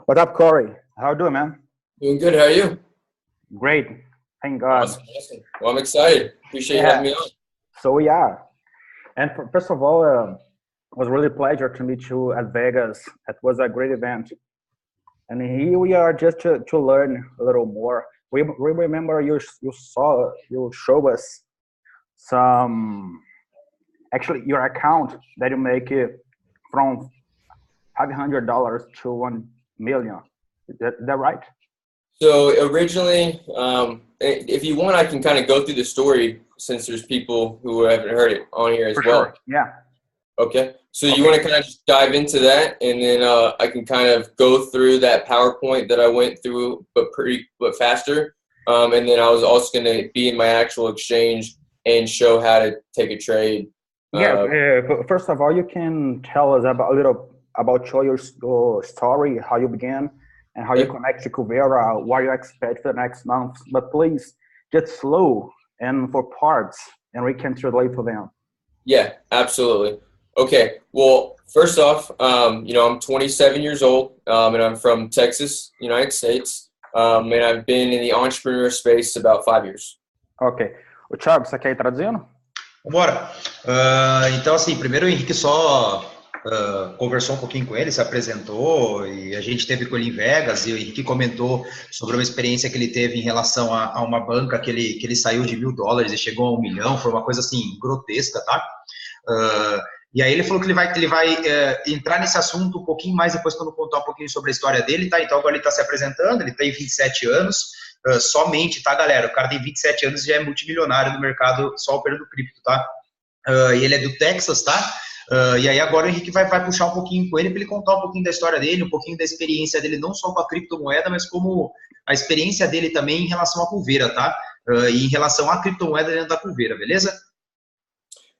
What up, Corey? How you doing, man? Doing good. How are you? Great. Thank God. Awesome. Well, I'm excited. Appreciate you having me on. So we are. And first of all, it was really a pleasure to meet you at Vegas. It was a great event. And here we are just to learn a little more. We remember you show us some, actually your account that you make it from $500 to 1 million. Is that right? So originally, if you want, I can kind of go through the story since there's people who haven't heard it on here as well. Sure. Yeah. Okay. So you want to kind of just dive into that, and then I can kind of go through that PowerPoint that I went through, but faster. And then I was also going to be in my actual exchange and show how to take a trade. First of all, you can tell us a little about your story, how you began, and how you connect to Kuvera, what you expect for the next month. But please, just slow and for parts, and we can relate to them. Yeah, absolutely. Okay. Well, first off, I'm 27 years old, and I'm from Texas, United States, and I've been in the entrepreneur space about 5 years. Ok. O Thiago, você quer ir traduzindo? Bora. Então, assim, primeiro o Henrique só conversou um pouquinho com ele, se apresentou, e a gente teve com ele em Vegas, e o Henrique comentou sobre uma experiência que ele teve em relação a uma banca que ele saiu de $1.000 e chegou a 1 milhão, foi uma coisa, assim, grotesca, tá? E aí ele falou que ele vai entrar nesse assunto um pouquinho mais depois quando contar um pouquinho sobre a história dele, tá? Então agora ele está se apresentando, ele tem 27 anos, somente, tá, galera? O cara tem 27 anos e já é multimilionário no mercado só operando cripto, tá? E ele é do Texas, tá? E aí agora o Henrique vai puxar um pouquinho com ele para ele contar um pouquinho da história dele, um pouquinho da experiência dele, não só com a criptomoeda, mas como a experiência dele também em relação à Kuvera, tá? E em relação à criptomoeda dentro da Kuvera, beleza?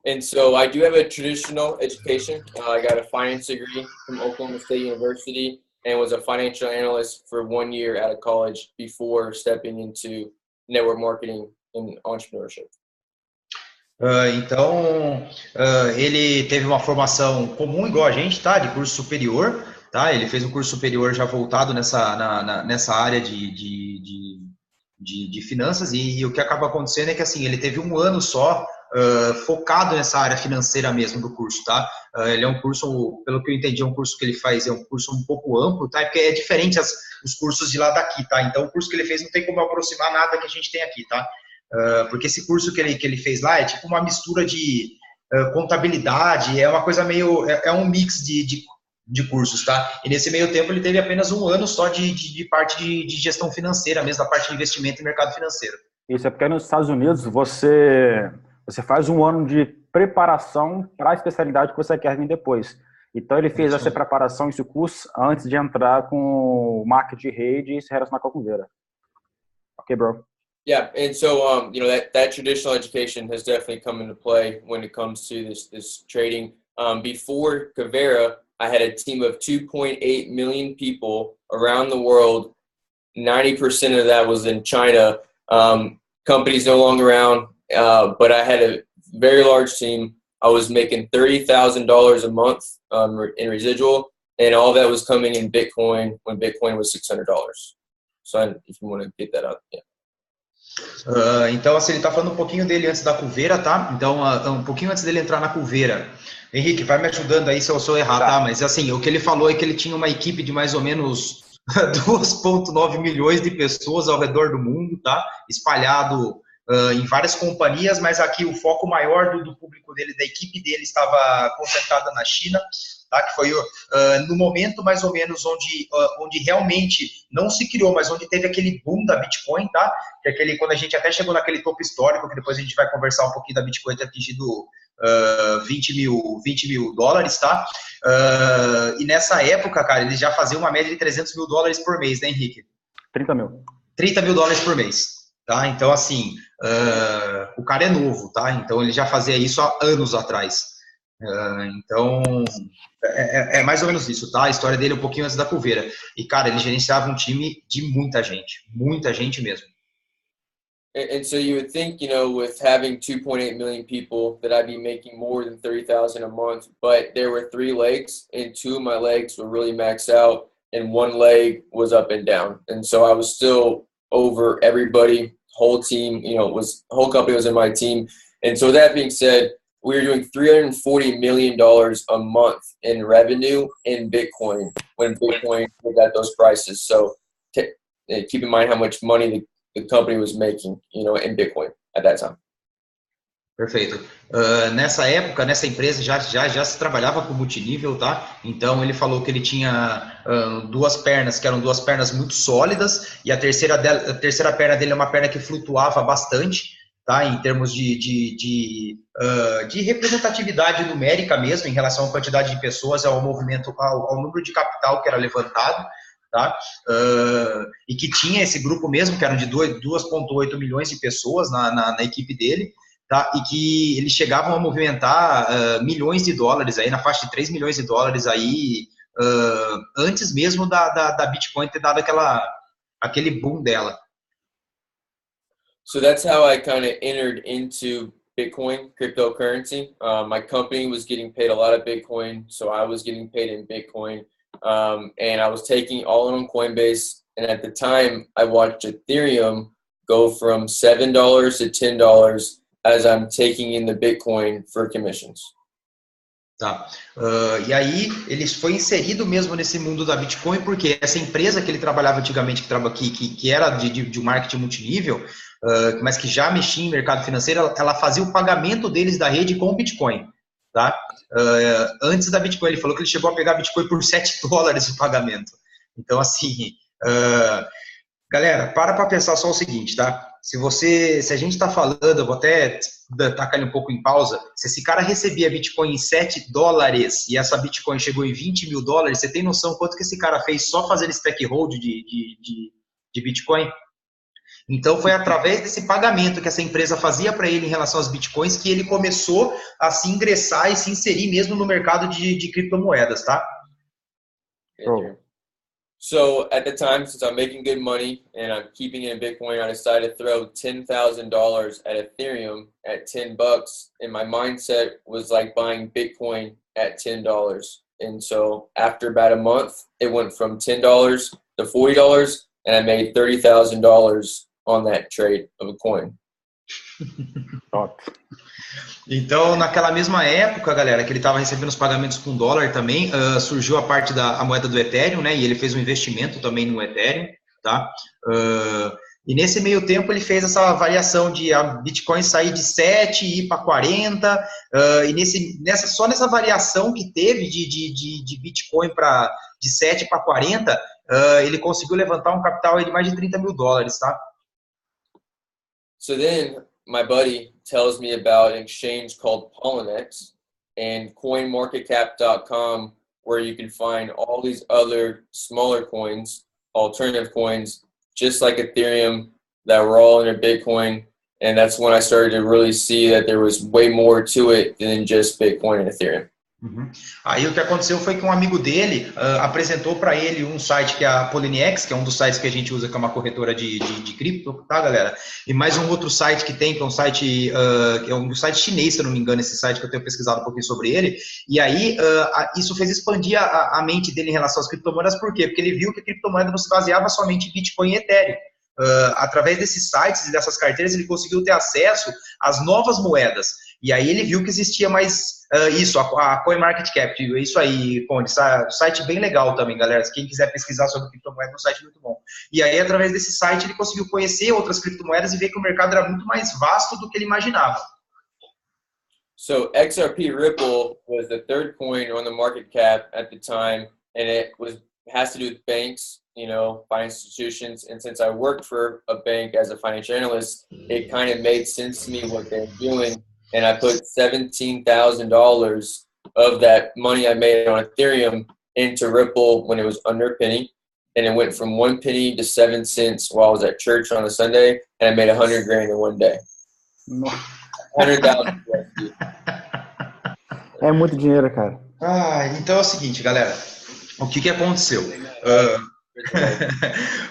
And so I do have a traditional education. I got a finance degree from Oklahoma State University and was a financial analyst for 1 year out of college before stepping into network marketing and entrepreneurship. Então, ele teve uma formação comum, igual a gente, tá? De curso superior, tá? Ele fez um curso superior já voltado nessa área de finanças e o que acaba acontecendo é que, assim, ele teve 1 ano só focado nessa área financeira mesmo do curso, tá? Ele é um curso, pelo que eu entendi, é um curso que ele faz, é um curso um pouco amplo, tá? Porque é diferente os cursos de lá daqui, tá? Então, o curso que ele fez não tem como aproximar nada que a gente tem aqui, tá? Porque esse curso que ele fez lá é tipo uma mistura de contabilidade, é uma coisa meio, é um mix de cursos, tá? E nesse meio tempo ele teve apenas 1 ano só de parte de gestão financeira, mesmo da parte de investimento e mercado financeiro. Isso é porque nos Estados Unidos você faz 1 ano de preparação para a especialidade que você quer vir depois. Então ele fez essa preparação, esse curso, antes de entrar com o marketing de rede e se relacionar com a Kuvera. Ok, bro? Yeah, and so that traditional education has definitely come into play when it comes to this trading. Before Kuvera, I had a team of 2.8 million people around the world. 90% of that was in China. Companies no longer around, but I had a very large team. I was making $30,000 a month in residual, and all that was coming in Bitcoin when Bitcoin was $600. So if you want to get that out, yeah. Então, assim, ele está falando um pouquinho dele antes da Kuvera, tá? Então, um pouquinho antes dele entrar na Kuvera. Henrique, vai me ajudando aí se eu sou errado, tá? Mas, assim, o que ele falou é que ele tinha uma equipe de mais ou menos 2,9 milhões de pessoas ao redor do mundo, tá? Espalhado em várias companhias, mas aqui o foco maior do público dele, da equipe dele, estava concentrada na China, tá? Que foi no momento mais ou menos onde realmente não se criou, mas onde teve aquele boom da Bitcoin, tá? Que é quando a gente até chegou naquele topo histórico, que depois a gente vai conversar um pouquinho da Bitcoin ter atingido 20 mil dólares, tá? E nessa época, cara, eles já faziam uma média de $300 mil por mês, né, Henrique? 30 mil. 30 mil dólares por mês. Tá? Então, assim, o cara é novo, tá? Então, ele já fazia isso há anos atrás. Então, é mais ou menos isso, tá? A história dele é um pouquinho antes da Kuvera. E, cara, ele gerenciava um time de muita gente mesmo. And so you would think, with having 2.8 million people that I'd be making more than $30,000 a month, but there were 3 legs, and 2 of my legs were really maxed out, and one leg was up and down. And so I was still over everybody, whole team, whole company was in my team. And so that being said, we were doing $340 million a month in revenue in Bitcoin when Bitcoin was at those prices. So keep in mind how much money the company was making, in Bitcoin at that time. Perfeito. Nessa época, nessa empresa, já se trabalhava com multinível, tá? Então, ele falou que ele tinha duas pernas, que eram duas pernas muito sólidas, e a terceira perna dele é uma perna que flutuava bastante, tá? Em termos de representatividade numérica mesmo, em relação à quantidade de pessoas, ao movimento, ao número de capital que era levantado, tá? E que tinha esse grupo mesmo, que eram de 2,8 milhões de pessoas na equipe dele, tá? E que eles chegavam a movimentar milhões de dólares, aí, na faixa de 3 milhões de dólares, aí, antes mesmo da Bitcoin ter dado aquele boom dela. So that's how I kind of entered into Bitcoin, cryptocurrency. My company was getting paid a lot of Bitcoin, so I was getting paid in Bitcoin. And I was taking all on Coinbase. And at the time, I watched Ethereum go from $7 to $10 as I'm taking in the Bitcoin for commissions. Tá. E aí, ele foi inserido mesmo nesse mundo da Bitcoin, porque essa empresa que ele trabalhava antigamente, que era de marketing multinível, mas que já mexia em mercado financeiro, ela fazia o pagamento deles da rede com Bitcoin. Tá? Antes da Bitcoin, ele falou que ele chegou a pegar Bitcoin por $7 o pagamento. Então, assim, galera, para pensar só o seguinte, tá? Se a gente está falando, eu vou até tacar ele um pouco em pausa, se esse cara recebia Bitcoin em $7 e essa Bitcoin chegou em $20 mil, você tem noção quanto que esse cara fez só fazendo stack hold de Bitcoin? Então, foi através desse pagamento que essa empresa fazia para ele em relação aos Bitcoins que ele começou a se ingressar e se inserir mesmo no mercado de criptomoedas, tá? So at the time, since I'm making good money and I'm keeping it in Bitcoin, I decided to throw $10,000 at Ethereum at $10, and my mindset was like buying Bitcoin at $10. And so after about a month, it went from $10 to $40, and I made $30,000 on that trade of a coin. Então, naquela mesma época, galera, que ele estava recebendo os pagamentos com dólar também, surgiu a parte da moeda do Ethereum, né? E ele fez um investimento também no Ethereum, tá? E nesse meio tempo ele fez essa variação de a Bitcoin sair de 7 e ir para 40, e só nessa variação que teve de Bitcoin de 7 para 40, ele conseguiu levantar um capital aí de mais de $30 mil, tá? So then my buddy tells me about an exchange called Poloniex and coinmarketcap.com, where you can find all these other smaller coins, alternative coins, just like Ethereum, that were all under Bitcoin. And that's when I started to really see that there was way more to it than just Bitcoin and Ethereum. Uhum. Aí o que aconteceu foi que um amigo dele apresentou para ele um site que é a Poloniex, que é um dos sites que a gente usa, que é uma corretora de cripto, tá, galera? E mais um outro site que é um site, que é um site chinês, se eu não me engano, esse site que eu tenho pesquisado um pouquinho sobre ele. E aí isso fez expandir a mente dele em relação às criptomoedas. Por quê? Porque ele viu que a criptomoeda não se baseava somente em Bitcoin e Ethereum. Através desses sites e dessas carteiras, ele conseguiu ter acesso às novas moedas. E aí ele viu que existia mais a CoinMarketCap. É isso aí, Conde, site bem legal também, galera. Quem quiser pesquisar sobre criptomoedas, é um site muito bom. E aí, através desse site, ele conseguiu conhecer outras criptomoedas e ver que o mercado era muito mais vasto do que ele imaginava. So XRP Ripple was the third coin on the market cap at the time, and it has to do with banks, financial institutions. And since I worked for a bank as a financial analyst, it kind of made sense to me what they're doing. And I put $17,000 of that money I made on Ethereum into Ripple when it was under a penny. And it went from 1 penny to 7 cents while I was at church on a Sunday. And I made $100,000 in one day. 100,000. É muito dinheiro, cara. Então é o seguinte, galera. O que aconteceu?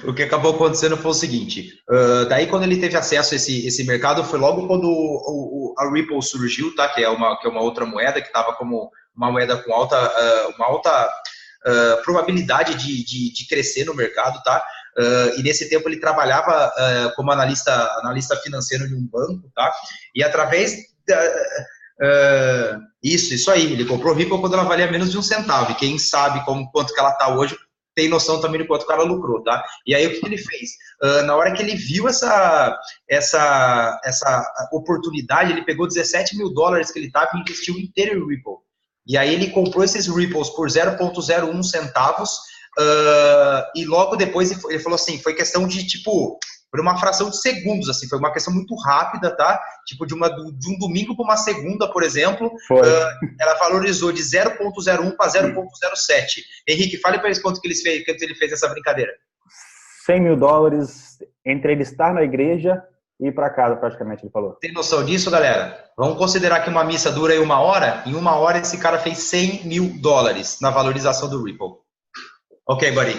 O que acabou acontecendo foi o seguinte, daí quando ele teve acesso a esse mercado foi logo quando a Ripple surgiu, tá? Que é uma outra moeda que estava como uma moeda com alta probabilidade de crescer no mercado, tá? E nesse tempo ele trabalhava como analista financeiro de um banco, tá? E através isso aí, ele comprou Ripple quando ela valia menos de 1 centavo, e quem sabe quanto que ela tá hoje tem noção também de quanto que ela lucrou, tá? E aí o que ele fez? Na hora que ele viu essa oportunidade, ele pegou 17 mil dólares que ele tava e investiu inteiro em Ripple. E aí ele comprou esses Ripples por 0,01 centavos, e logo depois ele falou assim, foi questão de, tipo, por uma fração de segundos, assim, foi uma questão muito rápida, tá? Tipo, de um domingo para uma segunda, por exemplo, ela valorizou de 0,01 para 0,07. Henrique, fale para eles quanto ele fez essa brincadeira. 100 mil dólares entre ele estar na igreja e ir para casa, praticamente, ele falou. Tem noção disso, galera? Vamos considerar que uma missa dura aí 1 hora? Em 1 hora, esse cara fez 100 mil dólares na valorização do Ripple. Ok, buddy.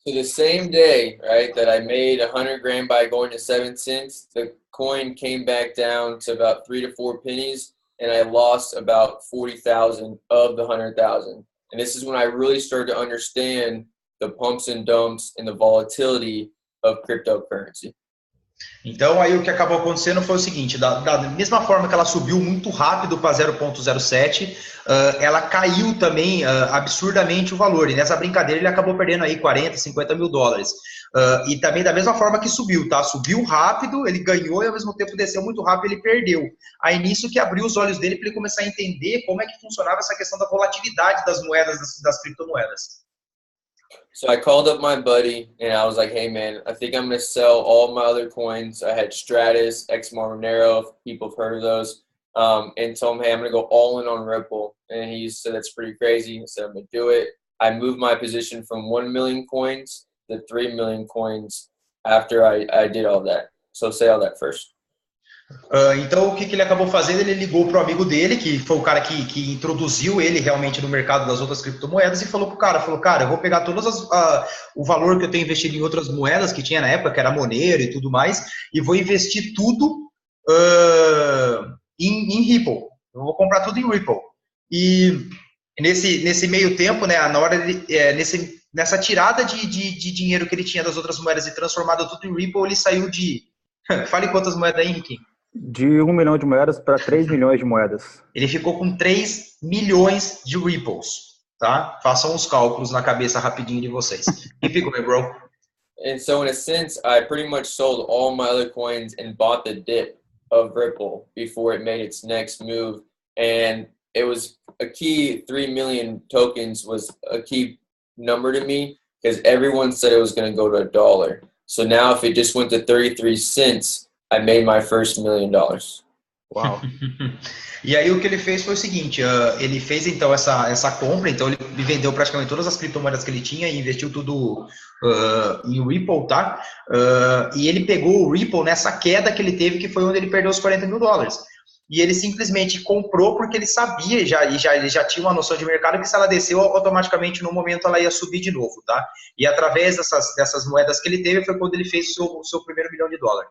So the same day, right, that I made 100 grand by going to 7 cents, the coin came back down to about 3 to 4 pennies, and I lost about 40,000 of the 100,000. And this is when I really started to understand the pumps and dumps and the volatility of cryptocurrency. Então, aí o que acabou acontecendo foi o seguinte, da mesma forma que ela subiu muito rápido para 0,07, ela caiu também absurdamente o valor, e nessa brincadeira ele acabou perdendo aí 40, 50 mil dólares. E também da mesma forma que subiu, tá? Subiu rápido, ele ganhou e ao mesmo tempo desceu muito rápido, ele perdeu. Aí nisso que abriu os olhos dele para ele começar a entender como é que funcionava essa questão da volatilidade das moedas, das criptomoedas. So I called up my buddy and I was like, hey man, I think I'm going to sell all my other coins. I had Stratus, X Monero, if people have heard of those, and told him, hey, I'm going to go all in on Ripple. And he said, that's pretty crazy. I said, I'm going to do it. I moved my position from 1 million coins to 3 million coins after I did all that. So say all that first. Então, o que ele acabou fazendo? Ele ligou para o amigo dele, que foi o cara que introduziu ele realmente no mercado das outras criptomoedas, e falou pro cara, eu vou pegar o valor que eu tenho investido em outras moedas que tinha na época, que era Monero e tudo mais, e vou investir tudo em Ripple. Eu vou comprar tudo em Ripple. E nesse meio tempo, né, na hora nessa tirada de dinheiro que ele tinha das outras moedas e transformado tudo em Ripple, ele saiu de... Fale quantas moedas aí, Henrique? De 1 milhão de moedas para 3 milhões de moedas. Ele ficou com 3 milhões de Ripples, tá? Façam os cálculos na cabeça rapidinho de vocês. Keep it going, bro. And so in a sense, I pretty much sold all my other coins and bought the dip of Ripple before it made its next move. And it was a key, 3 million tokens was a key number to me because everyone said it was going to go to $1. So now if it just went to 33 cents, I made my first $1 million. Uau. E aí o que ele fez foi o seguinte, ele fez então essa compra, então ele vendeu praticamente todas as criptomoedas que ele tinha e investiu tudo em Ripple, tá? E ele pegou o Ripple nessa queda que ele teve, que foi onde ele perdeu os 40 mil dólares. E ele simplesmente comprou porque ele sabia, ele já tinha uma noção de mercado que se ela desceu, automaticamente no momento ela ia subir de novo, tá? E através dessas moedas que ele teve foi quando ele fez o seu primeiro $1 milhão.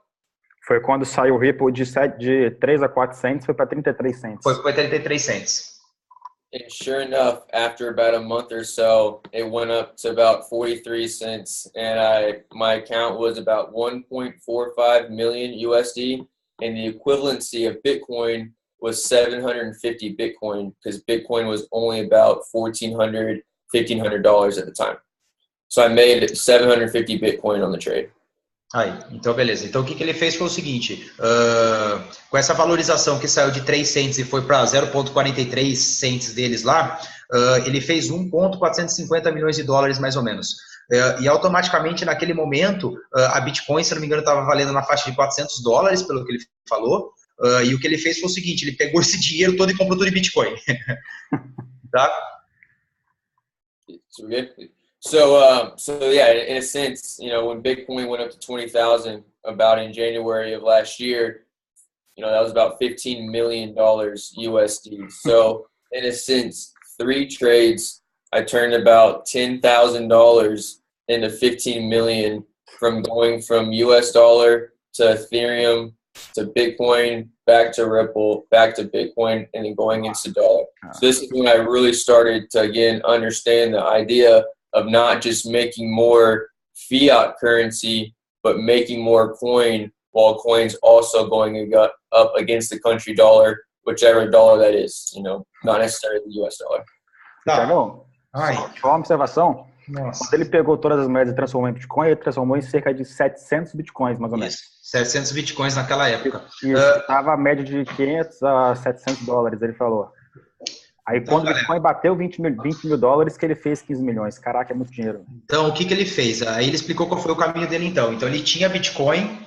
Foi quando saiu o Ripple de 3 a 4 cents, foi para 33 cents. Foi para 33 cents. And sure enough, after about a month or so, it went up to about 43 cents, and my account was about 1.45 million USD, and the equivalency of Bitcoin was 750 Bitcoin, because Bitcoin was only about $1,400, $1,500 at the time. So I made 750 Bitcoin on the trade. Aí, então beleza. Então o que ele fez foi o seguinte, com essa valorização que saiu de 3 cents e foi para 0,43 cents deles lá, ele fez 1,450 milhões de dólares mais ou menos. E automaticamente naquele momento, a Bitcoin, se não me engano, estava valendo na faixa de $400, pelo que ele falou, e o que ele fez foi o seguinte, ele pegou esse dinheiro todo e comprou tudo em Bitcoin. Tá? So yeah, in a sense, you know, when Bitcoin went up to 20,000 about in January of last year, you know, that was about $15 million USD. So in a sense, 3 trades, I turned about $10,000 into 15 million from going from US dollar to Ethereum to Bitcoin, back to Ripple, back to Bitcoin, and then going into dollar. So this is when I really started to, again, understand the idea of not just making more fiat currency, but making more coin, while coins also going up against the country dollar, whichever dollar that is, not necessarily the US dollar. Tiagão, Ai. só uma observação. Nossa. Quando ele pegou todas as moedas e transformou em Bitcoin, ele transformou em cerca de 700 Bitcoins, mais ou menos. Isso, 700 Bitcoins naquela época. Isso, estava a média de 500 a 700 dólares, ele falou. Aí Então, quando o Bitcoin bateu 20 mil dólares, que ele fez 15 milhões. Caraca, é muito dinheiro. Então, o que ele fez? Aí ele explicou qual foi o caminho dele, então. Então, ele tinha Bitcoin.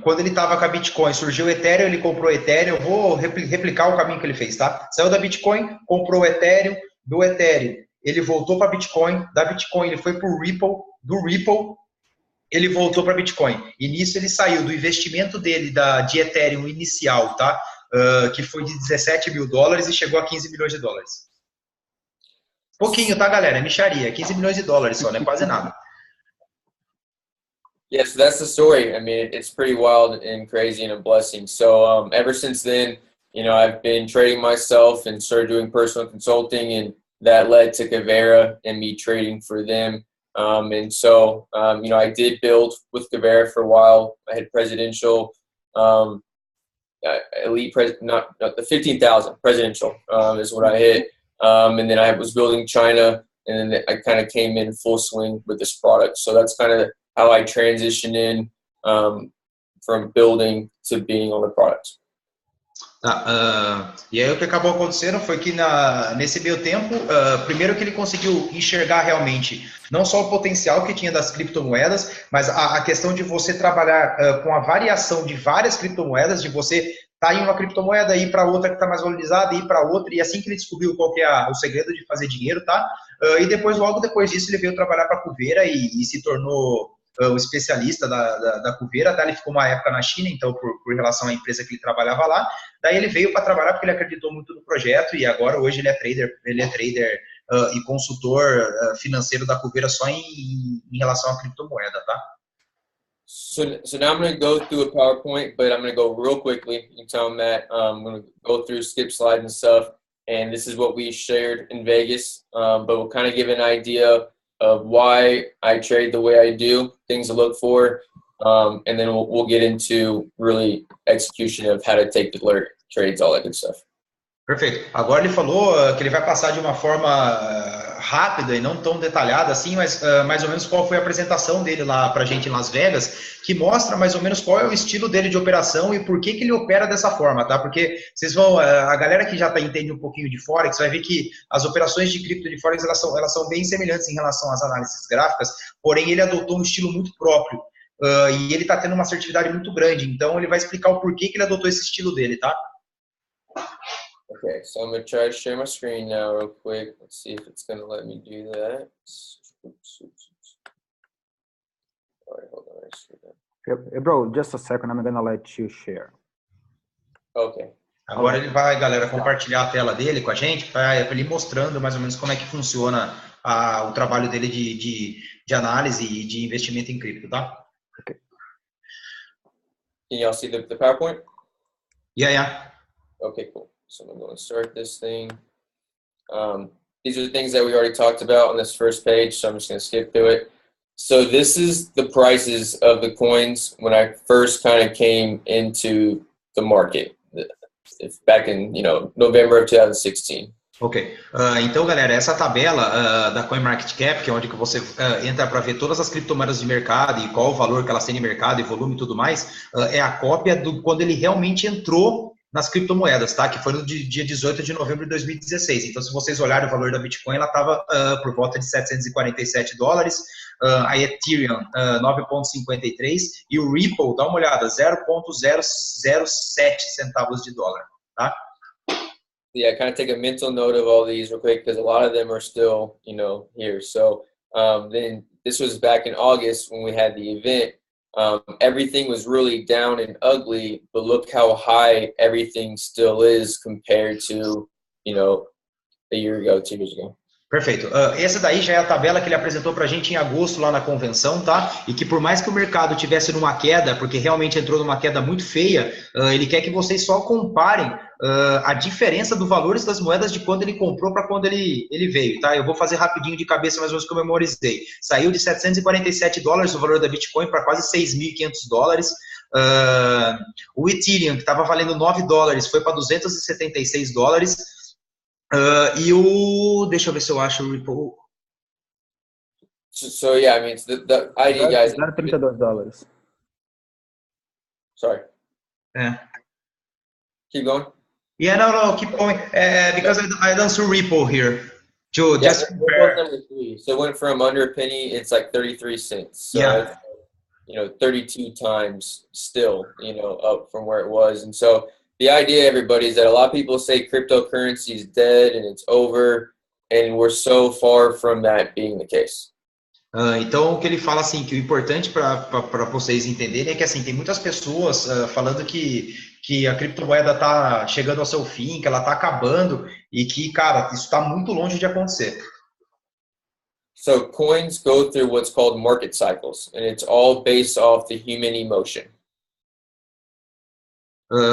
Quando ele estava com a Bitcoin, surgiu o Ethereum, ele comprou o Ethereum. Eu vou replicar o caminho que ele fez, tá? Saiu da Bitcoin, comprou o Ethereum. Do Ethereum, ele voltou para Bitcoin. Da Bitcoin, ele foi para o Ripple. Do Ripple, ele voltou para Bitcoin. E nisso, ele saiu do investimento dele de Ethereum inicial, tá? Que foi de 17 mil dólares e chegou a 15 milhões de dólares. Pouquinho, tá, galera? É mixaria. 15 milhões de dólares só, não é quase nada. Yeah, so that's the story. I mean, it's pretty wild and crazy and a blessing. So ever since then, I've been trading myself and started doing personal consulting, and that led to Kuvera and me trading for them. And so, I did build with Kuvera for a while. I had presidential, elite, not the 15,000 presidential is what I hit. And then I was building China, and then I kind of came in full swing with this product. So that's kind of how I transitioned in from building to being on the product. E aí o que acabou acontecendo foi que nesse meio tempo, primeiro que ele conseguiu enxergar realmente não só o potencial que tinha das criptomoedas, mas a questão de você trabalhar com a variação de várias criptomoedas, de você estar em uma criptomoeda e ir para outra que está mais valorizada, e ir para outra, e assim que ele descobriu qual que é o segredo de fazer dinheiro, tá? E depois, logo depois disso, ele veio trabalhar para a Kuvera e se tornou o especialista da Kuvera, tá? Ele ficou uma época na China, então, por relação à empresa que ele trabalhava lá. Daí ele veio para trabalhar porque ele acreditou muito no projeto, e agora, hoje, ele é trader e consultor financeiro da Kuvera só em relação à criptomoeda, tá? So now I'm going to go through a PowerPoint, but I'm going to go real quickly. You tell them that I'm going to go through skip slides and stuff, and this is what we shared in Vegas, but we'll kind of give an idea of why I trade the way I do, things to look for, and then we'll get into really execution of how to take the alert trades, all that good stuff. Perfeito. Agora ele falou que ele vai passar de uma forma rápida e não tão detalhada assim, mas mais ou menos qual foi a apresentação dele lá pra gente em Las Vegas, que mostra mais ou menos qual é o estilo dele de operação e por que ele opera dessa forma, tá? Porque vocês vão, a galera que já entende um pouquinho de Forex vai ver que as operações de cripto de Forex elas são bem semelhantes em relação às análises gráficas, porém ele adotou um estilo muito próprio e ele está tendo uma assertividade muito grande, então ele vai explicar o porquê que ele adotou esse estilo dele, tá? Okay, so I'm going to try to share my screen now real quick. Let's see if it's going to let me do that. Oops. All right, hold on. Hey, bro, just a second. I'm going to let you share. Okay. Agora ele vai, galera, compartilhar a tela dele com a gente, para ele mostrando mais ou menos como é que funciona o trabalho dele de análise e de investimento em cripto, tá? Okay. Can y'all see the PowerPoint? Yeah. Okay, cool. So I'm going to start this thing. These are the things that we already talked about on this first page, so I'm just going to skip through it. So this is the prices of the coins when I first kind of came into the market. It's back in, November of 2016. Ok. Então, galera, essa tabela da CoinMarketCap, que é onde que você entra para ver todas as criptomoedas de mercado e qual o valor que elas têm de mercado e volume e tudo mais, é a cópia do quando ele realmente entrou nas criptomoedas, tá? Que foi no dia 18 de novembro de 2016. Então, se vocês olharem o valor da Bitcoin, ela estava por volta de 747 dólares, a Ethereum 9,53 e o Ripple, dá uma olhada, 0,007 centavos de dólar, tá? Yeah, kind of take a mental note of all these real quick because a lot of them are still, here. So then this was back in August when we had the event. Everything was really down and ugly, but look how high everything still is compared to, a year ago, 2 years ago. Perfeito. Essa daí já é a tabela que ele apresentou para a gente em agosto lá na convenção, tá? E que por mais que o mercado tivesse numa queda, porque realmente entrou numa queda muito feia, ele quer que vocês só comparem a diferença do valores das moedas de quando ele comprou para quando ele veio, tá? Eu vou fazer rapidinho de cabeça, mais ou menos que eu memorizei. Saiu de 747 dólares o valor da Bitcoin para quase 6.500 dólares. O Ethereum, que estava valendo 9 dólares, foi para 276 dólares. E deixa eu ver se eu acho o Ripple. So yeah, I mean, the idea, guys. $32. Sorry. Yeah. Keep going. Yeah, no, keep going. Because I don't see Ripple here. Just compare. Number 3. So it went from under a penny, it's like 33 cents. So Yeah. it's, 32 times still, up from where it was. And so the idea, everybody, is that a lot of people say cryptocurrency is dead and it's over, and we're so far from that being the case. Então, o que ele fala, assim, que o importante para vocês entenderem é que, assim, tem muitas pessoas falando que a criptomoeda está chegando ao seu fim, que ela está acabando, e que, cara, isso está muito longe de acontecer. So coins go through what's called market cycles, and it's all based off the human emotion.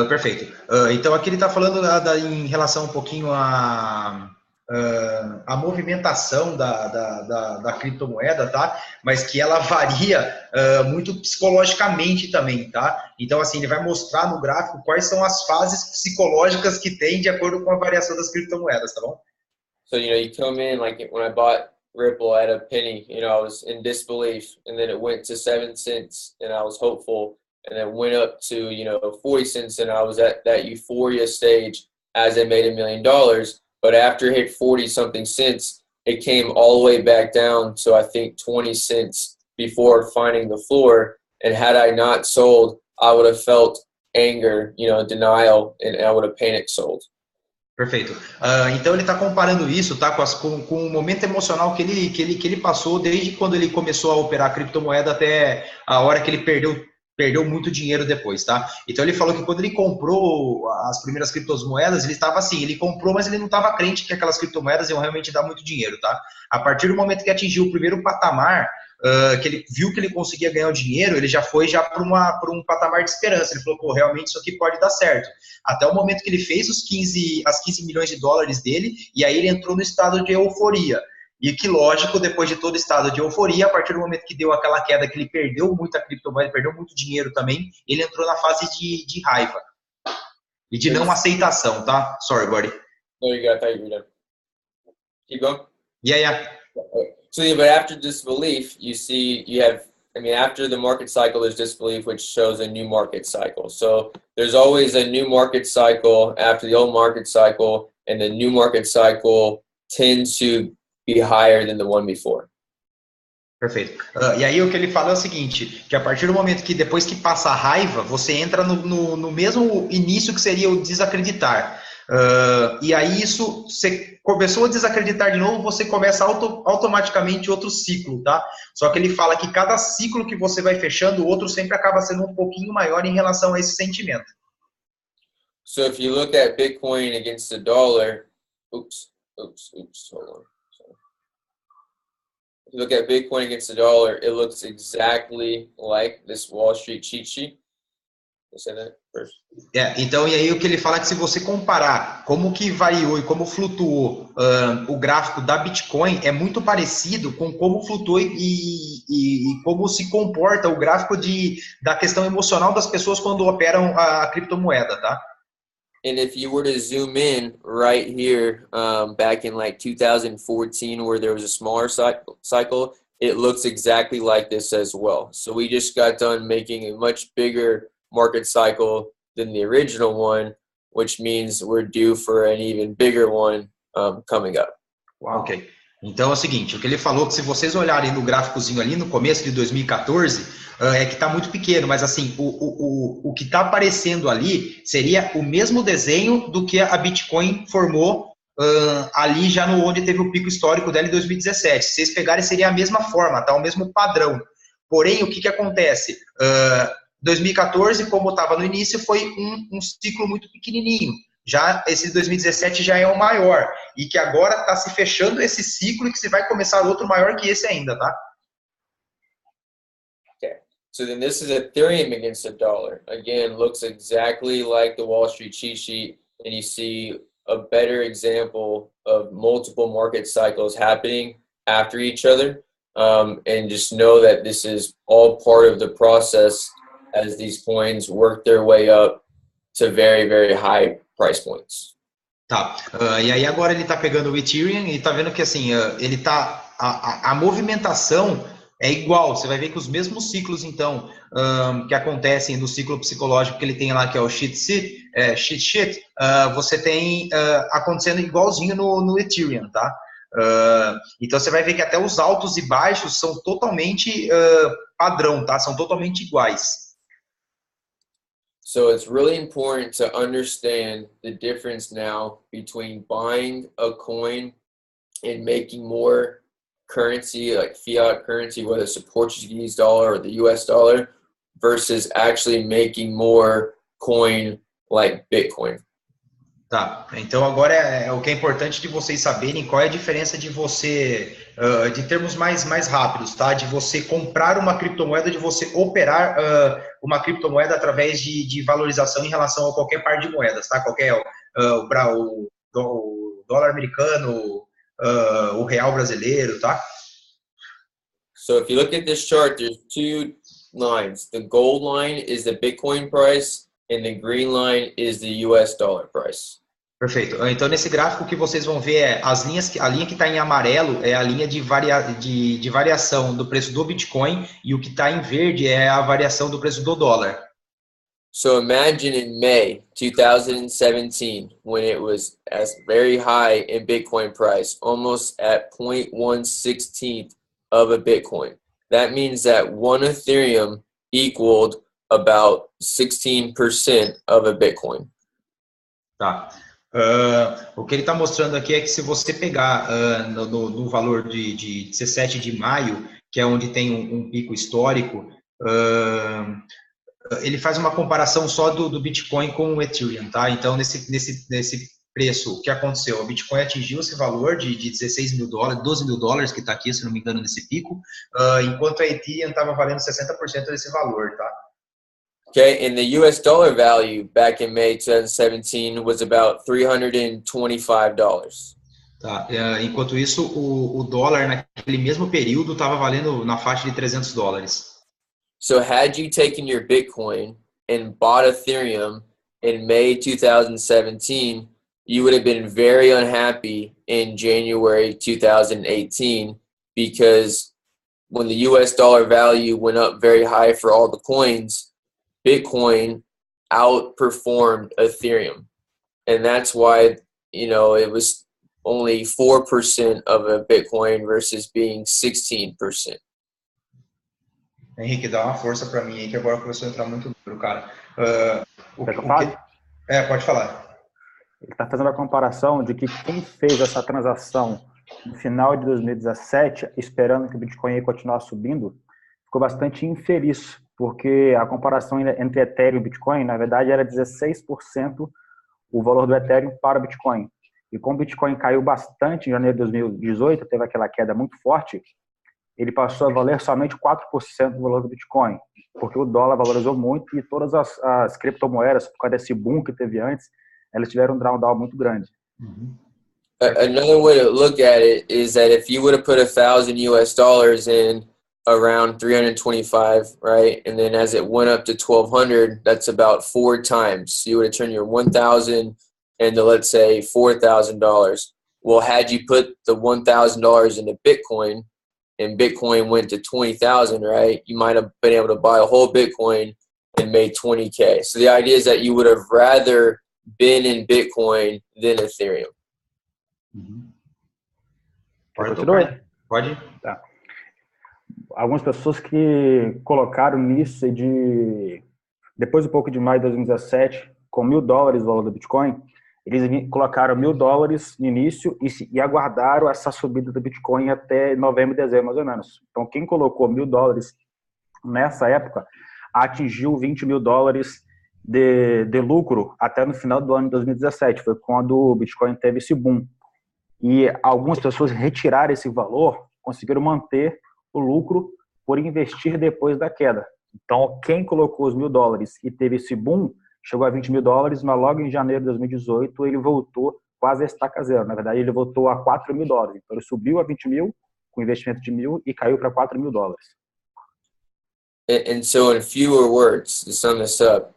Perfeito. Então, aqui ele está falando em relação um pouquinho a movimentação da criptomoeda, tá? Mas que ela varia muito psicologicamente também, tá? Então, assim, ele vai mostrar no gráfico quais são as fases psicológicas que tem de acordo com a variação das criptomoedas, tá bom? So, you come in, like when I bought Ripple at a penny, I was in disbelief, and then it went to 7 cents, and I was hopeful, and then went up to, 40 cents, and I was at that euphoria stage as it made $1 million. But after it hit 40-something cents, it came all the way back down to, I think, 20 cents before finding the floor. And had I not sold, I would have felt anger, denial, and I would have panic sold. Perfeito. Então ele está comparando isso, tá, com o momento emocional que ele passou desde quando ele começou a operar a criptomoeda até a hora que ele perdeu muito dinheiro depois, tá? Então ele falou que quando ele comprou as primeiras criptomoedas, ele estava assim, ele comprou, mas ele não estava crente que aquelas criptomoedas iam realmente dar muito dinheiro, tá? A partir do momento que atingiu o primeiro patamar, que ele viu que ele conseguia ganhar o dinheiro, ele já foi para um patamar de esperança. Ele falou, pô, realmente isso aqui pode dar certo. Até o momento que ele fez as 15 milhões de dólares dele, e aí ele entrou no estado de euforia. E que, lógico, depois de todo o estado de euforia, a partir do momento que deu aquela queda, que ele perdeu muita criptomoeda, perdeu muito dinheiro também, ele entrou na fase de raiva. E de não aceitação, tá? Sorry, buddy. No, you got that. You're done. Keep going. Yeah. So, yeah, but after disbelief, after the market cycle, there's disbelief, which shows a new market cycle. So there's always a new market cycle after the old market cycle, and the new market cycle tends to be higher than the one before. Perfeito. E aí o que ele fala é o seguinte, que a partir do momento que depois que passa a raiva, você entra no mesmo início que seria o desacreditar. E aí isso, você começou a desacreditar de novo, você começa automaticamente outro ciclo, tá? Só que ele fala que cada ciclo que você vai fechando, o outro sempre acaba sendo um pouquinho maior em relação a esse sentimento. So if you look at Bitcoin against the dollar, hold on. If you look at Bitcoin against the dollar, it looks exactly like this Wall Street cheat sheet. You say that first? Então, e aí o que ele fala é que se você comparar como que variou e como flutuou o gráfico da Bitcoin, é muito parecido com como flutuou e como se comporta o gráfico da questão emocional das pessoas quando operam a criptomoeda, tá? And if you were to zoom in right here, back in like 2014, where there was a smaller cycle, it looks exactly like this as well. So we just got done making a much bigger market cycle than the original one, which means we're due for an even bigger one coming up. Wow. Ok. Então é o seguinte, o que ele falou que se vocês olharem no gráficozinho ali no começo de 2014, é que está muito pequeno, mas assim, o que está aparecendo ali seria o mesmo desenho do que a Bitcoin formou ali já onde teve o pico histórico dela em 2017. Se vocês pegarem, seria a mesma forma, tá? O mesmo padrão. Porém, o que acontece? 2014, como estava no início, foi um ciclo muito pequenininho. Já esse 2017 já é o maior, e que agora está se fechando esse ciclo e que se vai começar outro maior que esse ainda, tá? Okay. So then this is Ethereum against the dollar. Again, looks exactly like the Wall Street cheat sheet, and you see a better example of multiple market cycles happening after each other. And just know that this is all part of the process as these coins work their way up to very, very high price points. Tá, e aí agora ele tá pegando o Ethereum e tá vendo que assim, ele tá, a movimentação é igual, você vai ver que os mesmos ciclos então, que acontecem no ciclo psicológico que ele tem lá, que é o cheat sheet, você tem acontecendo igualzinho no Ethereum, tá? Então você vai ver que até os altos e baixos são totalmente padrão, tá? São totalmente iguais. So it's really important to understand the difference now between buying a coin and making more currency, like fiat currency, whether it's the Portuguese dollar or the US dollar, versus actually making more coin like Bitcoin. Tá, então agora o que é importante de vocês saberem qual é a diferença de você, de termos mais rápidos, tá? De você comprar uma criptomoeda, de você operar uma criptomoeda através de valorização em relação a qualquer par de moedas, tá? Qualquer, o dólar americano, o real brasileiro, tá? So if you look at this chart, there's two lines. The gold line is the Bitcoin price, and the green line is the US dollar price. Perfeito. Então, nesse gráfico, o que vocês vão ver a linha que está em amarelo é a linha de variação do preço do Bitcoin, e o que está em verde é a variação do preço do dólar. So imagine in May 2017, when it was as very high in Bitcoin price, almost at 0.116th of a Bitcoin. That means that one Ethereum equaled about 16% of a Bitcoin. Tá. O que ele está mostrando aqui é que se você pegar no valor de 17 de maio, que é onde tem um pico histórico, ele faz uma comparação só do Bitcoin com o Ethereum, tá? Então, nesse preço, o que aconteceu? O Bitcoin atingiu esse valor de 16 mil dólares, 12 mil dólares, que está aqui, se não me engano, nesse pico, enquanto a Ethereum estava valendo 60% desse valor, tá? Okay, and the US dollar value back in May 2017 was about $325. Tá. Enquanto isso, o dólar naquele mesmo período estava valendo na faixa de 300 dólares. So had you taken your Bitcoin and bought Ethereum in May 2017, you would have been very unhappy in January 2018, because when the US dollar value went up very high for all the coins, Bitcoin outperformed Ethereum. And that's why, it was only 4% of a Bitcoin versus being 16%. Henrique, dá uma força para mim aí, que agora começou a entrar muito duro, cara. Pode falar. Ele está fazendo a comparação de que quem fez essa transação no final de 2017, esperando que o Bitcoin ia continuar subindo, ficou bastante infeliz, porque a comparação entre Ethereum e Bitcoin, na verdade, era 16% o valor do Ethereum para o Bitcoin. E como o Bitcoin caiu bastante em janeiro de 2018, teve aquela queda muito forte, ele passou a valer somente 4% do valor do Bitcoin, porque o dólar valorizou muito e todas as criptomoedas, por causa desse boom que teve antes, elas tiveram um drawdown muito grande. Another way to look at it is that if you would have put $1,000 US in around 325, right? And then as it went up to 1,200, that's about 4 times. So you would have turned your 1,000 into, let's say, $4,000. Well, had you put the $1,000 into Bitcoin and Bitcoin went to 20,000, right? You might have been able to buy a whole Bitcoin and made 20K. So the idea is that you would have rather been in Bitcoin than Ethereum. Pode? Tá. Algumas pessoas que colocaram nisso depois um pouco de maio de 2017, com $1.000 o valor do Bitcoin, eles colocaram $1.000 no início e aguardaram essa subida do Bitcoin até novembro, dezembro, mais ou menos. Então, quem colocou $1.000 nessa época, atingiu $20 mil de lucro até no final do ano de 2017. Foi quando o Bitcoin teve esse boom. E algumas pessoas retiraram esse valor, conseguiram manter o lucro por investir depois da queda. Então, quem colocou os $1.000 e teve esse boom, chegou a $20.000, mas logo em janeiro de 2018 ele voltou quase a estaca zero. Na verdade, ele voltou a $4.000. Então, ele subiu a 20 mil com investimento de 1.000 e caiu para $4.000. And so, in fewer words, to sum this up,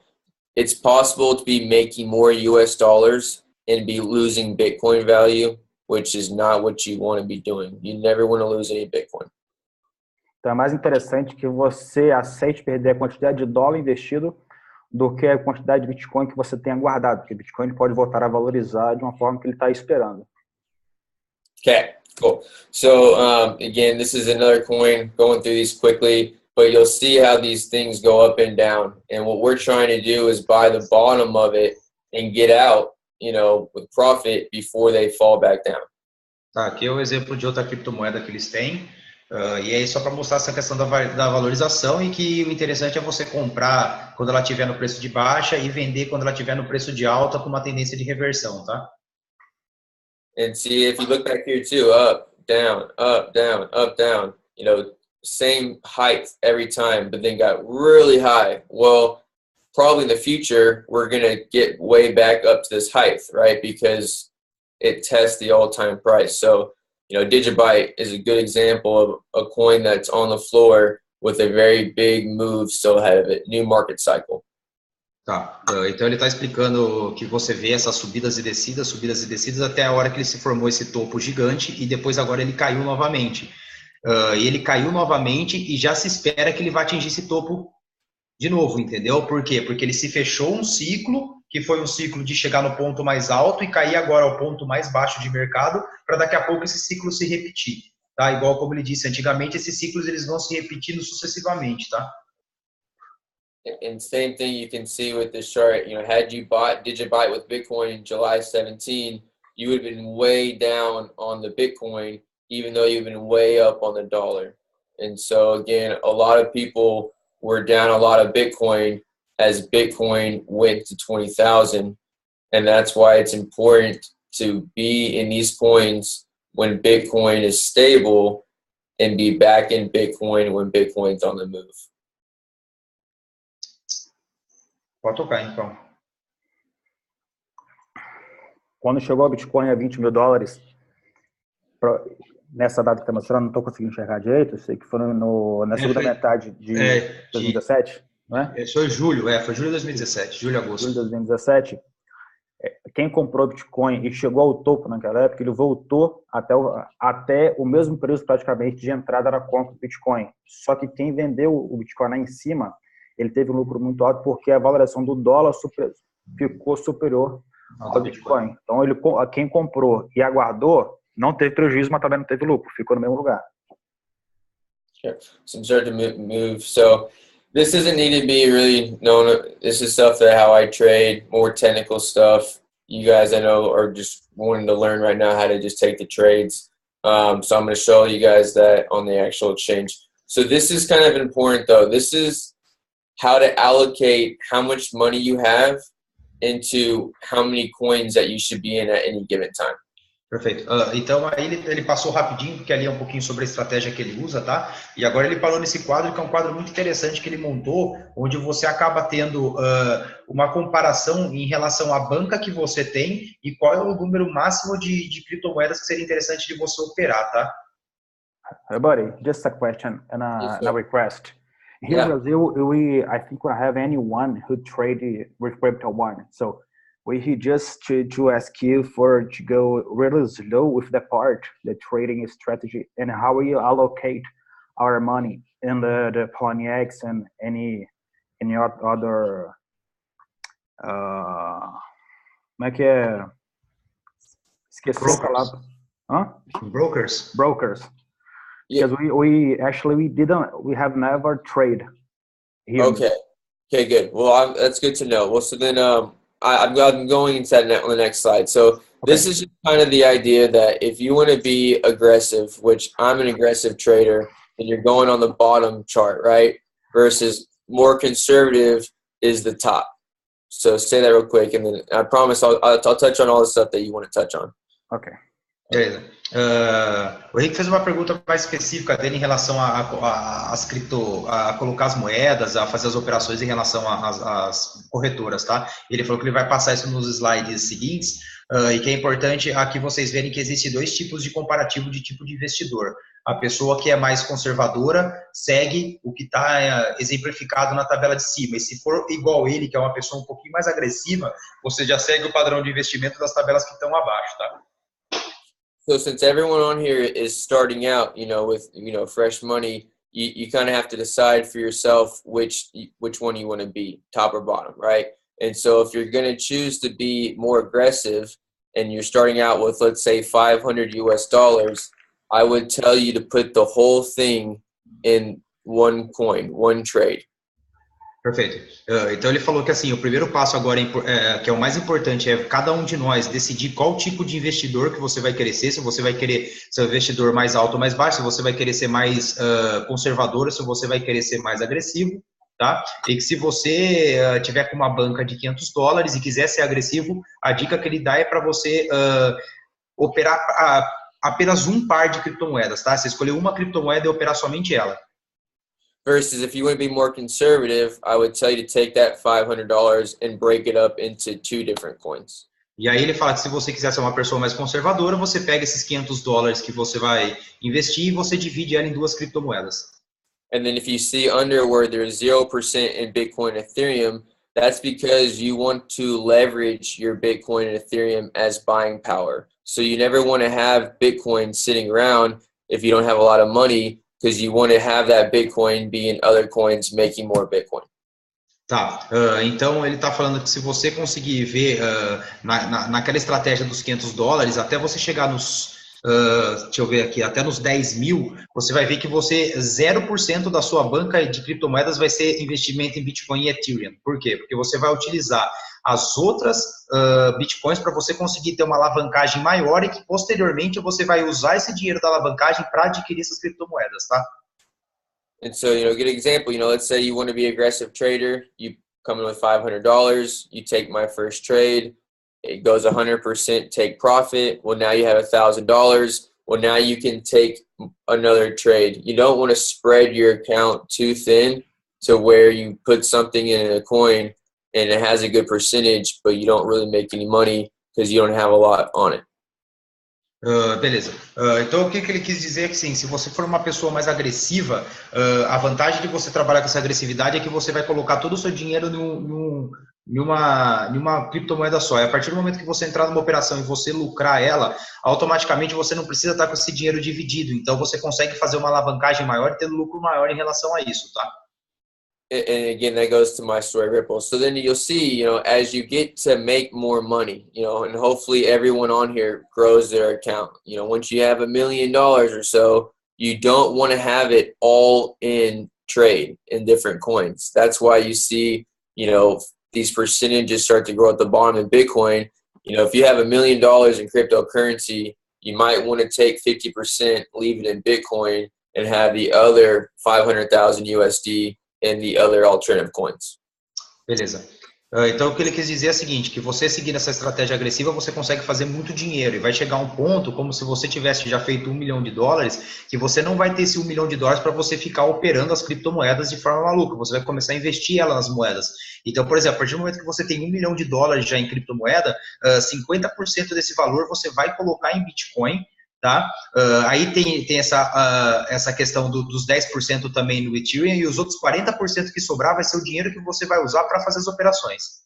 it's possible to be making more US dollars and be losing Bitcoin value, which is not what you want to be doing. You never want to lose any Bitcoin. Então é mais interessante que você aceite perder a quantidade de dólar investido do que a quantidade de Bitcoin que você tenha guardado, porque Bitcoin pode voltar a valorizar de uma forma que ele está esperando. Okay, cool. So again, this is another coin, going through these quickly, but you'll see how these things go up and down. And what we're trying to do is buy the bottom of it and get out, with profit before they fall back down. Tá, aqui é o exemplo de outra criptomoeda que eles têm. E aí só para mostrar essa questão da valorização e que o interessante é você comprar quando ela estiver no preço de baixa e vender quando ela estiver no preço de alta com uma tendência de reversão, tá? And see, if you look back here too, up, down, up, down, up, down, same height every time, but then got really high. Well, probably in the future, we're going to get way back up to this height, right? Because it tests the all-time price. So, Digibyte is a good example of a coin that's on the floor with a very big move still ahead of it, new market cycle. Tá, então ele está explicando que você vê essas subidas e descidas até a hora que ele se formou esse topo gigante e depois agora ele caiu novamente. E ele caiu novamente e já se espera que ele vai atingir esse topo de novo, entendeu? Por quê? Porque ele se fechou um ciclo, que foi um ciclo de chegar no ponto mais alto e cair agora ao ponto mais baixo de mercado, para daqui a pouco esse ciclo se repetir, tá? Igual como ele disse antigamente, esses ciclos eles vão se repetindo sucessivamente, tá? And same thing you can see with this chart, had you bought Digibyte with Bitcoin in July 17, you would have been way down on the Bitcoin, even though you've been way up on the dollar. And so again, a lot of people were down a lot of Bitcoin as Bitcoin went to 20,000. And that's why it's important to be in these coins when Bitcoin is stable and be back in Bitcoin when Bitcoin's on the move. Pode tocar, então. Quando chegou o Bitcoin a $20.000, nessa data que está mostrando, não estou conseguindo enxergar direito, eu sei que foram na segunda metade de 2017, não é? Foi julho, foi julho de 2017, julho, agosto. Julho de 2017. Quem comprou Bitcoin e chegou ao topo naquela época, ele voltou até o mesmo preço praticamente de entrada na compra do Bitcoin. Só que quem vendeu o Bitcoin lá em cima, ele teve um lucro muito alto porque a valoração do dólar ficou superior ao Bitcoin. Então, quem comprou e aguardou, não teve prejuízo, mas também não teve lucro. Ficou no mesmo lugar. Sure. Some start to move. So this doesn't need to be really known. This is stuff that how I trade, more technical stuff. You guys, I know, are just wanting to learn right now how to just take the trades. So I'm going to show you guys that on the actual exchange. So this is kind of important, though. This is how to allocate how much money you have into how many coins that you should be in at any given time. Perfeito. Então, aí ele passou rapidinho, porque ali é um pouquinho sobre a estratégia que ele usa, tá? E agora ele parou nesse quadro, que é um quadro muito interessante que ele montou, onde você acaba tendo uma comparação em relação à banca que você tem e qual é o número máximo de criptomoedas que seria interessante de você operar, tá? Hey, buddy, just a question and a request. Here in Brazil, I think we don't have anyone who trade with crypto one. So we just to ask you to go really slow with the trading strategy, and how we allocate our money in the Poloniex and any other como é que é? Esqueci a palavra. Brokers. Because we have never trade here. Okay, good. Well, that's good to know. Well, so then I'm going into that on the next slide. So this is just kind of the idea that if you want to be aggressive, which I'm an aggressive trader, and you're going on the bottom chart, right? Versus more conservative is the top. So say that real quick, and then I promise I'll touch on all the stuff that you want to touch on. Okay. Beleza. O Henrique fez uma pergunta mais específica dele em relação a colocar as moedas, a fazer as operações em relação às corretoras, tá? Ele falou que ele vai passar isso nos slides seguintes, e que é importante aqui vocês verem que existem dois tipos de comparativo de tipo de investidor. A pessoa que é mais conservadora segue o que está exemplificado na tabela de cima, e se for igual ele, que é uma pessoa um pouquinho mais agressiva, você já segue o padrão de investimento das tabelas que estão abaixo, tá? So since everyone on here is starting out, with, fresh money, you kind of have to decide for yourself which one you want to be, top or bottom, right? And so if you're going to choose to be more aggressive and you're starting out with, let's say, $500, I would tell you to put the whole thing in one coin, one trade. Perfeito. Então ele falou que assim, o primeiro passo agora, que é o mais importante, é cada um de nós decidir qual tipo de investidor que você vai querer ser, se você vai querer ser um investidor mais alto ou mais baixo, se você vai querer ser mais conservador, se você vai querer ser mais agressivo, tá? E que se você tiver com uma banca de $500 e quiser ser agressivo, a dica que ele dá é para você operar apenas um par de criptomoedas, tá? Você escolher uma criptomoeda e operar somente ela. Versus if you want to be more conservative, I would tell you to take that $500 and break it up into two different coins. E aí ele fala que se você quiser ser uma pessoa mais conservadora, você pega esses $500 que você vai investir e você divide ela em duas criptomoedas. And then if you see under where there's 0% in Bitcoin and Ethereum, that's because you want to leverage your Bitcoin and Ethereum as buying power. So you never want to have Bitcoin sitting around if you don't have a lot of money, because you want to have that Bitcoin be in other coins making more Bitcoin. Tá, então ele está falando que se você conseguir ver naquela estratégia dos $500, até você chegar nos, deixa eu ver aqui, até nos 10 mil, você vai ver que 0% da sua banca de criptomoedas vai ser investimento em Bitcoin e Ethereum. Por quê? Porque você vai utilizar as outras Bitcoins para você conseguir ter uma alavancagem maior e que posteriormente você vai usar esse dinheiro da alavancagem para adquirir essas criptomoedas, tá? And so, good example, let's say you want to be an aggressive trader, you come in with $500, you take my first trade, it goes 100%, take profit. Well, now you have $1,000. Well, now you can take another trade. You don't want to spread your account too thin to where you put something in a coin and it has a good percentage, but you don't really make any money because you don't have a lot on it. Beleza. Então, o que ele quis dizer é que, sim, se você for uma pessoa mais agressiva, a vantagem de você trabalhar com essa agressividade é que você vai colocar todo o seu dinheiro em uma criptomoeda só. E a partir do momento que você entrar numa operação e você lucrar ela, automaticamente você não precisa estar com esse dinheiro dividido. Então, você consegue fazer uma alavancagem maior e ter lucro maior em relação a isso, tá? And again, that goes to my story, Ripple. So then you'll see, as you get to make more money, and hopefully everyone on here grows their account. Once you have $1 million or so, you don't want to have it all in trade in different coins. That's why you see, these percentages start to grow at the bottom in Bitcoin. If you have $1 million in cryptocurrency, you might want to take 50%, leave it in Bitcoin, and have the other 500,000 USD and the other alternative coins. Beleza. Então, o que ele quis dizer é o seguinte, que você seguindo essa estratégia agressiva, você consegue fazer muito dinheiro e vai chegar a um ponto, como se você tivesse já feito $1 milhão, que você não vai ter esse $1 milhão para você ficar operando as criptomoedas de forma maluca, você vai começar a investir ela nas moedas. Então, por exemplo, a partir do momento que você tem $1 milhão já em criptomoeda, 50% desse valor você vai colocar em Bitcoin, tá? Aí tem essa questão dos 10% também no Ethereum e os outros 40% que sobrar vai ser o dinheiro que você vai usar para fazer as operações.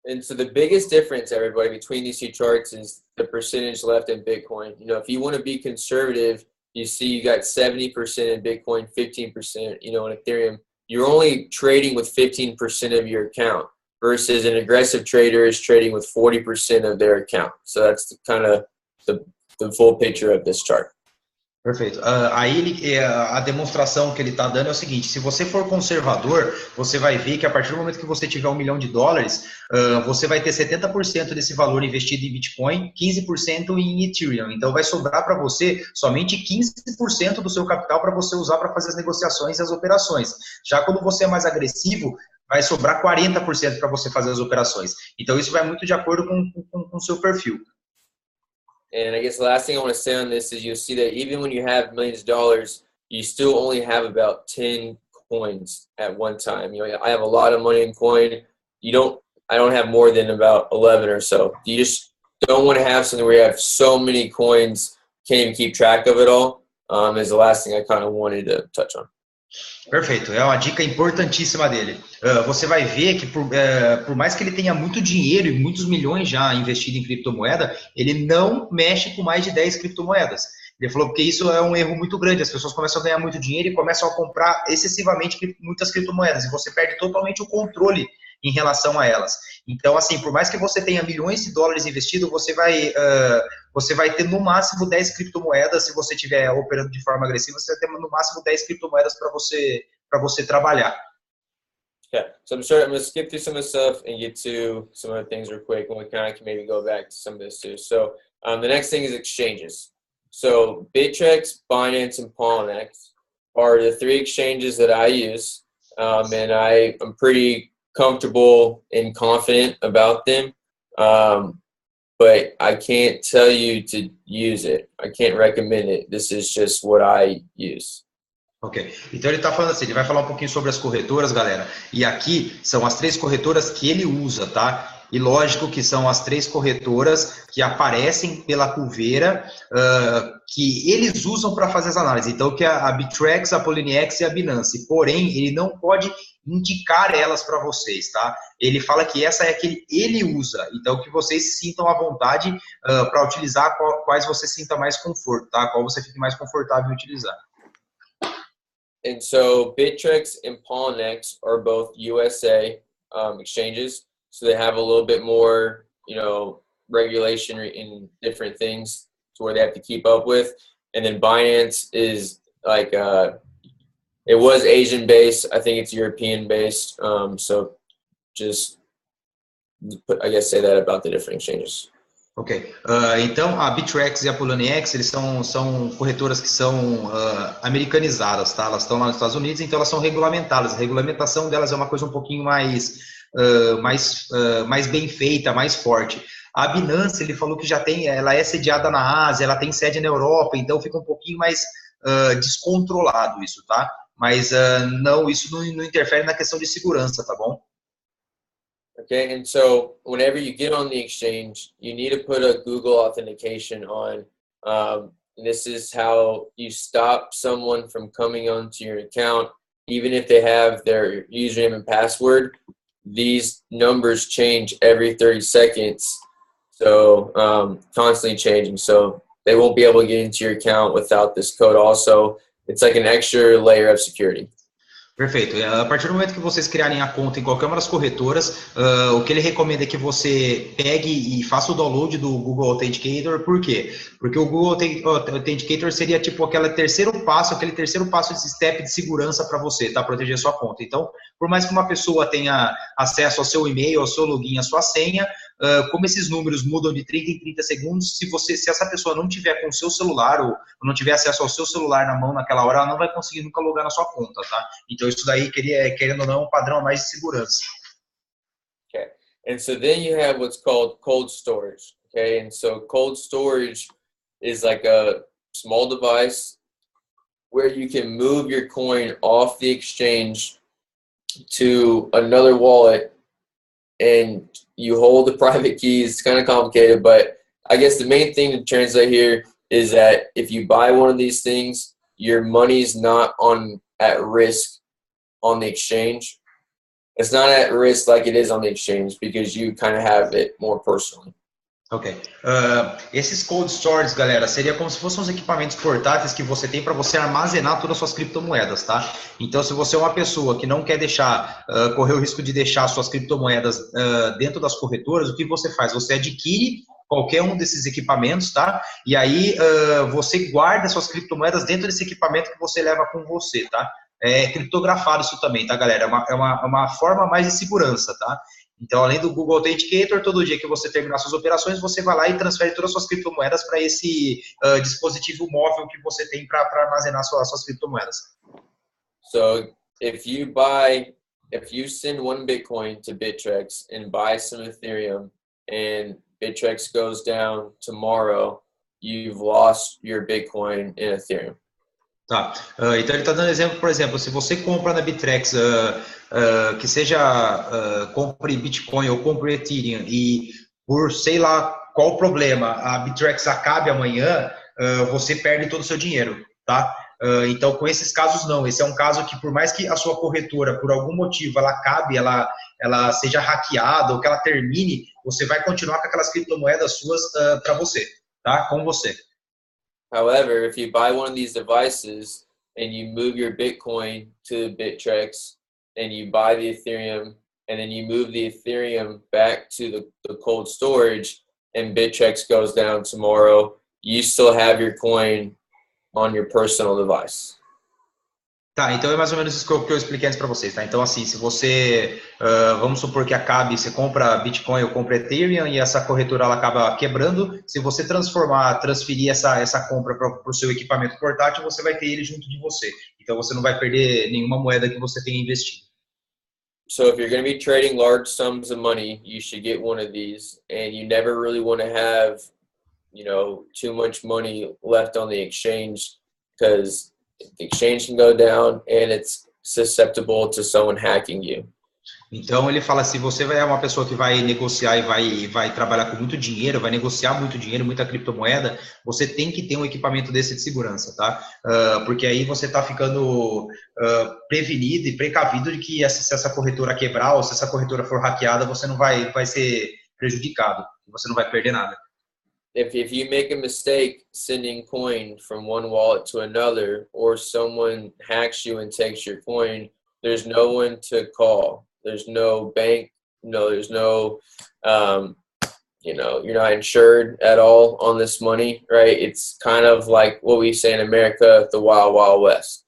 And so the biggest difference, everybody, between these two charts is the percentage left in Bitcoin. If you want to be conservative, you see you got 70% in Bitcoin, 15%, in Ethereum. You're only trading with 15% of your account versus an aggressive trader is trading with 40% of their account. So that's kind of the full picture of this chart. Perfeito. Aí a demonstração que ele está dando é o seguinte, se você for conservador, você vai ver que a partir do momento que você tiver $1 milhão, você vai ter 70% desse valor investido em Bitcoin, 15% em Ethereum. Então vai sobrar para você somente 15% do seu capital para você usar para fazer as negociações e as operações. Já quando você é mais agressivo, vai sobrar 40% para você fazer as operações. Então, isso vai muito de acordo com o seu perfil. And I guess the last thing I want to say on this is you'll see that even when you have millions of dollars, you still only have about 10 coins at one time. You know, I have a lot of money in coin. I don't have more than about 11 or so. You just don't want to have something where you have so many coins, can't even keep track of it all. Is the last thing I kind of wanted to touch on. Perfeito, é uma dica importantíssima dele. Você vai ver que por mais que ele tenha muito dinheiro e muitos milhões já investido em criptomoeda, ele não mexe com mais de 10 criptomoedas. Ele falou porque isso é um erro muito grande, as pessoas começam a ganhar muito dinheiro e começam a comprar excessivamente muitas criptomoedas, e você perde totalmente o controle em relação a elas. Então, assim, por mais que você tenha milhões de dólares investido, você vai ter no máximo 10 criptomoedas. Se você estiver operando de forma agressiva, você vai ter no máximo 10 criptomoedas para você trabalhar. Yeah, so I'm going to skip through some of the stuff and get to some of the things real quick, and we kind of can maybe go back to some of this too. So the next thing is exchanges. So Bittrex, Binance, and Poloniex are the 3 exchanges that I use, and I'm pretty comfortable and confident about them, but I can't tell you to use it. I can't recommend it. This is just what I use. Ok, então ele está falando assim, ele vai falar um pouquinho sobre as corretoras, galera, e aqui são as 3 corretoras que ele usa, tá? E lógico que são as 3 corretoras que aparecem pela Kuvera, que eles usam para fazer as análises. Então, que é a Bittrex, a Poloniex e a Binance. Porém, ele não pode indicar elas para vocês, tá? Ele fala que essa é a que ele usa. Então, que vocês sintam à vontade para utilizar quais você sinta mais conforto, tá? Qual você fique mais confortável em utilizar. And so Bittrex and Poloniex are both USA exchanges. So they have a little bit more, regulation in different things to where they have to keep up with. And then Binance is like, it was Asian based. I think it's European based. So just, I guess, say that about the different exchanges. Ok, então a Bittrex e a Poloniex, eles são corretoras que são americanizadas, tá? Elas estão lá nos Estados Unidos, então elas são regulamentadas. A regulamentação delas é uma coisa um pouquinho mais bem feita, mais forte. A Binance, ele falou que ela é sediada na Ásia, ela tem sede na Europa, então fica um pouquinho mais descontrolado isso, tá? Mas isso não interfere na questão de segurança, tá bom? Okay, and so whenever you get on the exchange, you need to put a Google authentication on. And this is how you stop someone from coming onto your account, even if they have their username and password. These numbers change every 30 seconds, so constantly changing. So they won't be able to get into your account without this code also. It's like an extra layer of security. Perfeito. A partir do momento que vocês criarem a conta em qualquer uma das corretoras, o que ele recomenda é que você pegue e faça o download do Google Authenticator. Por quê? Porque o Google Authenticator seria tipo aquele terceiro passo desse step de segurança para você, tá? Proteger a sua conta. Então, por mais que uma pessoa tenha acesso ao seu e-mail, ao seu login, à sua senha, como esses números mudam de 30 em 30 segundos, se essa pessoa não tiver com o seu celular ou não tiver acesso ao seu celular na mão naquela hora, ela não vai conseguir nunca logar na sua conta, tá? Então isso daí, querendo ou não, é um padrão a mais de segurança. Okay, and so then you have what's called cold storage, okay? And so cold storage is like a small device where you can move your coin off the exchange to another wallet and you hold the private keys. It's kind of complicated, but I guess the main thing to translate here is that if you buy one of these things, your money's not at risk on the exchange. It's not at risk like it is on the exchange because you kind of have it more personally. Ok. Esses cold storage, galera, seria como se fossem os equipamentos portáteis que você tem para você armazenar todas as suas criptomoedas, tá? Então, se você é uma pessoa que não quer correr o risco de deixar suas criptomoedas dentro das corretoras, o que você faz? Você adquire qualquer um desses equipamentos, tá? E aí você guarda suas criptomoedas dentro desse equipamento que você leva com você, tá? É criptografado isso também, tá, galera? É uma forma mais de segurança, tá? Então, além do Google Authenticator, todo dia que você terminar suas operações, você vai lá e transfere todas as suas criptomoedas para esse dispositivo móvel que você tem para armazenar suas criptomoedas. So, if you buy if you send one Bitcoin to Bittrex and buy some Ethereum and Bittrex goes down tomorrow, you've lost your Bitcoin in Ethereum. Tá. Então ele está dando exemplo, por exemplo, se você compra na Bittrex, que seja compre Bitcoin ou compre Ethereum e por sei lá qual problema a Bittrex acabe amanhã, você perde todo o seu dinheiro, tá? Então com esses casos não, esse é um caso que por mais que a sua corretora por algum motivo ela acabe, ela seja hackeada ou que ela termine, você vai continuar com aquelas criptomoedas suas para você, tá? Com você. However, if you buy one of these devices and you move your Bitcoin to Bittrex and you buy the Ethereum and then you move the Ethereum back to the cold storage and Bittrex goes down tomorrow, you still have your coin on your personal device. Tá, então é mais ou menos isso que eu expliquei antes para vocês, tá? Então, assim, se você, vamos supor que acabe, você compra Bitcoin ou compra Ethereum e essa corretora ela acaba quebrando, se você transferir essa compra para o seu equipamento portátil, você vai ter ele junto de você. Então, você não vai perder nenhuma moeda que você tenha investido. So if you're going to be trading large sums of money, you should get one of these, and you never really want to have, too much money left on the exchange because the exchange can go down and it's susceptible to someone hacking you. Então ele fala, se você é uma pessoa que vai negociar e vai trabalhar com muito dinheiro, vai negociar muito dinheiro, muita criptomoeda, você tem que ter um equipamento desse de segurança, tá? Porque aí você está ficando prevenido e precavido de que se essa corretora quebrar ou se essa corretora for hackeada, você não vai ser prejudicado, você não vai perder nada. If you make a mistake sending coin from one wallet to another, or someone hacks you and takes your coin, there's no one to call. There's no bank. There's no, you're not insured at all on this money, right? It's kind of like what we say in America, the Wild Wild West.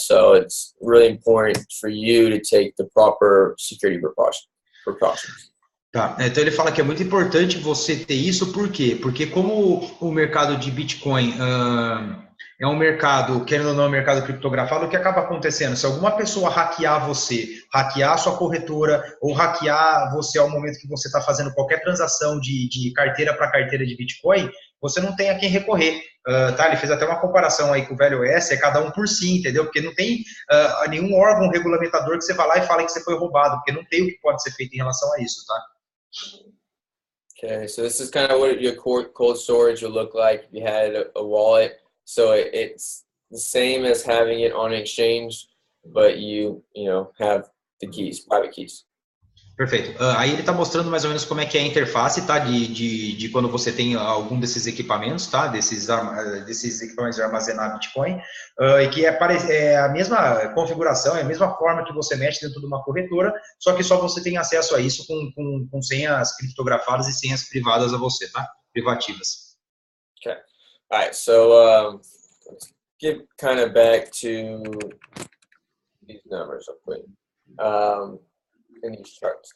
So it's really important for you to take the proper security precautions. Tá, então ele fala que é muito importante você ter isso, por quê? Porque como o mercado de Bitcoin é um mercado, querendo ou não, é um mercado criptografado, o que acaba acontecendo? Se alguma pessoa hackear você, hackear a sua corretora, ou hackear você ao momento que você está fazendo qualquer transação de carteira para carteira de Bitcoin, você não tem a quem recorrer. Tá? Ele fez até uma comparação aí com o Velho Oeste, é cada um por si, entendeu? Porque não tem nenhum órgão regulamentador que você vá lá e fale que você foi roubado, porque não tem o que pode ser feito em relação a isso, tá? Okay, so this is kind of what your cold storage would look like if you had a wallet. So it's the same as having it on an exchange, but you have the keys, private keys. Perfeito. Aí ele está mostrando mais ou menos como é que é a interface, tá? De quando você tem algum desses equipamentos, tá? Desses equipamentos de armazenar Bitcoin, e que é a mesma configuração, é a mesma forma que você mexe dentro de uma corretora, só que só você tem acesso a isso com senhas criptografadas e senhas privadas a você, tá? Privativas. Okay. All right. So let's get kind of back to these numbers real quick. In these charts.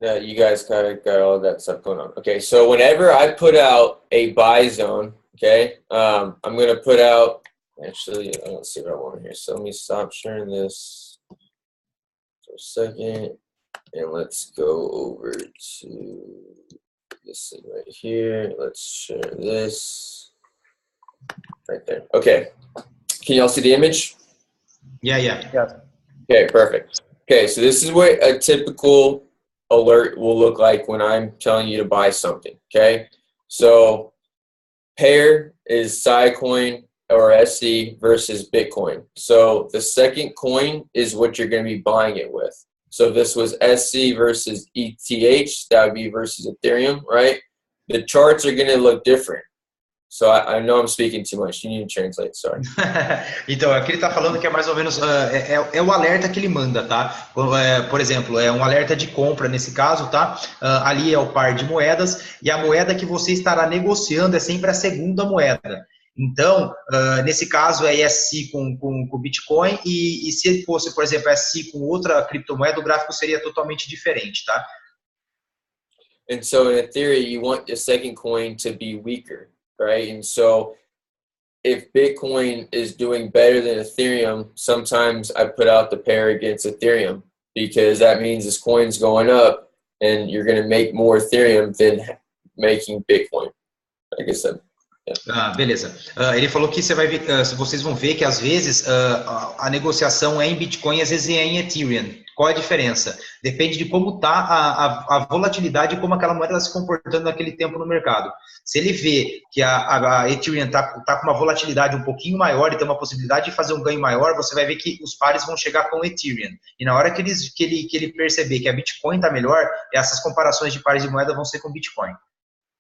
You guys kind of got all that stuff going on. Okay, so whenever I put out a buy zone, okay, I'm going to put out, actually, I don't see what I want here. So let me stop sharing this for a second, and let's go over to this thing right here. Let's share this right there. Okay, can y'all see the image? Yeah. Okay, perfect. Okay, so this is what a typical alert will look like when I'm telling you to buy something, okay? So pair is Coin or SC versus Bitcoin. So the second coin is what you're going to be buying it with. So if this was SC versus ETH, that would be versus Ethereum, right? The charts are going to look different. So I know I'm speaking too much. You need to translate, sorry. Então, aqui ele está falando que é mais ou menos, é o alerta que ele manda, tá? Por exemplo, é um alerta de compra nesse caso, tá? Ali é o par de moedas e a moeda que você estará negociando é sempre a segunda moeda. Então, nesse caso é SC com Bitcoin e se fosse, por exemplo, SC com outra criptomoeda, o gráfico seria totalmente diferente, tá? And so in Ethereum, you want the second coin to be weaker. Right, and so if Bitcoin is doing better than Ethereum, sometimes I put out the pair against Ethereum because that means this coin's going up and you're going to make more Ethereum than making Bitcoin. I guess that. Ah, beleza. Ele falou que você vai ver, vocês vão ver que às vezes a negociação é em Bitcoin, às vezes é em Ethereum. Qual é a diferença? Depende de como está a volatilidade e como aquela moeda está se comportando naquele tempo no mercado. Se ele vê que a Ethereum está com uma volatilidade um pouquinho maior e tem uma possibilidade de fazer um ganho maior, você vai ver que os pares vão chegar com o Ethereum. E na hora que ele perceber que a Bitcoin está melhor, essas comparações de pares de moeda vão ser com Bitcoin.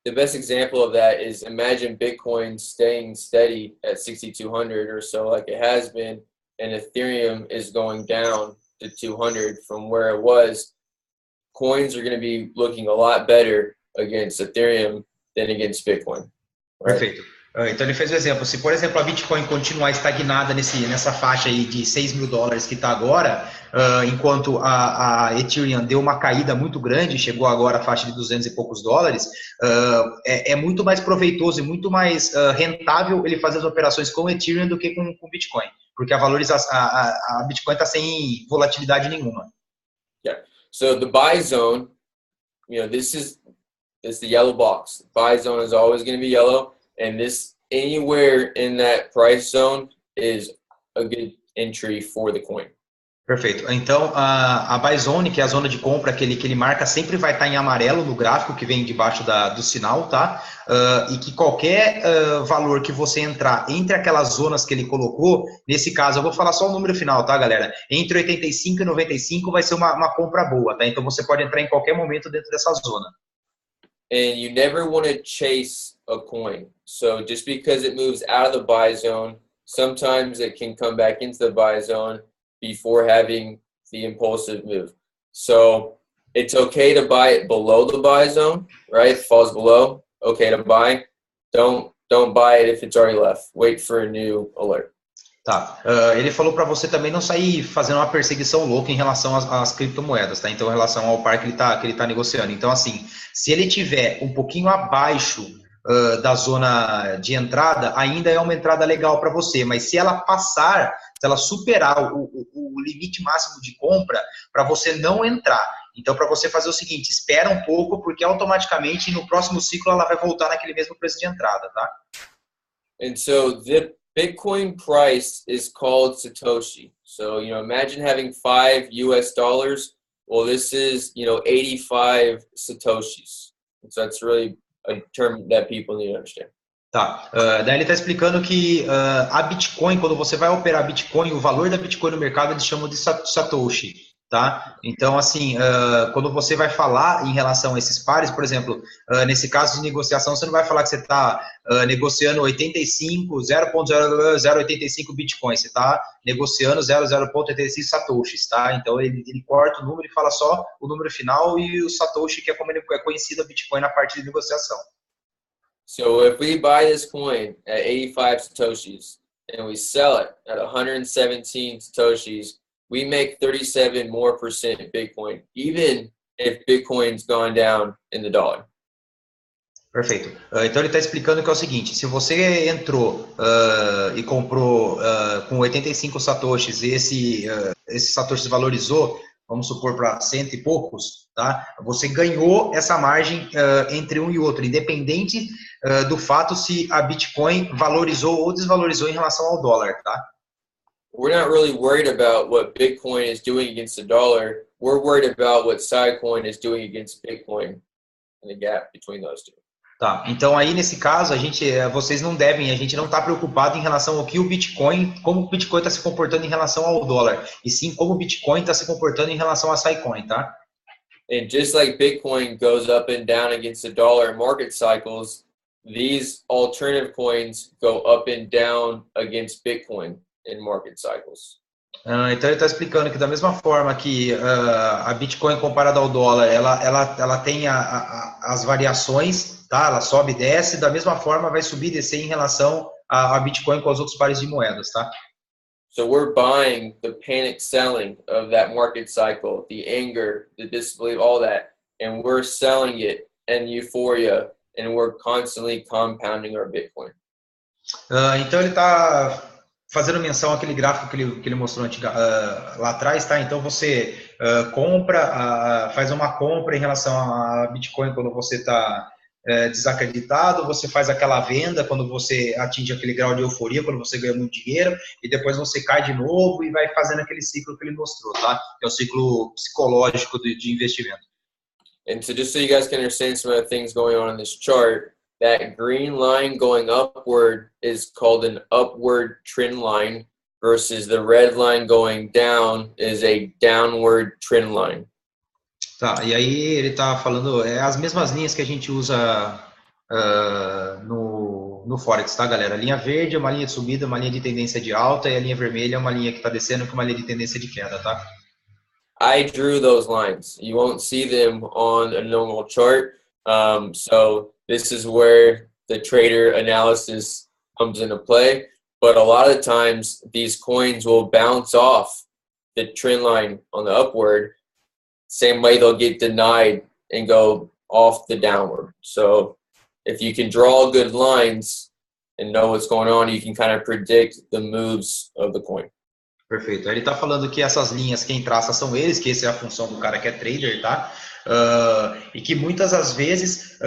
The best example of that is imagine Bitcoin staying steady at 6,200 or so like it has been, and Ethereum is going down to 200 from where it was. Coins are going to be looking a lot better against Ethereum than against Bitcoin. Right? Perfeito. Então ele fez o exemplo, se por exemplo a Bitcoin continuar estagnada nessa faixa aí de 6 mil dólares que está agora, enquanto a Ethereum deu uma caída muito grande, chegou agora à faixa de 200 e poucos dólares, é muito mais proveitoso e muito mais rentável ele fazer as operações com o Ethereum do que com o Bitcoin, porque a Bitcoin está sem volatilidade nenhuma. Yeah. So the buy zone, this is the yellow box. The buy zone is always going to be yellow. And this, anywhere in that price zone is a good entry for the coin. Perfeito. Então, a buy zone, que é a zona de compra que ele marca, sempre vai estar em amarelo no gráfico que vem debaixo do sinal, tá? E que qualquer valor que você entrar entre aquelas zonas que ele colocou, nesse caso, eu vou falar só o número final, tá, galera? Entre 85 e 95 vai ser uma compra boa, tá? Então, você pode entrar em qualquer momento dentro dessa zona. And you never want to chase a coin. So just because it moves out of the buy zone, sometimes it can come back into the buy zone before having the impulsive move. So it's okay to buy it below the buy zone, right? If it falls below, okay to buy. Don't buy it if it's already left. Wait for a new alert. Tá. Ele falou para você também não sair fazendo uma perseguição louca em relação às criptomoedas, tá? Então, em relação ao par que ele tá negociando. Então, assim, se ele tiver um pouquinho abaixo da zona de entrada, ainda é uma entrada legal para você. Mas se ela passar, se ela superar o limite máximo de compra, para você não entrar. Então, para você fazer o seguinte, espera um pouco, porque automaticamente no próximo ciclo ela vai voltar naquele mesmo preço de entrada, tá? And so the Bitcoin price is called Satoshi. So, imagine having $5. Well, this is, 85 Satoshis. So that's really a term that people need to understand. Tá, daí ele está explicando que a Bitcoin, quando você vai operar Bitcoin, o valor da Bitcoin no mercado eles chamam de Satoshi, tá? Então, assim, quando você vai falar em relação a esses pares, por exemplo, nesse caso de negociação, você não vai falar que você está negociando 0.0085 Bitcoin, você está negociando 00.85 Satoshis, tá? Então, ele corta o número e fala só o número final e o Satoshi, que é como ele é conhecido a Bitcoin na parte de negociação. So if we buy this coin at 85 Satoshis and we sell it at 117 Satoshis, we make 37% more Bitcoin, even if Bitcoin's gone down in the dollar. Perfeito. Então ele está explicando que é o seguinte, se você entrou e comprou com 85 satoshis e esse satoshi valorizou, vamos supor, para 100 e poucos, tá? Você ganhou essa margem entre um e outro, independente do fato se a Bitcoin valorizou ou desvalorizou em relação ao dólar, tá? We're not really worried about what Bitcoin is doing against the dollar. We're worried about what Sidecoin is doing against Bitcoin and the gap between those two. Tá, então aí nesse caso vocês não devem, a gente não está preocupado em relação ao que o Bitcoin, como o Bitcoin está se comportando em relação ao dólar, e sim como o Bitcoin está se comportando em relação a Sidecoin, tá? And just like Bitcoin goes up and down against the dollar in market cycles, these alternative coins go up and down against Bitcoin in market cycles. Então ele está explicando que da mesma forma que a Bitcoin comparada ao dólar, ela tem as variações, tá? Ela sobe e desce, da mesma forma vai subir e descer em relação a Bitcoin com os outros pares de moedas, tá? So we're buying the panic selling of that market cycle, the anger, the disbelief, all that, and we're selling it in euphoria, and we're constantly compounding our Bitcoin. Então ele está fazendo menção àquele gráfico que ele mostrou lá atrás, tá? Então você faz uma compra em relação a Bitcoin quando você está desacreditado, você faz aquela venda quando você atinge aquele grau de euforia, quando você ganha muito dinheiro, e depois você cai de novo e vai fazendo aquele ciclo que ele mostrou, tá? Que é o ciclo psicológico de investimento. And so just so you guys can understand some of the things going on in this chart, that green line going upward is called an upward trend line versus the red line going down is a downward trend line. Tá, e aí ele tá falando, as mesmas linhas que a gente usa no Forex, tá, galera? A linha verde é uma linha de subida, uma linha de tendência de alta, e a linha vermelha é uma linha que tá descendo com uma linha de tendência de queda, tá? I drew those lines. You won't see them on a normal chart. So this is where the trader analysis comes into play. But a lot of times these coins will bounce off the trend line on the upward. Same way they'll get denied and go off the downward. So if you can draw good lines and know what's going on, you can kind of predict the moves of the coin. Perfeito. Ele está falando que essas linhas, quem traça são eles, que essa é a função do cara que é trader, tá? E que muitas das vezes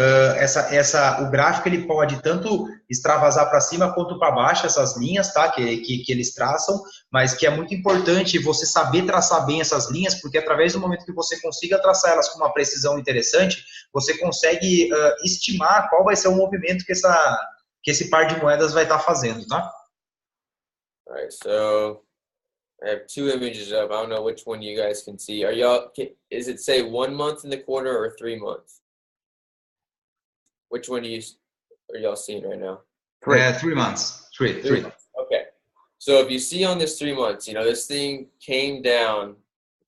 o gráfico ele pode tanto extravasar para cima quanto para baixo, essas linhas, tá? Que eles traçam, mas que é muito importante você saber traçar bem essas linhas, porque através do momento que você consiga traçar elas com uma precisão interessante, você consegue estimar qual vai ser o movimento que esse par de moedas vai estar fazendo, tá? Alright, so I have two images up. I don't know which one you guys can see. Is it say 1 month in the quarter or 3 months? Which one are y'all seeing right now? 3 months. Three. Okay. So if you see on this 3 months, this thing came down,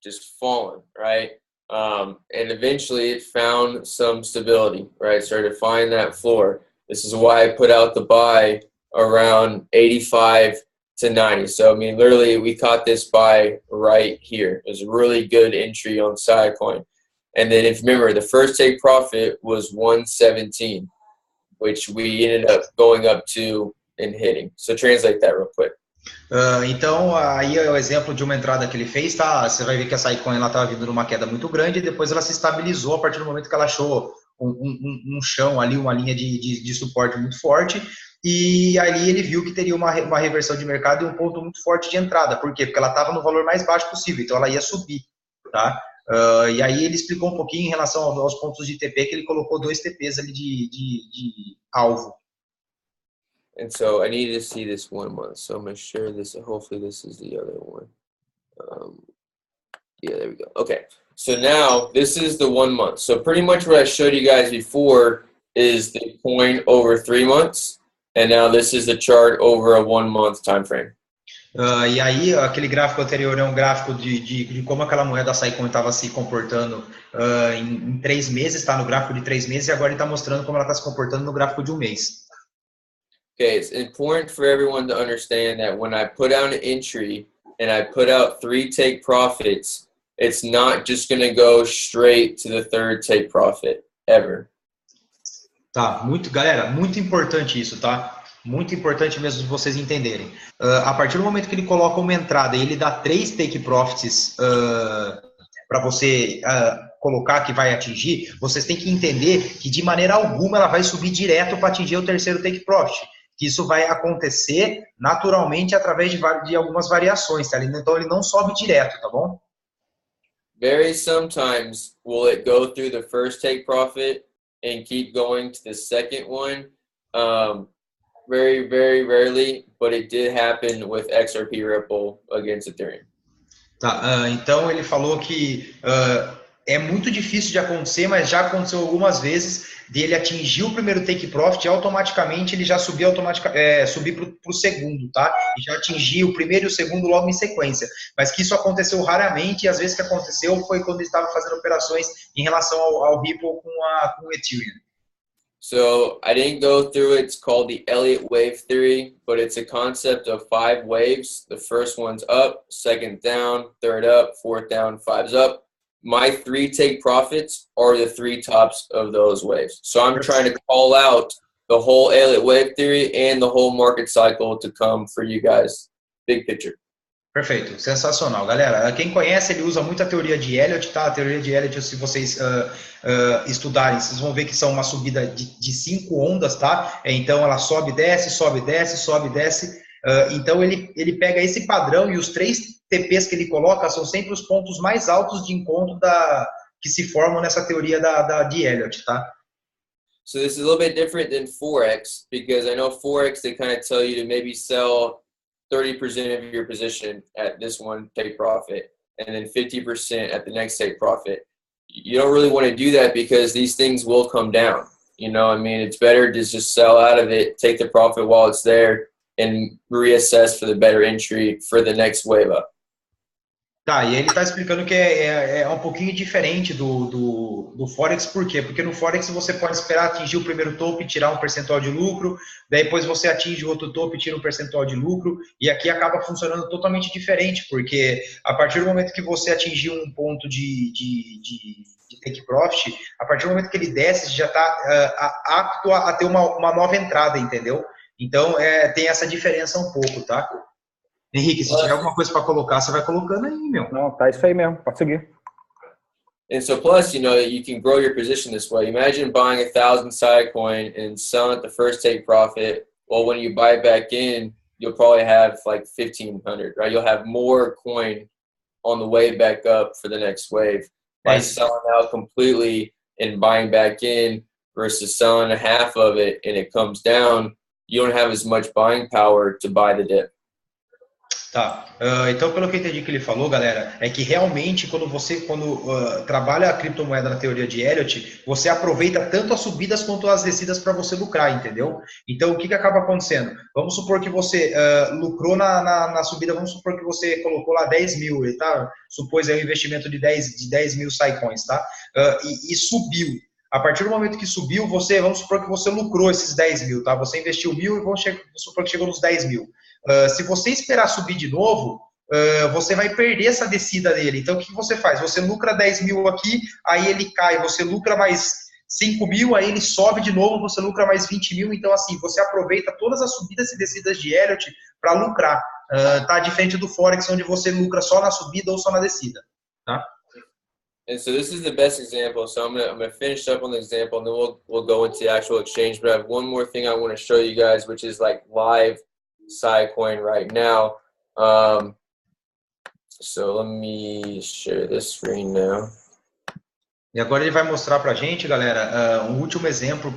just fallen, right? And eventually it found some stability, right? Started to find that floor. This is why I put out the buy around 85 to 90. So, I mean, literally, we caught this buy right here. It was a really good entry on Sidecoin. And then, if you remember, the first take profit was 117, which we ended up going up to and hitting. So, translate that real quick. Então, aí é o exemplo de uma entrada que ele fez, tá? Você vai ver que a Sidecoin estava vindo numa queda muito grande e depois ela se estabilizou a partir do momento que ela achou um chão ali, uma linha de suporte muito forte. E ali ele viu que teria uma reversão de mercado e um ponto muito forte de entrada. Por quê? Porque ela estava no valor mais baixo possível, então ela ia subir, tá? E aí ele explicou um pouquinho em relação aos pontos de TP, que ele colocou 2 TPs ali de alvo. And so I needed to see this 1 month, so I'm going to share this. Hopefully this is the other one. Yeah, there we go. Okay, so now this is the 1 month. So pretty much what I showed you guys before is the coin over 3 months. And now this is the chart over a 1 month time frame. E aí, aquele gráfico anterior é um gráfico de como aquela moeda Sidecoin estava se comportando em 3 meses, está no gráfico de 3 meses, e agora ele está mostrando como ela está se comportando no gráfico de 1 mês. Okay, it's important for everyone to understand that when I put out an entry and I put out 3 take profits, it's not just going to go straight to the 3rd take profit, ever. Tá, galera, muito importante isso, tá? Muito importante mesmo de vocês entenderem. A partir do momento que ele coloca uma entrada e ele dá 3 take profits para você colocar que vai atingir, vocês têm que entender que de maneira alguma ela vai subir direto para atingir o 3º take profit. Que isso vai acontecer naturalmente através de algumas variações, tá? Então ele não sobe direto, tá bom? Very sometimes will it go through the first take profit and keep going to the second one. Very, very rarely, but it did happen with XRP Ripple against Ethereum. Tá, então ele falou que é muito difícil de acontecer, mas já aconteceu algumas vezes dele atingir o primeiro take profit e automaticamente ele já subir para o segundo, tá? E já atingir o primeiro e o segundo logo em sequência. Mas que isso aconteceu raramente, e às vezes que aconteceu foi quando ele estava fazendo operações em relação ao Ripple com o Ethereum. So I didn't go through it. It's called the Elliott wave theory, but it's a concept of 5 waves. The first one's up, second down, third up, fourth down, 5's up. My 3 take profits are the 3 tops of those waves. So I'm trying to call out the whole Elliott wave theory and the whole market cycle to come for you guys. Big picture. Perfeito, sensacional, galera. Quem conhece, ele usa muito a teoria de Elliott, tá? A teoria de Elliott, se vocês estudarem, vocês vão ver que são uma subida de 5 ondas, tá? Então ela sobe, desce, sobe, desce, sobe, desce. Então ele pega esse padrão e os 3 TPs que ele coloca são sempre os pontos mais altos de encontro que se formam nessa teoria de Elliott, tá? So this is a little bit different than Forex, because I know Forex, they kind of tell you to maybe sell 30% of your position at this one take profit and then 50% at the next take profit. You don't really want to do that because these things will come down. You know, I mean, it's better to just sell out of it, take the profit while it's there, and reassess for the better entry for the next wave up. Tá, e ele está explicando que é um pouquinho diferente do Forex, por quê? Porque no Forex você pode esperar atingir o primeiro topo e tirar um percentual de lucro, depois você atinge o outro topo e tira um percentual de lucro, e aqui acaba funcionando totalmente diferente, porque a partir do momento que você atingir um ponto de take profit, a partir do momento que ele desce, já está apto a ter uma nova entrada, entendeu? Então, tem essa diferença um pouco, tá? Henrique, se tiver alguma coisa para colocar, você vai colocando aí, meu. Não, tá isso aí mesmo, pode seguir. And so plus, you know, you can grow your position this way. Imagine buying 1,000 Sitecoin and selling at the first take profit. Well, when you buy back in, you'll probably have like 1,500, right? You'll have more coin on the way back up for the next wave. By selling out completely and buying back in versus selling a half of it and it comes down, you don't have as much buying power to buy the dip. Tá, então pelo que eu entendi que ele falou, galera, é que realmente quando trabalha a criptomoeda na teoria de Elliott, você aproveita tanto as subidas quanto as descidas para você lucrar, entendeu? Então o que acaba acontecendo? Vamos supor que você lucrou na subida, vamos supor que você colocou lá 10 mil, tá? Supôs aí um investimento de 10 mil Sitecoins, tá? E subiu. A partir do momento que subiu, vamos supor que você lucrou esses 10 mil, tá? Você investiu 1.000 e vamos supor que chegou nos 10 mil. Se você esperar subir de novo, você vai perder essa descida dele. Então, o que você faz? Você lucra 10 mil aqui, aí ele cai, você lucra mais 5 mil, aí ele sobe de novo, você lucra mais 20 mil. Então, assim, você aproveita todas as subidas e descidas de Elliott para lucrar. Tá diferente do Forex, onde você lucra só na subida ou só na descida. Tá? And so this is the best example. So I'm gonna finish up on the example, and then we'll go into the actual exchange. But I have one more thing I want to show you guys, which is like live Sitecoin right now. So let me share this screen now. E agora ele vai mostrar para a gente, galera, um último exemplo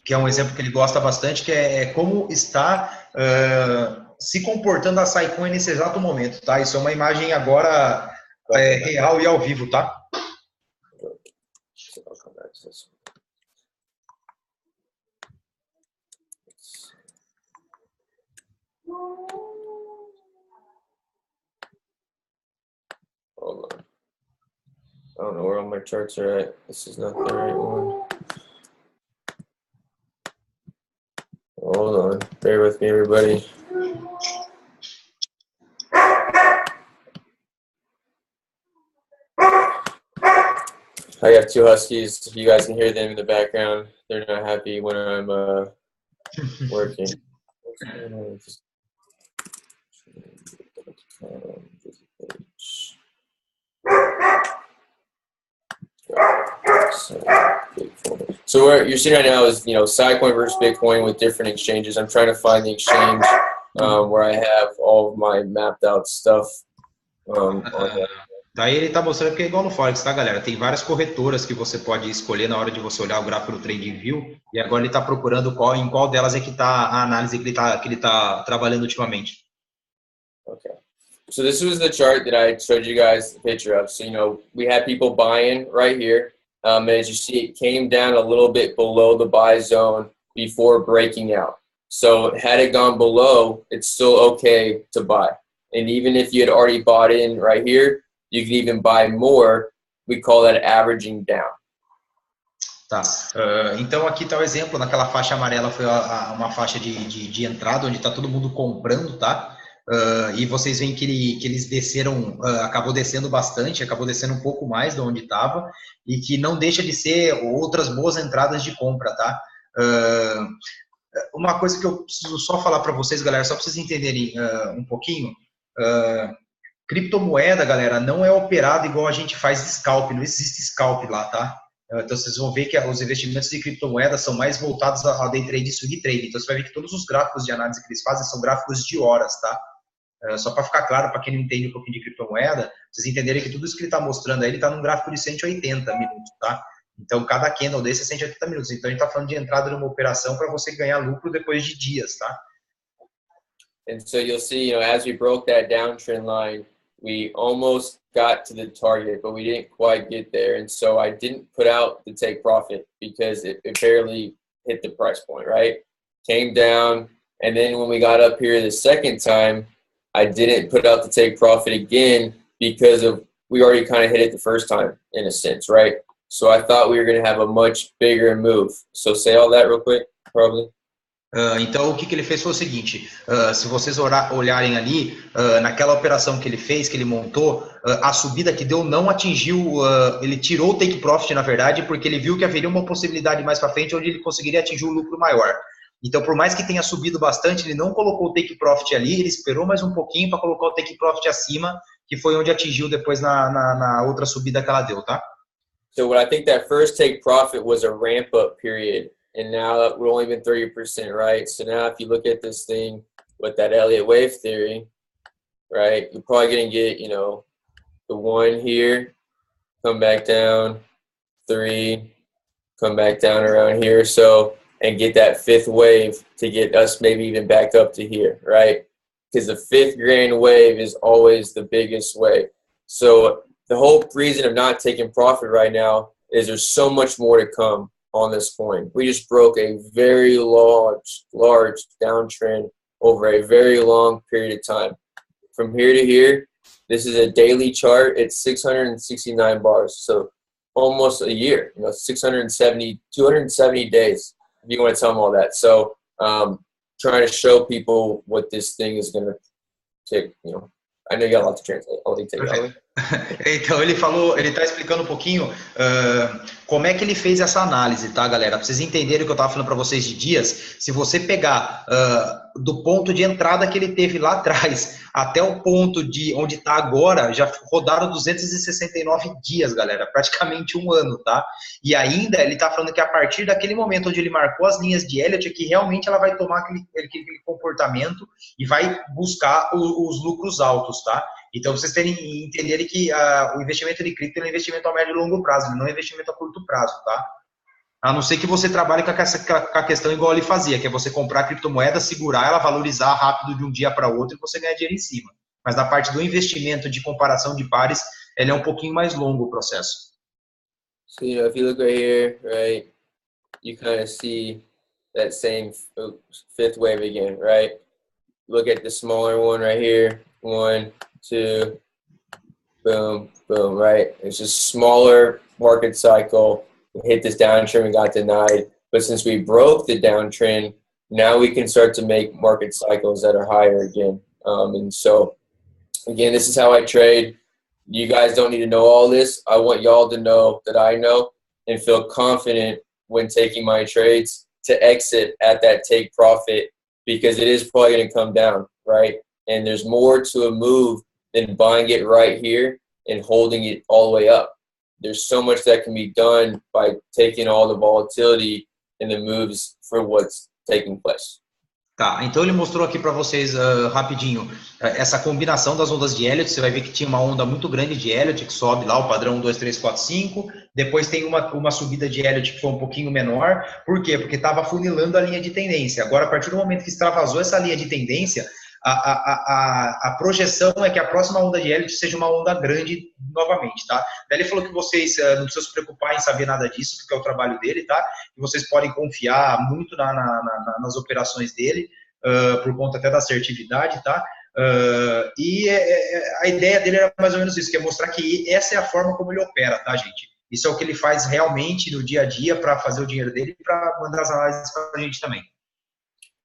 que é um exemplo que ele gosta bastante, que é como está se comportando a Sitecoin nesse exato momento, tá? Isso é uma imagem agora real e ao vivo, tá? Hold on. I don't know where all my charts are at. This is not the right one. Hold on. Bear with me, everybody. I got 2 huskies. If you guys can hear them in the background, they're not happy when I'm working. So what you're seeing right now is, you know, Sitecoin versus Bitcoin with different exchanges. I'm trying to find the exchange where I have all of my mapped out stuff on that. Daí ele está mostrando que é igual no Forex, tá, galera? Tem várias corretoras que você pode escolher na hora de você olhar o gráfico do TradingView, e agora ele está procurando em qual delas é que está a análise que ele tá trabalhando ultimamente. Okay. So this was the chart that I showed you guys the picture of. So, you know, we had people buying right here. As you see, it came down a little bit below the buy zone before breaking out. So had it gone below, it's still okay to buy. And even if you had already bought in right here, you can even buy more. We call that averaging down. Tá. Então aqui está o exemplo. Naquela faixa amarela foi uma faixa de entrada, onde está todo mundo comprando, tá? E vocês veem que eles desceram, acabou descendo bastante, acabou descendo um pouco mais de onde estava, e que não deixa de ser outras boas entradas de compra, tá? Uma coisa que eu preciso só falar para vocês, galera, só para vocês entenderem um pouquinho, criptomoeda, galera, não é operado igual a gente faz de scalp, não existe scalp lá, tá? Então, vocês vão ver que os investimentos de criptomoedas são mais voltados a day trade e swing trade. Então, você vai ver que todos os gráficos de análise que eles fazem são gráficos de horas, tá? Só para ficar claro, para quem não entende um pouquinho de criptomoeda, vocês entenderem que tudo isso que ele está mostrando aí, ele está num gráfico de 180 minutos, tá? Então, cada candle desse é 180 minutos. Então, a gente está falando de entrada numa operação para você ganhar lucro depois de dias, tá? And so you'll see, as we broke that downtrend line, we almost got to the target, but we didn't quite get there. And so I didn't put out the take profit because it barely hit the price point, right? Came down. And then when we got up here the second time, I didn't put out the take profit again because we already kind of hit it the first time in a sense, right? So I thought we were going to have a much bigger move. So say all that real quick, probably. Então, o que ele fez foi o seguinte, se vocês olharem ali, naquela operação que ele fez, que ele montou, a subida que deu não atingiu, ele tirou o take profit, na verdade, porque ele viu que haveria uma possibilidade mais para frente onde ele conseguiria atingir um lucro maior. Então, por mais que tenha subido bastante, ele não colocou o take profit ali, ele esperou mais um pouquinho para colocar o take profit acima, que foi onde atingiu depois na outra subida que ela deu, tá? So what I think that first take profit was a ramp up period. And now we're only been 30%, right? So now if you look at this thing with that Elliott wave theory, right, you're probably going to get, the 1 here, come back down, 3, come back down around here. So, and get that 5th wave to get us maybe even back up to here, right? Because the 5th grand wave is always the biggest wave. So the whole reason of not taking profit right now is there's so much more to come on this coin. We just broke a very large downtrend over a very long period of time. From here to here, this is a daily chart. It's 669 bars, so almost a year. 270 days. If you want to tell them all that. So, trying to show people what this thing is going to take. I know you got a lot to translate. I'll take it. Então ele está explicando um pouquinho como é que ele fez essa análise, tá, galera? Para vocês entenderem o que eu estava falando para vocês de dias, se você pegar do ponto de entrada que ele teve lá atrás até o ponto de onde está agora, já rodaram 269 dias, galera, praticamente um ano, tá? E ainda ele está falando que a partir daquele momento onde ele marcou as linhas de Elliott é que realmente ela vai tomar aquele comportamento e vai buscar os lucros altos, tá? Então, vocês entenderem que o investimento de cripto é um investimento a médio e longo prazo, não é um investimento a curto prazo, tá? A não ser que você trabalhe com a questão igual ele fazia, que é você comprar a criptomoeda, segurar ela, valorizar rápido de um dia para outro e você ganhar dinheiro em cima. Mas na parte do investimento de comparação de pares, ele é um pouquinho mais longo o processo. So, if you look right here, right, you kind of see that same 5th wave again, right? Look at the smaller one right here, 1, 2, boom, boom, right? It's just smaller market cycle. We hit this downtrend, we got denied. But since we broke the downtrend, now we can start to make market cycles that are higher again. And so, again, this is how I trade. You guys don't need to know all this. I want y'all to know that I know and feel confident when taking my trades to exit at that take profit because it is probably going to come down, right? And there's more to a move than buying it right here and holding it all the way up. There's so much that can be done by taking all the volatility and the moves for what's taking place. Tá, então ele mostrou aqui para vocês rapidinho essa combinação das ondas de Elliott. Você vai ver que tinha uma onda muito grande de Elliott que sobe lá, o padrão 1, 2, 3, 4, 5. Depois tem uma subida de Elliott que foi um pouquinho menor. Por quê? Porque estava funilando a linha de tendência. Agora, a partir do momento que extravasou essa linha de tendência, a projeção é que a próxima onda de Elliott seja uma onda grande novamente, tá? Daí ele falou que vocês não precisam se preocupar em saber nada disso, porque é o trabalho dele, tá? E vocês podem confiar muito nas operações dele, por conta até da assertividade, tá? E a ideia dele era mais ou menos isso, que é mostrar que essa é a forma como ele opera, tá, gente? Isso é o que ele faz realmente no dia a dia para fazer o dinheiro dele e para mandar as análises para a gente também.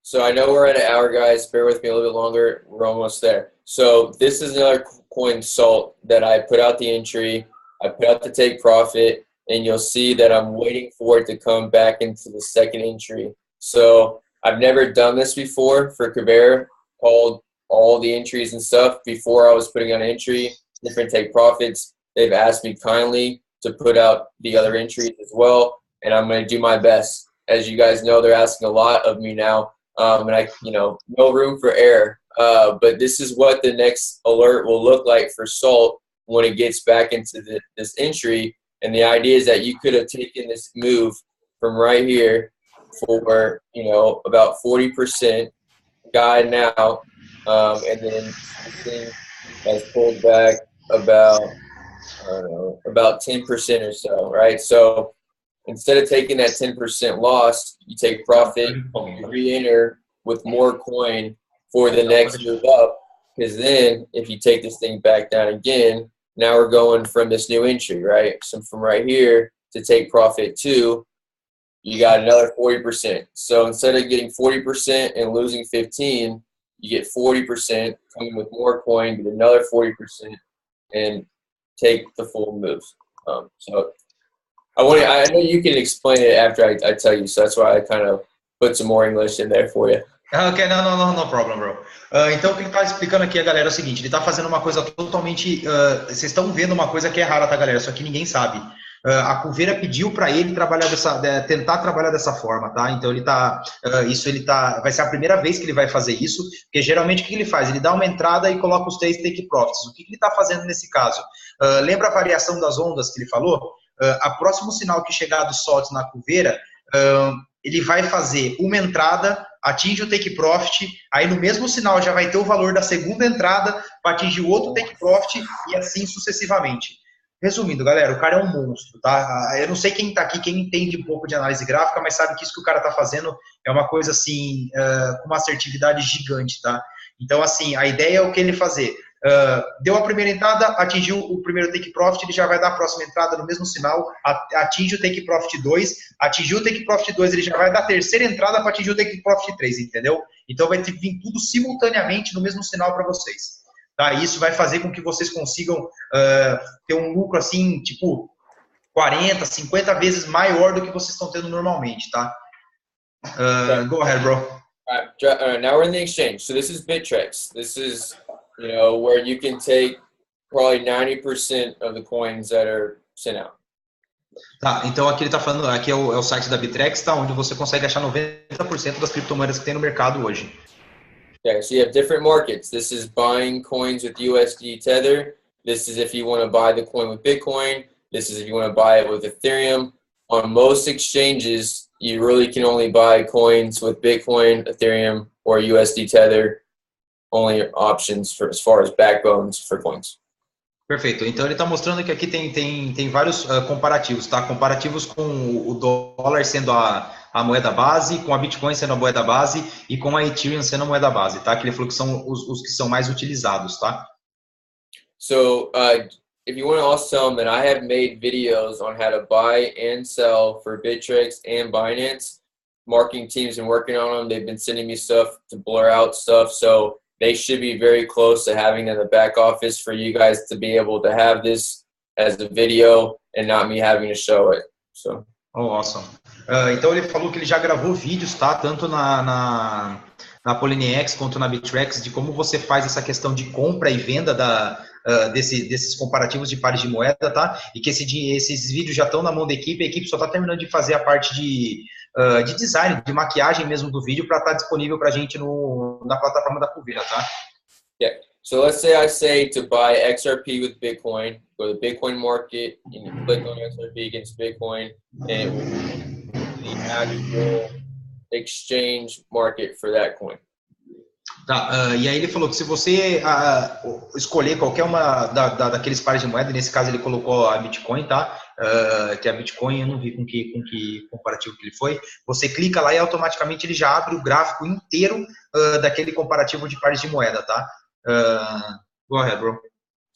So I know we're at an hour, guys. Bear with me a little bit longer. We're almost there. So this is another coin, Salt, that I put out the entry. I put out the take profit. and you'll see that I'm waiting for it to come back into the second entry. So I've never done this before for Kuvera, called all the entries and stuff before I was putting on an entry, different take profits. They've asked me kindly to put out the other entries as well, and I'm going to do my best. As you guys know, they're asking a lot of me now, and no room for error. But this is what the next alert will look like for salt when it gets back into this entry. And the idea is that you could have taken this move from right here for, about 40% guide now, and then this thing has pulled back about, about 10% or so, right? So instead of taking that 10% loss, you take profit, you re-enter with more coin for the next move up, because then if you take this thing back down again, now we're going from this new entry, right? So from right here to take profit 2, you got another 40%. So instead of getting 40% and losing 15, you get 40, coming with more coin, get another 40%, and take the full moves. So I know you can explain it after I tell you, so that's why I kind of put some more English in there for you. Ok, no problem, bro. Então, o que ele está explicando aqui, galera, é o seguinte, ele está fazendo uma coisa totalmente... vocês estão vendo uma coisa que é rara, tá, galera? Só que ninguém sabe. A Kuvera pediu para ele tentar trabalhar dessa forma, tá? Então, vai ser a primeira vez que ele vai fazer isso, porque geralmente o que ele faz? Ele dá uma entrada e coloca os 3 take profits. O que ele está fazendo nesse caso? Lembra a variação das ondas que ele falou? A próximo sinal que chegar do salt na Kuvera, ele vai fazer uma entrada, atinge o take profit, aí no mesmo sinal já vai ter o valor da segunda entrada para atingir o outro take profit e assim sucessivamente. Resumindo, galera, o cara é um monstro, tá? Eu não sei quem tá aqui, quem entende um pouco de análise gráfica, mas sabe que isso que o cara tá fazendo é uma coisa assim, com uma assertividade gigante, tá? Então, assim, a ideia é o que ele fazer. Deu a primeira entrada, atingiu o primeiro take profit, ele já vai dar a próxima entrada no mesmo sinal, atinge o take profit 2, atingiu o take profit 2, ele já vai dar a terceira entrada para atingir o take profit 3, entendeu? Então vai vir tudo simultaneamente no mesmo sinal para vocês. Tá? Isso vai fazer com que vocês consigam ter um lucro assim, tipo 40, 50 vezes maior do que vocês estão tendo normalmente, tá? Go ahead, bro. Now we're in the exchange. So this is Bittrex. This is where you can take probably 90% of the coins that are sent out. Tá, então aqui ele tá falando, aqui é o site da Bittrex, tá, onde você consegue achar 90% das criptomoedas que tem no mercado hoje. Okay, so you have different markets. This is buying coins with USD Tether. This is if you want to buy the coin with Bitcoin. This is if you want to buy it with Ethereum. On most exchanges, you really can only buy coins with Bitcoin, Ethereum, or USD Tether. Only options as far as backbones for coins. Perfeito. Então ele está mostrando que aqui tem vários comparativos, tá? Comparativos com o dólar sendo a moeda base, com a Bitcoin sendo a moeda base e com a Ethereum sendo a moeda base, tá? Que ele falou que são os que são mais utilizados, tá? So, if you want to also tell them that I have made videos on how to buy and sell for Bittrex and Binance. Marketing team's been working on them. They've been sending me stuff to blur out stuff. So they should be very close to having in the back office for you guys to be able to have this as a video and not me having to show it. So. Oh, awesome. Então ele falou que ele já gravou vídeos, tá? Tanto na Poloniex quanto na Bittrex, de como você faz essa questão de compra e venda desses comparativos de pares de moeda, tá? E que esses vídeos já estão na mão da equipe, a equipe só está terminando de fazer a parte de design, de maquiagem mesmo do vídeo para estar disponível para a gente na plataforma da Kuvera, tá? Yeah. So let's say I say to buy XRP with Bitcoin, go to the Bitcoin market, and you click on XRP against Bitcoin, and it will be the actual exchange market for that coin. Tá, e aí ele falou que se você escolher qualquer uma daqueles pares de moeda, nesse caso ele colocou a Bitcoin, tá? Que a Bitcoin, eu não vi com que comparativo que ele foi, você clica lá e automaticamente ele já abre o gráfico inteiro daquele comparativo de pares de moeda, tá? Go ahead, bro.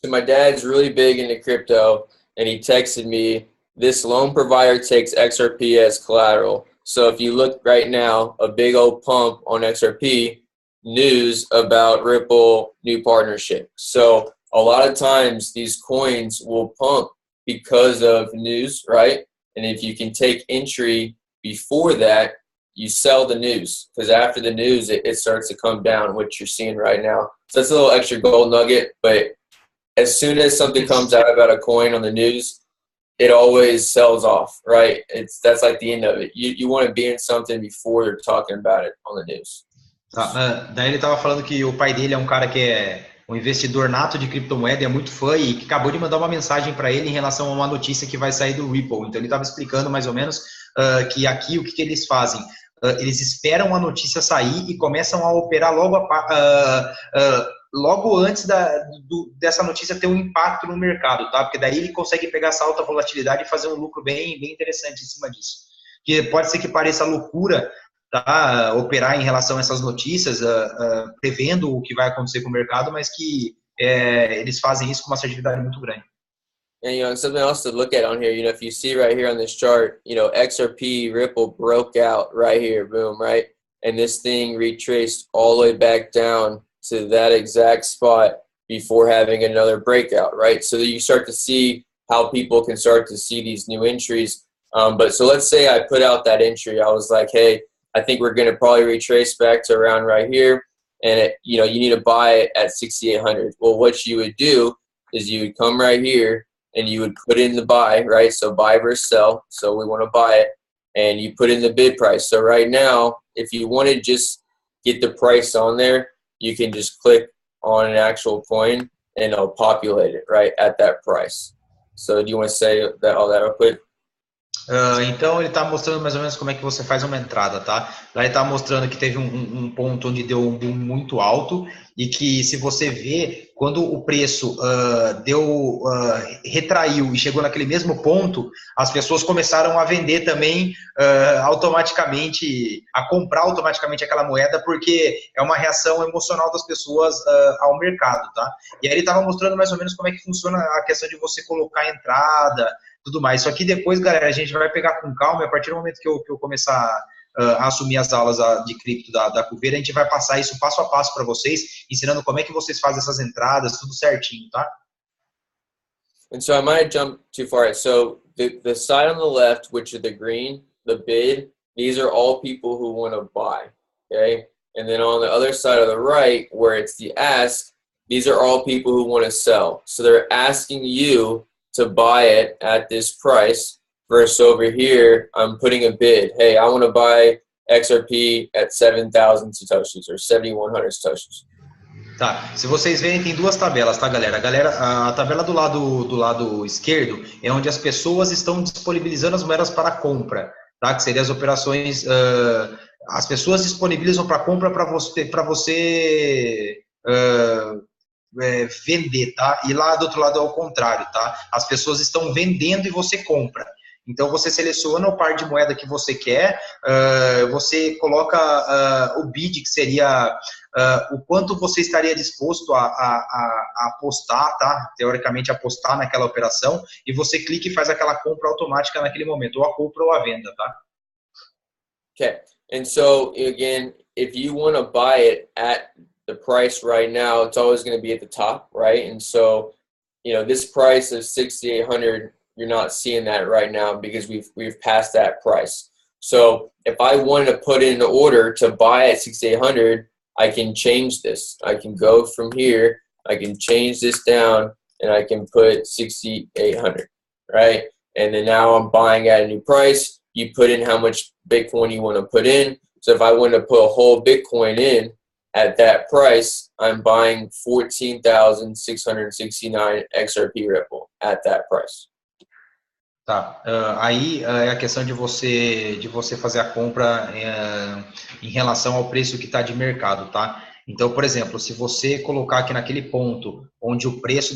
So my dad's really big into crypto, and he texted me, this loan provider takes XRP as collateral. So if you look right now, a big old pump on XRP, news about Ripple new partnership. So a lot of times these coins will pump because of news, right? And if you can take entry before that, you sell the news, because after the news, it starts to come down, which you're seeing right now. So that's a little extra gold nugget, but as soon as something comes out about a coin on the news, it always sells off, right? That's like the end of it. You want to be in something before they're talking about it on the news. Tá, daí ele estava falando que o pai dele é um cara que é um investidor nato de criptomoeda, é muito fã e que acabou de mandar uma mensagem para ele em relação a uma notícia que vai sair do Ripple. Então ele estava explicando mais ou menos que aqui o que eles fazem. Eles esperam a notícia sair e começam a operar logo antes dessa notícia ter um impacto no mercado, tá? Porque daí ele consegue pegar essa alta volatilidade e fazer um lucro bem interessante em cima disso. Que pode ser que pareça loucura, tá? Operar em relação a essas notícias, prevendo o que vai acontecer com o mercado, mas que eles fazem isso com uma assertividade muito grande. And, you know, something else to look at on here, you know, if you see right here on this chart, you know, XRP Ripple broke out right here, boom, right? And this thing retraced all the way back down to that exact spot before having another breakout, right? So that you start to see how people can start to see these new entries. But so let's say I put out that entry. I was like, hey, I think we're going to probably retrace back to around right here. And, you know, you need to buy it at 6,800. Well, what you would do is you would come right here and you would put in the buy, right? So buy versus sell. So we want to buy it. And you put in the bid price. So right now, if you want to just get the price on there, you can just click on an actual coin and it'll populate it right at that price. So do you want to say all that real quick? Então ele está mostrando mais ou menos como é que você faz uma entrada, tá? Lá ele está mostrando que teve um ponto onde deu um boom muito alto e que se você vê, quando o preço retraiu e chegou naquele mesmo ponto, as pessoas começaram a vender também automaticamente, a comprar automaticamente aquela moeda, porque é uma reação emocional das pessoas ao mercado, tá? E aí ele estava mostrando mais ou menos como é que funciona a questão de você colocar a entrada, tudo mais. Só que depois, galera, a gente vai pegar com calma e a partir do momento que eu começar a assumir as aulas de cripto da Kuvera, a gente vai passar isso passo a passo para vocês, ensinando como é que vocês fazem essas entradas, tudo certinho, tá? And so I might jump too far. So the side on the left, which is the green, the bid, these are all people who want to buy, okay? And then on the other side of the right, where it's the ask, these are all people who want to sell. So they're asking you to buy it at this price, versus over here, I'm putting a bid. Hey, I want to buy XRP at 7,000 Satoshis or 7,100 Satoshis. Tá, se vocês verem, tem duas tabelas, tá, galera? A tabela do lado esquerdo é onde as pessoas estão disponibilizando as moedas para compra, tá? Que seriam as operações, as pessoas disponibilizam para compra para você vender, tá? E lá do outro lado é o contrário, tá? As pessoas estão vendendo e você compra. Então, você seleciona o par de moeda que você quer, você coloca o bid, que seria o quanto você estaria disposto a apostar, tá? Teoricamente, apostar naquela operação, e você clica e faz aquela compra automática naquele momento, ou a compra ou a venda, tá? Okay, and so, again, if you want to buy it at the price right now, it's always going to be at the top, right? And so, you know, this price of 6,800, you're not seeing that right now because we've passed that price. So if I wanted to put in an order to buy at 6,800, I can change this. I can go from here, I can change this down, and I can put 6,800, right? And then now I'm buying at a new price. You put in how much Bitcoin you want to put in. So if I want to put a whole Bitcoin in at that price, I'm buying 14,669 XRP Ripple at that price. Tá, aí é a questão de você fazer a compra em relação ao preço que está de mercado, tá? Então, por exemplo, se você colocar aqui naquele ponto onde o preço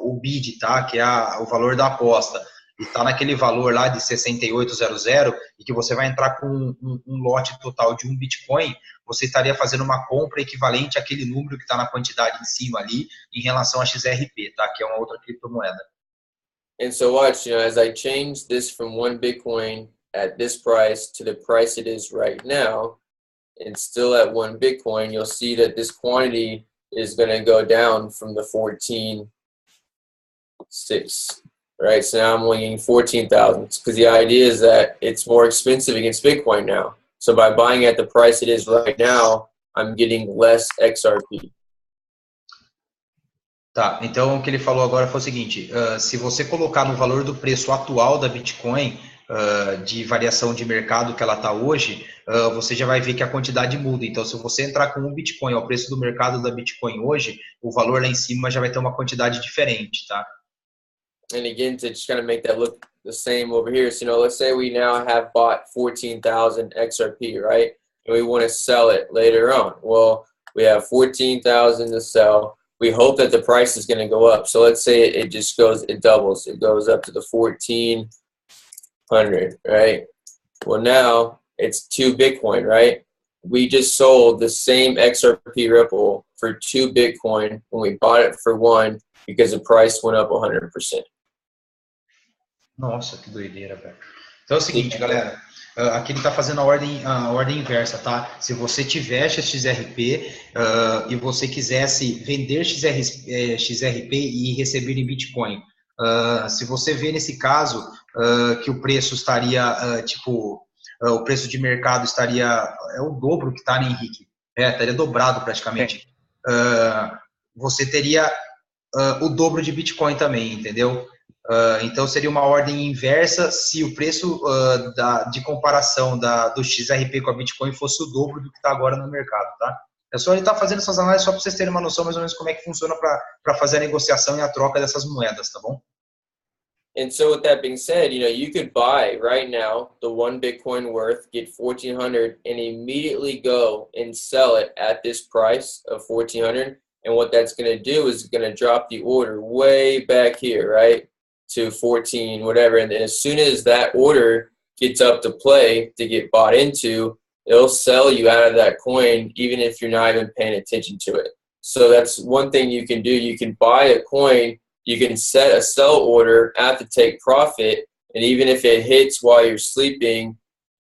o bid, tá? Que é o valor da aposta, e está naquele valor lá de 6800 e que você vai entrar com um lote total de 1 Bitcoin, você estaria fazendo uma compra equivalente àquele número que está na quantidade em cima ali em relação a XRP, tá? Que é uma outra criptomoeda. And so watch, you know, as I change this from 1 Bitcoin at this price to the price it is right now, and still at 1 Bitcoin, you'll see that this quantity is going to go down from the 14,600 right? So now I'm only getting 14,000 because the idea is that it's more expensive against Bitcoin now. So by buying at the price it is right now, I'm getting less XRP. Tá, então o que ele falou agora foi o seguinte, se você colocar no valor do preço atual da Bitcoin, de variação de mercado que ela está hoje, você já vai ver que a quantidade muda. Então, se você entrar com um Bitcoin ao preço do mercado da Bitcoin hoje, o valor lá em cima já vai ter uma quantidade diferente, tá? And again, to just kind of make that look the same over here. So, let's say we now have bought 14,000 XRP, right? And we want to sell it later on. Well, we have 14,000 to sell. We hope that the price is going to go up. So let's say it just goes, it doubles. It goes up to the 1,400, right? Well, now it's 2 Bitcoin, right? We just sold the same XRP Ripple for 2 Bitcoin when we bought it for 1 because the price went up 100%. Nossa, que doideira, velho. Então é o seguinte, galera. Aqui ele está fazendo a ordem inversa, tá? Se você tiver XRP e você quisesse vender XRP e receber em Bitcoin, se você vê nesse caso que o preço estaria, o preço de mercado estaria, é o dobro que está, né, Henrique? Estaria dobrado praticamente. Você teria o dobro de Bitcoin também, entendeu? Então seria uma ordem inversa se o preço de comparação do XRP com a Bitcoin fosse o dobro do que está agora no mercado, tá? É só ele estar fazendo essas análises só para vocês terem uma noção mais ou menos como é que funciona para fazer a negociação e a troca dessas moedas, tá bom? And so with that being said, you could buy right now the 1 Bitcoin worth, get 1,400, and immediately go and sell it at this price of 1,400. And what that's going to do is going to drop the order way back here, right? To 14, whatever, and then as soon as that order gets up to play to get bought into, it'll sell you out of that coin even if you're not even paying attention to it. So that's one thing you can do. You can buy a coin, you can set a sell order at the take profit, and even if it hits while you're sleeping,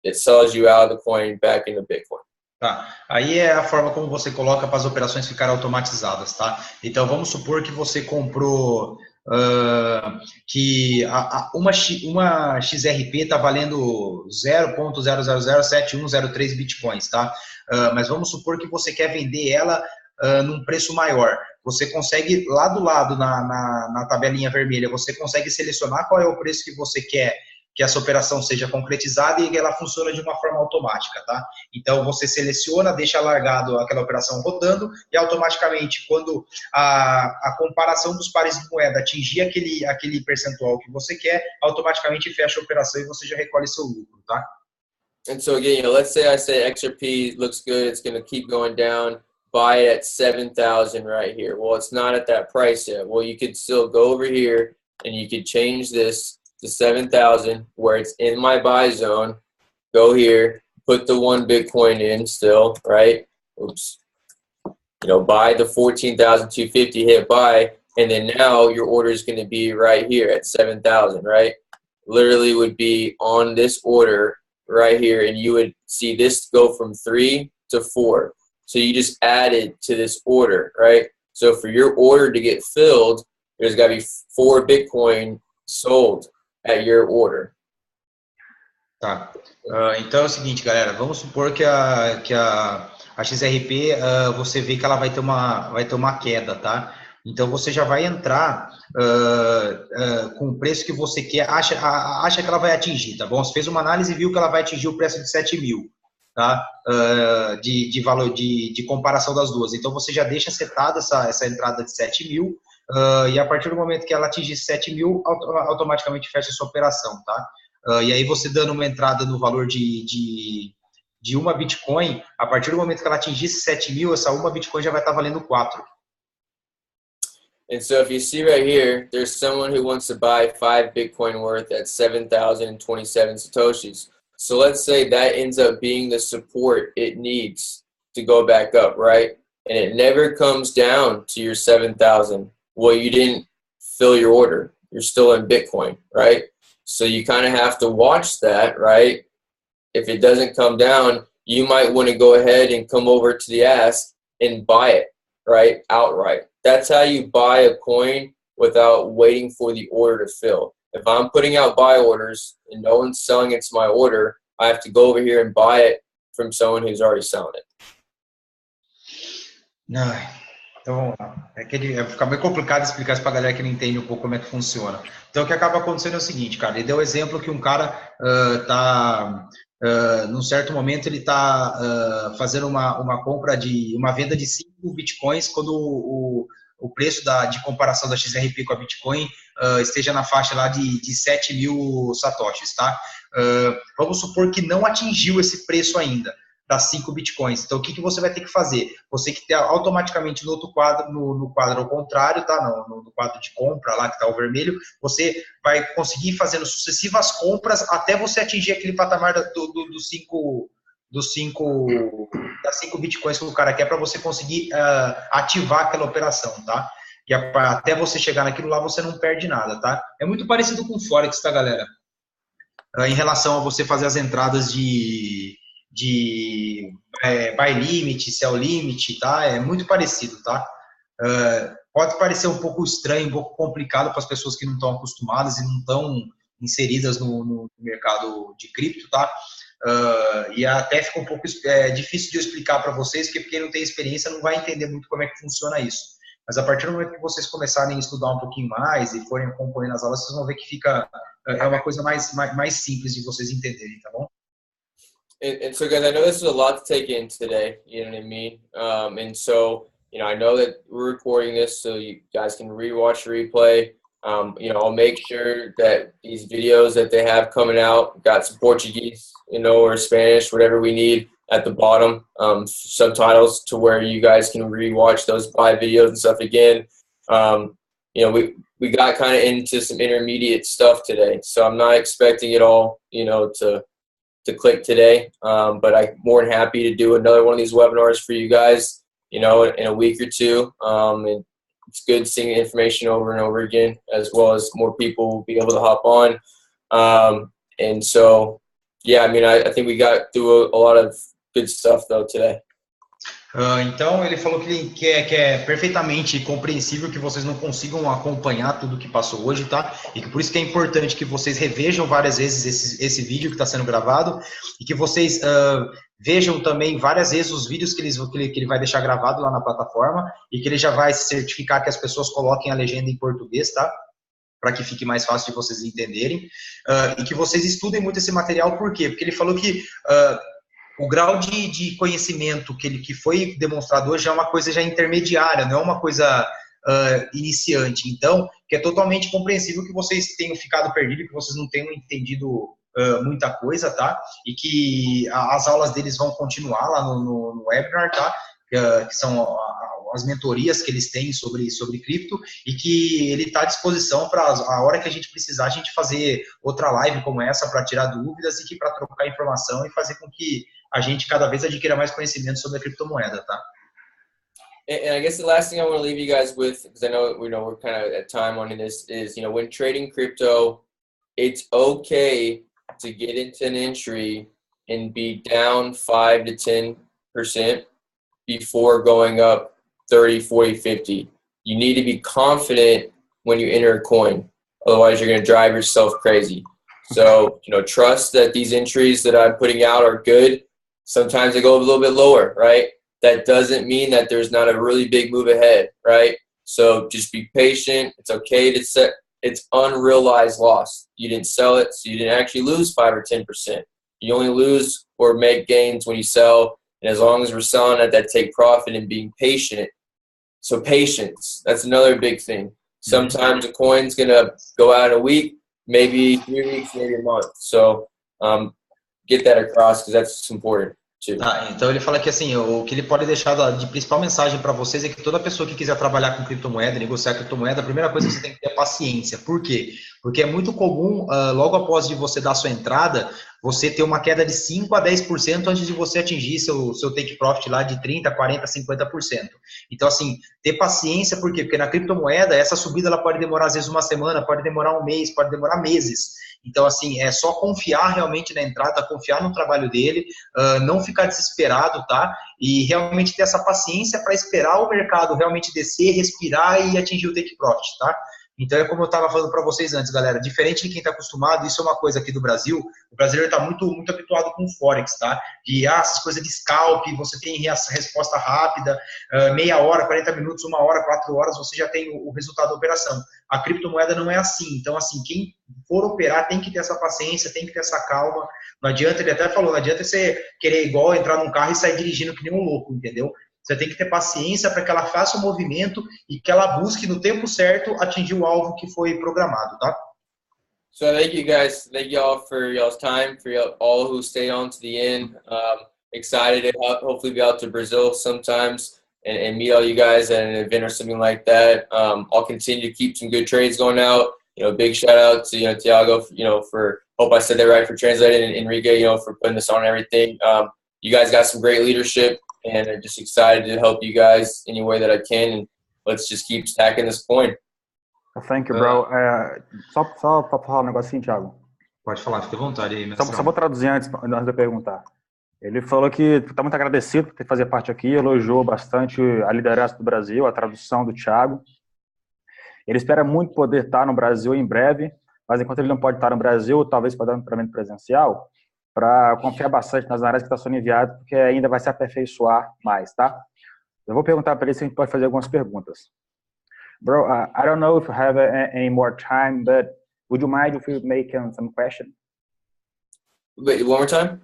it sells you out of the coin back into Bitcoin. Tá, aí é a forma como você coloca para as operações ficarem automatizadas, tá? Então vamos supor que você comprou que uma XRP está valendo 0,0007103 bitcoins, tá? Mas vamos supor que você quer vender ela num preço maior. Você consegue, lá do lado, na tabelinha vermelha, você consegue selecionar qual é o preço que você quer que essa operação seja concretizada e que ela funciona de uma forma automática, tá? Então, você seleciona, deixa largado aquela operação rodando e automaticamente, quando a comparação dos pares de moeda atingir aquele percentual que você quer, automaticamente fecha a operação e você já recolhe seu lucro, tá? And so again, let's say I say XRP looks good, it's going to keep going down, buy it at 7,000 right here. Well, it's not at that price yet. Well, you could still go over here and you could change this to 7,000 where it's in my buy zone. Go here, put the 1 Bitcoin in still, right? Oops. Buy the 14,250, hit buy, and then now your order is going to be right here at 7,000, right? Literally would be on this order right here, and you would see this go from 3 to 4. So you just added to this order, right? So for your order to get filled, there's got to be 4 Bitcoin sold at your order. Tá. Então é o seguinte, galera, vamos supor que a XRP, você vê que ela vai ter uma queda, tá? Então você já vai entrar com o preço que você quer, acha que ela vai atingir, tá bom? Você fez uma análise e viu que ela vai atingir o preço de 7.000, tá? De valor de comparação das duas. Então você já deixa setada essa entrada de 7.000. E a partir do momento que ela atingir 7.000, automaticamente fecha a sua operação, tá? E aí você dando uma entrada no valor de uma Bitcoin, a partir do momento que ela atingisse 7.000, essa uma Bitcoin já vai estar valendo 4. And so if you see right here, there's someone who wants to buy 5 Bitcoin worth at 7,027 Satoshis. So let's say that ends up being the support it needs to go back up, right? And it never comes down to your 7,000. Well, you didn't fill your order. You're still in Bitcoin, right? So you kind of have to watch that, right? If it doesn't come down, you might want to go ahead and come over to the ask and buy it, right? Outright. That's how you buy a coin without waiting for the order to fill. If I'm putting out buy orders and no one's selling it to my order, I have to go over here and buy it from someone who's already selling it. Não, então vamos lá. Fica meio complicado explicar isso pra galera que não entende um pouco como é que funciona. Então o que acaba acontecendo é o seguinte, cara, ele deu o exemplo que um cara num certo momento ele está fazendo uma compra uma venda de 5 bitcoins quando o preço de comparação da XRP com a Bitcoin esteja na faixa lá de 7 mil satoshis, tá? Vamos supor que não atingiu esse preço ainda das 5 bitcoins. Então, o que você vai ter que fazer? Você que tem automaticamente no outro quadro, no quadro ao contrário, tá? No quadro de compra lá que está o vermelho, você vai conseguir fazendo sucessivas compras até você atingir aquele patamar das 5 bitcoins que o cara quer para você conseguir ativar aquela operação, tá? E até você chegar naquilo lá, você não perde nada, tá? É muito parecido com o Forex, tá, galera? Em relação a você fazer as entradas de buy limit, sell limit, tá? É muito parecido, tá? Pode parecer um pouco estranho, um pouco complicado para as pessoas que não estão acostumadas e não estão inseridas no mercado de cripto, tá? E até fica um pouco difícil de eu explicar para vocês, porque quem não tem experiência não vai entender muito como é que funciona isso. Mas a partir do momento que vocês começarem a estudar um pouquinho mais e forem acompanhando as aulas, vocês vão ver que é uma coisa mais simples de vocês entenderem, tá bom? And so, guys, I know this is a lot to take in today, you know what I mean? And so, you know, I know that we're recording this so you guys can rewatch the replay. You know, I'll make sure that these videos that they have coming out got some Portuguese, you know, or Spanish, whatever we need at the bottom, subtitles to where you guys can rewatch those buy videos and stuff again. You know, we got kind of into some intermediate stuff today, so I'm not expecting it all, you know, to click today, but I'm more than happy to do another one of these webinars for you guys, you know, in a week or two. And it's good seeing information over and over again, as well as more people will be able to hop on. And so, yeah, I mean, I think we got through a lot of good stuff though today. Então, ele falou que é perfeitamente compreensível que vocês não consigam acompanhar tudo que passou hoje, tá? E que por isso que é importante que vocês revejam várias vezes esse vídeo que está sendo gravado e que vocês vejam também várias vezes os vídeos que ele vai deixar gravado lá na plataforma e que ele já vai certificar que as pessoas coloquem a legenda em português, tá? Para que fique mais fácil de vocês entenderem. E que vocês estudem muito esse material, por quê? Porque ele falou que o grau de conhecimento que foi demonstrado hoje é uma coisa já intermediária, não é uma coisa iniciante. Então, que é totalmente compreensível que vocês tenham ficado perdidos, que vocês não tenham entendido muita coisa, tá? E que as aulas deles vão continuar lá no webinar, tá? Que são as mentorias que eles têm sobre cripto e que ele está à disposição para a hora que a gente precisar, a gente fazer outra live como essa para tirar dúvidas e que para trocar informação e fazer com que a gente cada vez adquira mais conhecimento sobre a criptomoeda, tá? And I guess the last thing I want to leave you guys with, because I know we're kind of at time on this, is, you know, when trading crypto, it's okay to get into an entry and be down 5 to 10% before going up 30, 40, 50. You need to be confident when you enter a coin. Otherwise, you're going to drive yourself crazy. So, you know, trust that these entries that I'm putting out are good. Sometimes they go a little bit lower, right? That doesn't mean that there's not a really big move ahead, right? So just be patient. It's okay to set. It's unrealized loss. You didn't sell it, so you didn't actually lose 5 or 10%. You only lose or make gains when you sell. And as long as we're selling at that take profit and being patient. So patience, that's another big thing. Sometimes a coin's going to go out in a week, maybe 3 weeks, maybe a month. So get that across because that's important. Então ele fala que assim, o que ele pode deixar de principal mensagem para vocês é que toda pessoa que quiser trabalhar com criptomoeda, negociar criptomoeda, a primeira coisa que você tem que ter é paciência. Por quê? Porque é muito comum, logo após de você dar sua entrada, você ter uma queda de 5 a 10% antes de você atingir seu take profit lá de 30, 40, 50%. Então assim, ter paciência, por quê? Porque na criptomoeda, essa subida ela pode demorar às vezes uma semana, pode demorar um mês, pode demorar meses. Então, assim, é só confiar realmente na entrada, confiar no trabalho dele, não ficar desesperado, tá? E realmente ter essa paciência para esperar o mercado realmente descer, respirar e atingir o take profit, tá? Então é como eu estava falando para vocês antes, galera, diferente de quem está acostumado, isso é uma coisa aqui do Brasil, o brasileiro está muito habituado com o Forex, tá? De essas coisas de scalp, você tem resposta rápida, meia hora, 40 minutos, 1 hora, 4 horas, você já tem o resultado da operação. A criptomoeda não é assim, então assim, quem for operar tem que ter essa paciência, tem que ter essa calma, não adianta, ele até falou, não adianta você querer igual entrar num carro e sair dirigindo que nem um louco, entendeu? Você tem que ter paciência para que ela faça o movimento e que ela busque no tempo certo atingir o alvo que foi programado, tá? So thank you guys. Thank you all for y'all's time, for all who stayed on to the end. Excited to hopefully be out to Brazil sometimes and meet all you guys at an event or something like that. I'll continue to keep some good trades going out. Big shout out to Thiago, for hope I said that right, for translating, and Enrique, for putting this on and everything. You guys got some great leadership, and I'm just excited to help you guys any way that I can, and let's just keep stacking this coin. Thank you, bro. Só para falar um negocinho, Thiago. Pode falar, fica à vontade aí. Só vou traduzir antes de eu perguntar. Ele falou que está muito agradecido por fazer parte aqui, elogiou bastante a liderança do Brasil, a tradução do Thiago. Ele espera muito poder estar no Brasil em breve, mas enquanto ele não pode estar no Brasil, talvez para dar um treinamento presencial, para confiar bastante nas áreas que está sendo enviado, porque ainda vai se aperfeiçoar mais, tá? Eu vou perguntar para ele se a gente pode fazer algumas perguntas. Bro, I don't know if you have any more time, but would you mind if we make some questions? Wait, one more time?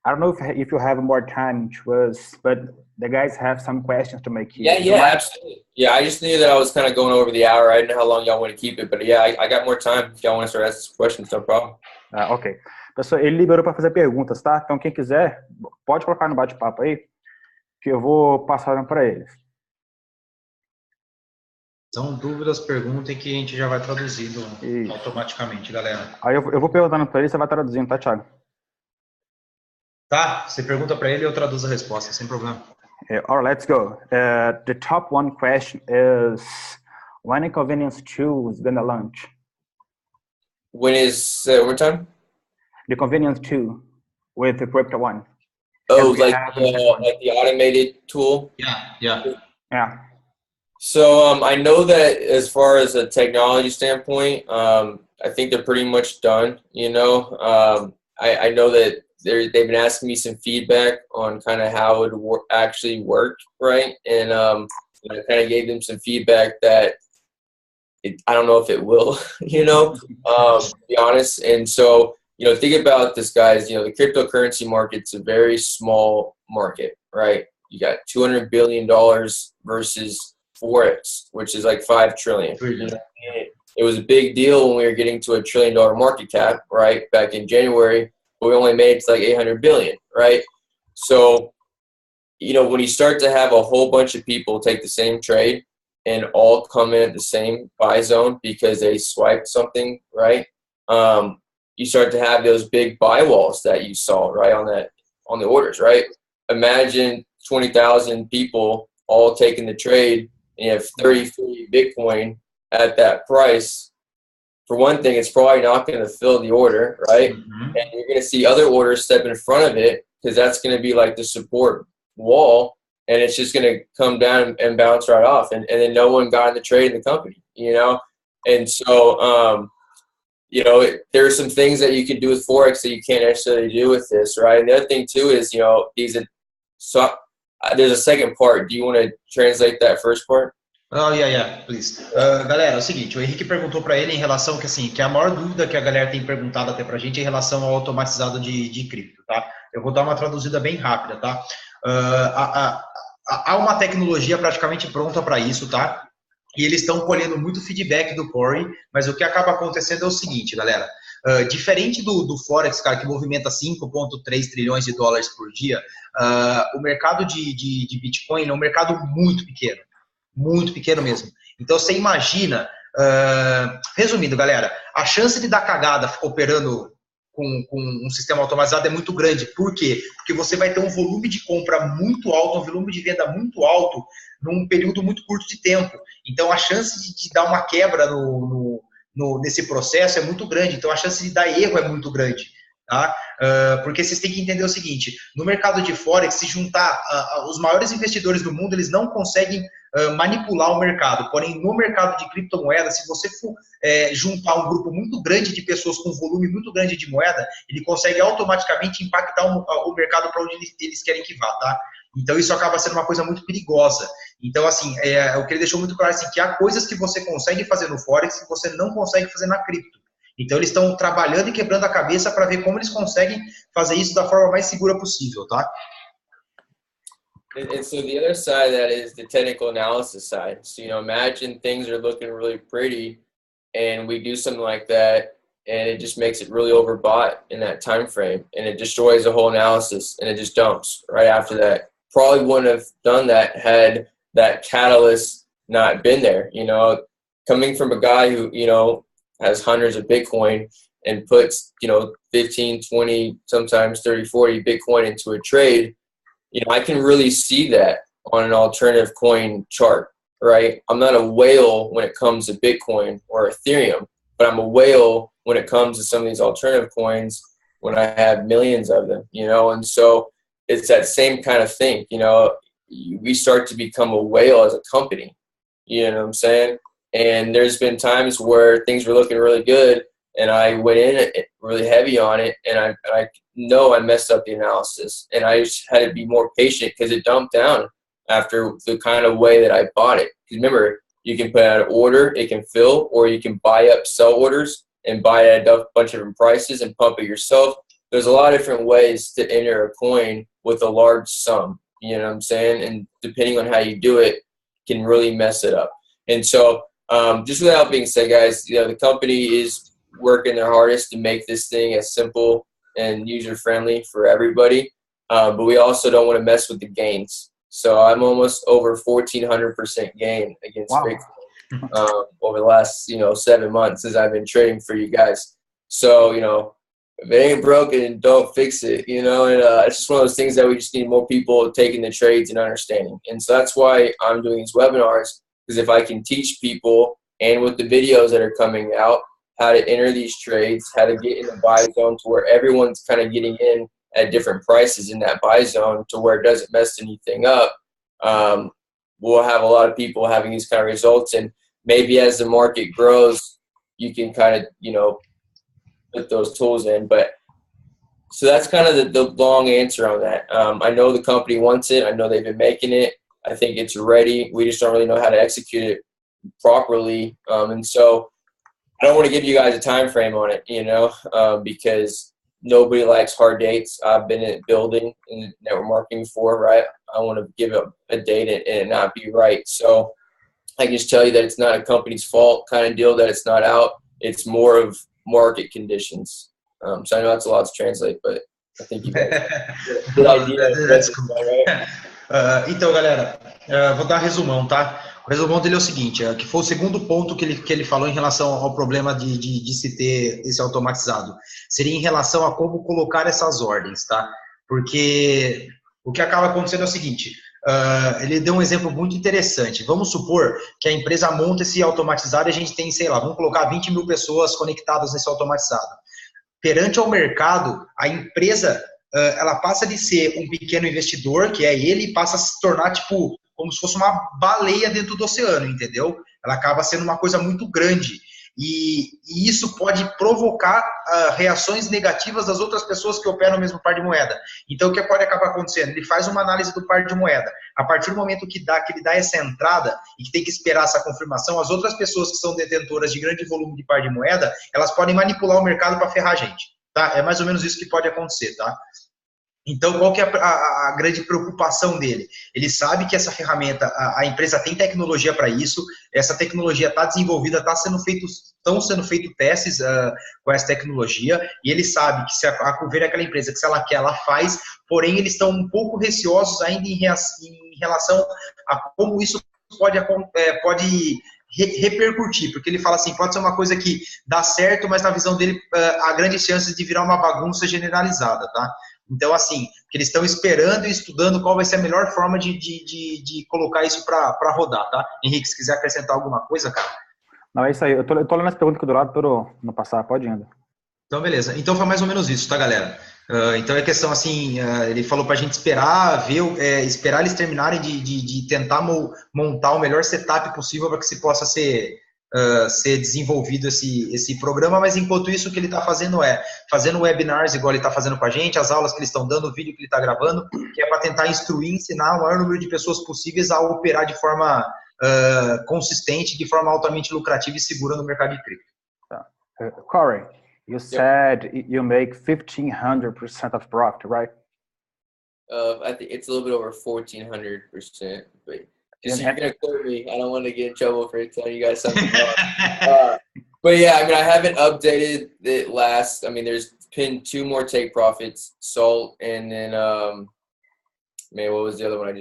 I don't know if you have more time to us, but the guys have some questions to make here. Yeah, absolutely. Yeah, I just knew that I was kind of going over the hour. I didn't know how long y'all want to keep it, but yeah, I got more time. If y'all want to start asking questions, no problem. Ok. Pessoal, ele liberou para fazer perguntas, tá? Então, quem quiser, pode colocar no bate-papo aí, que eu vou passar para eles. São dúvidas, perguntem que a gente já vai traduzindo automaticamente, galera. Aí eu vou perguntando para ele, você vai traduzindo, tá, Thiago? Tá, você pergunta para ele e eu traduzo a resposta, sem problema. All right, let's go. The top one question is, when Inconvenience 2 is gonna launch? When is, one more time? The Convenience 2 with the Crypto One. Oh, like the automated tool? Yeah. So I know that as far as a technology standpoint, I think they're pretty much done. I know that they've been asking me some feedback on kind of how it would actually work, right? And I kind of gave them some feedback that I don't know if it will, to be honest. And so, think about this, guys. The cryptocurrency market's a very small market, right? You got $200 billion versus Forex, which is like $5 trillion. It was a big deal when we were getting to $1 trillion market cap, right? Back in January, but we only made it to like 800 billion, right? So, when you start to have a whole bunch of people take the same trade and all come in at the same buy zone because they swiped something, right? You start to have those big buy walls that you saw, right, on the orders, right? Imagine 20,000 people all taking the trade, and you have 30 Bitcoin at that price. For one thing, it's probably not going to fill the order, right? Mm-hmm. And you're going to see other orders step in front of it because that's going to be like the support wall, and it's just going to come down and bounce right off. And then no one got in the trade in the company, And so, there are some things that you can do with Forex that you can't necessarily do with this, right? And the other thing, too, is, there's a second part. Do you want to translate that first part? Oh, yeah, please. Galera, é o seguinte, o Henrique perguntou para ele em relação que a maior dúvida que a galera tem perguntado até pra gente é em relação ao automatizado de cripto, tá? Eu vou dar uma traduzida bem rápida, tá? Há uma tecnologia praticamente pronta para isso, tá? E eles estão colhendo muito feedback do Corey, mas o que acaba acontecendo é o seguinte, galera. Diferente do Forex, cara, que movimenta 5,3 trilhões de dólares por dia, o mercado de Bitcoin é um mercado muito pequeno mesmo. Então, você imagina, resumindo, galera, a chance de dar cagada operando com um sistema automatizado é muito grande. Por quê? Porque você vai ter um volume de compra muito alto, um volume de venda muito alto num período muito curto de tempo. Então, a chance de dar uma quebra nesse processo é muito grande. Então, a chance de dar erro é muito grande. Tá? Porque vocês têm que entender o seguinte, no mercado de Forex, se juntar os maiores investidores do mundo, eles não conseguem manipular o mercado. Porém, no mercado de criptomoedas, se você for juntar um grupo muito grande de pessoas com volume muito grande de moeda, ele consegue automaticamente impactar o mercado para onde eles querem que vá, tá? Então, isso acaba sendo uma coisa muito perigosa. Então, assim, o que ele deixou muito claro, assim, que há coisas que você consegue fazer no Forex que você não consegue fazer na cripto. Então, eles estão trabalhando e quebrando a cabeça para ver como eles conseguem fazer isso da forma mais segura possível, tá? And so the other side of that is the technical analysis side. So, imagine things are looking really pretty and we do something like that and it just makes it really overbought in that time frame and it destroys the whole analysis and it just dumps right after that. Probably wouldn't have done that had that catalyst not been there. Coming from a guy who, has hundreds of Bitcoin and puts, 15, 20, sometimes 30, 40 Bitcoin into a trade, I can really see that on an alternative coin chart, right? I'm not a whale when it comes to Bitcoin or Ethereum, but I'm a whale when it comes to some of these alternative coins when I have millions of them, and so it's that same kind of thing, we start to become a whale as a company, you know what I'm saying? And there's been times where things were looking really good and I went in really heavy on it and I know I messed up the analysis and I just had to be more patient because it dumped down after the kind of way that I bought it. Because remember, you can put out an order, it can fill, or you can buy up sell orders and buy at a bunch of different prices and pump it yourself. There's a lot of different ways to enter a coin with a large sum, you know what I'm saying? And depending on how you do it, can really mess it up. And so just with that being said, guys, the company is working their hardest to make this thing as simple and user-friendly for everybody. But we also don't want to mess with the gains. So I'm almost over 1,400% gain against Bitcoin over the last, 7 months as I've been trading for you guys. So, if it ain't broken, don't fix it, and it's just one of those things that we just need more people taking the trades and understanding. And so that's why I'm doing these webinars, because if I can teach people and with the videos that are coming out, how to enter these trades, how to get in the buy zone to where everyone's kind of getting in at different prices in that buy zone to where it doesn't mess anything up, we'll have a lot of people having these kind of results. And maybe as the market grows, you can kind of, put those tools in. But so that's kind of the long answer on that. I know the company wants it. I know they've been making it. I think it's ready. We just don't really know how to execute it properly. And so I don't want to give you guys a time frame on it, because nobody likes hard dates. I've been in building and network marketing before, right? I want to give a date and it not be right. So I can just tell you that it's not a company's fault kind of deal that it's not out. It's more of market conditions. So I know that's a lot to translate, but I think you guys have a good idea. That's cool. Então, galera, vou dar um resumão, tá? O resumão dele é o seguinte, que foi o segundo ponto que ele falou em relação ao problema de se ter esse automatizado. Seria em relação a como colocar essas ordens, tá? Porque o que acaba acontecendo é o seguinte, ele deu um exemplo muito interessante. Vamos supor que a empresa monta esse automatizado e a gente tem, sei lá, vamos colocar 20 mil pessoas conectadas nesse automatizado. Perante ao mercado, a empresa, ela passa de ser um pequeno investidor, que é ele, e passa a se tornar, tipo, como se fosse uma baleia dentro do oceano, entendeu? Ela acaba sendo uma coisa muito grande. E isso pode provocar reações negativas das outras pessoas que operam no mesmo par de moeda. Então, o que pode acabar acontecendo? Ele faz uma análise do par de moeda. A partir do momento que ele dá essa entrada e que tem que esperar essa confirmação, as outras pessoas que são detentoras de grande volume de par de moeda, elas podem manipular o mercado para ferrar a gente. Tá? É mais ou menos isso que pode acontecer, tá? Então, qual que é a grande preocupação dele? Ele sabe que essa ferramenta, a empresa tem tecnologia para isso, essa tecnologia está desenvolvida, estão sendo feitos testes com essa tecnologia, e ele sabe que se a Kuvera é aquela empresa que se ela quer, ela faz, porém eles estão um pouco receosos ainda em relação a como isso pode repercutir, porque ele fala assim, pode ser uma coisa que dá certo, mas na visão dele há grandes chances de virar uma bagunça generalizada, tá? Então, assim, que eles estão esperando e estudando qual vai ser a melhor forma de colocar isso para rodar, tá? Henrique, se quiser acrescentar alguma coisa, cara. Não, é isso aí. Eu tô olhando as perguntas aqui do lado para não passar. Pode ir ainda. Então, beleza. Então, foi mais ou menos isso, tá, galera? Então é questão assim, ele falou para a gente esperar, ver, esperar eles terminarem de tentar montar o melhor setup possível para que se possa ser desenvolvido esse programa, mas enquanto isso o que ele está fazendo fazendo webinars igual ele está fazendo com a gente, as aulas que eles estão dando, o vídeo que ele está gravando, que é para tentar instruir, ensinar o maior número de pessoas possíveis a operar de forma consistente, de forma altamente lucrativa e segura no mercado de cripto. Corey, you said you make 1,500% of profit, right? I think it's a little bit over 1,400%, but just so you're gonna quote me. I don't want to get in trouble for telling you guys something wrong. But yeah, I mean, I haven't updated it last. I mean, there's been 2 more take profits, Salt, and then man, what was the other one?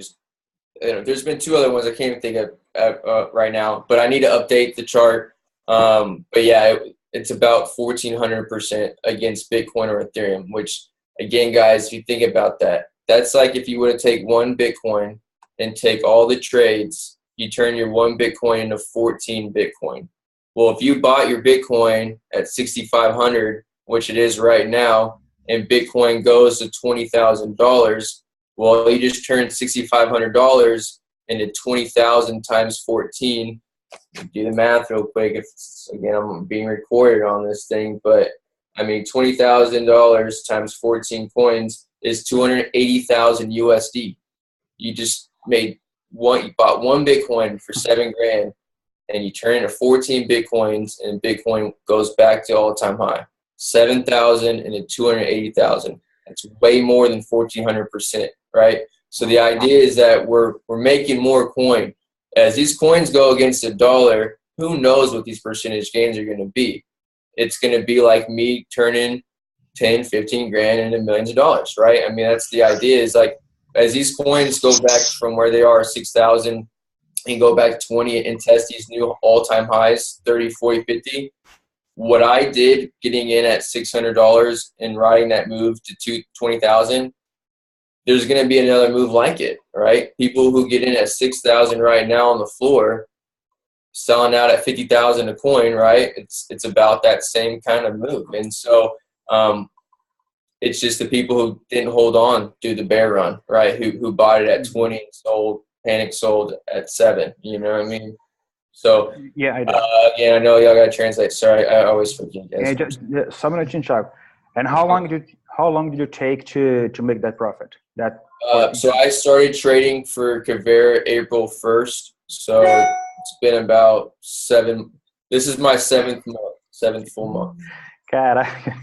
There's been 2 other ones I can't even think of right now, but I need to update the chart. But yeah, it's about 1,400% against Bitcoin or Ethereum, which again, guys, if you think about that, that's like if you were to take 1 Bitcoin and take all the trades, you turn your 1 Bitcoin into 14 Bitcoin. Well, if you bought your Bitcoin at 6,500, which it is right now, and Bitcoin goes to $20,000, well, you just turned $6,500 into 20,000 times 14. Do the math real quick. Again, I'm being recorded on this thing, but I mean, $20,000 times 14 coins is 280,000 USD. You just you bought 1 Bitcoin for $7,000, and you turn it into 14 Bitcoins, and Bitcoin goes back to all-time high. 7,000 and then 280,000. That's way more than 1,400%, right? So the idea is that we're making more coin. As these coins go against the dollar, who knows what these percentage gains are going to be? It's going to be like me turning 10, 15 grand into millions of dollars, right? I mean, that's the idea, is like, as these coins go back from where they are, 6,000, and go back 20 and test these new all-time highs, 30, 40, 50, what I did getting in at $600 and riding that move to 20,000, there's going to be another move like it, right? People who get in at 6,000 right now on the floor, selling out at 50,000 a coin, right? It's about that same kind of move. And so it's just the people who didn't hold on through the bear run, right? Who bought it at 20 and sold, panic sold at 7. You know what I mean? So yeah, I do. Again, I know y'all got to translate. Sorry, I always forget. Só um minutinho, Thiago. And how long did you take to make that profit? So I started trading for Kuvera April 1st. So it's been about 7. This is my 7th full month. Caraca.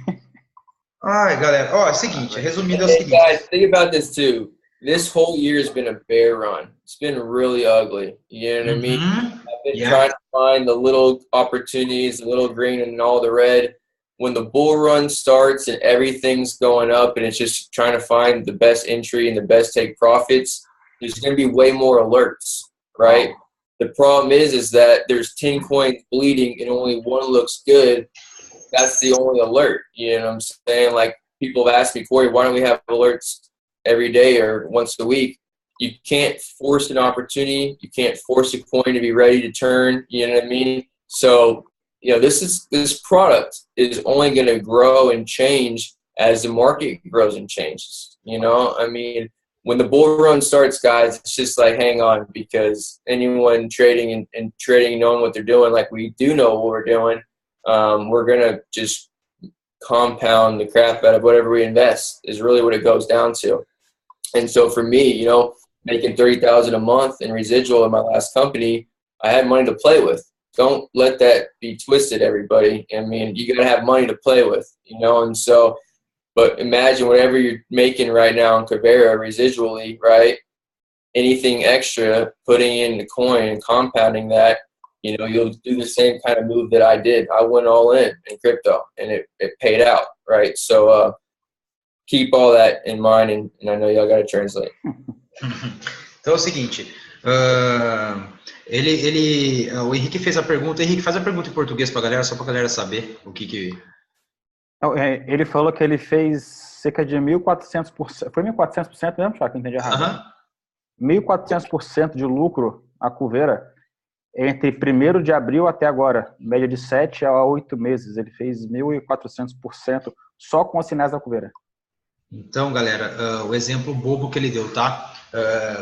Ai, galera, é o seguinte, resumindo é o seguinte. Guys, think about this too. This whole year has been a bear run. It's been really ugly. You know what I mean? I've been trying to find the little opportunities, the little green and all the red. When the bull run starts and everything's going up and it's just trying to find the best entry and the best take profits, there's going to be way more alerts, right? The problem is that there's 10 coins bleeding and only 1 looks good. That's the only alert. You know what I'm saying? Like, people have asked me, Corey, why don't we have alerts every day or once a week? You can't force an opportunity. You can't force a coin to be ready to turn. You know what I mean? So, you know, this product is only going to grow and change as the market grows and changes. You know, I mean, when the bull run starts, guys, it's just like, hang on, because anyone trading and trading, knowing what they're doing, like we do know what we're doing, we're going to just compound the crap out of whatever we invest is really what it goes down to. And so for me, you know, making $30,000 a month in residual in my last company, I had money to play with. Don't let that be twisted, everybody. I mean, you got to have money to play with, you know, and so, but imagine whatever you're making right now in Kuvera residually, right? Anything extra, putting in the coin and compounding that, you know, you'll do the same kind of move that I did. I went all in crypto, and it paid out, right? So keep all that in mind, and I know y'all got to translate. Então é o seguinte, o Henrique fez a pergunta. Henrique, faz a pergunta em português para a galera, só para a galera saber o que... Ele falou que ele fez cerca de 1.400%. Foi 1.400% mesmo, Thiago? Entendi errado. 1.400% de lucro a Kuvera entre 1º de abril até agora, média de 7 a 8 meses. Ele fez 1.400% só com os sinais da Kuvera. Então, galera, o exemplo bobo que ele deu, tá?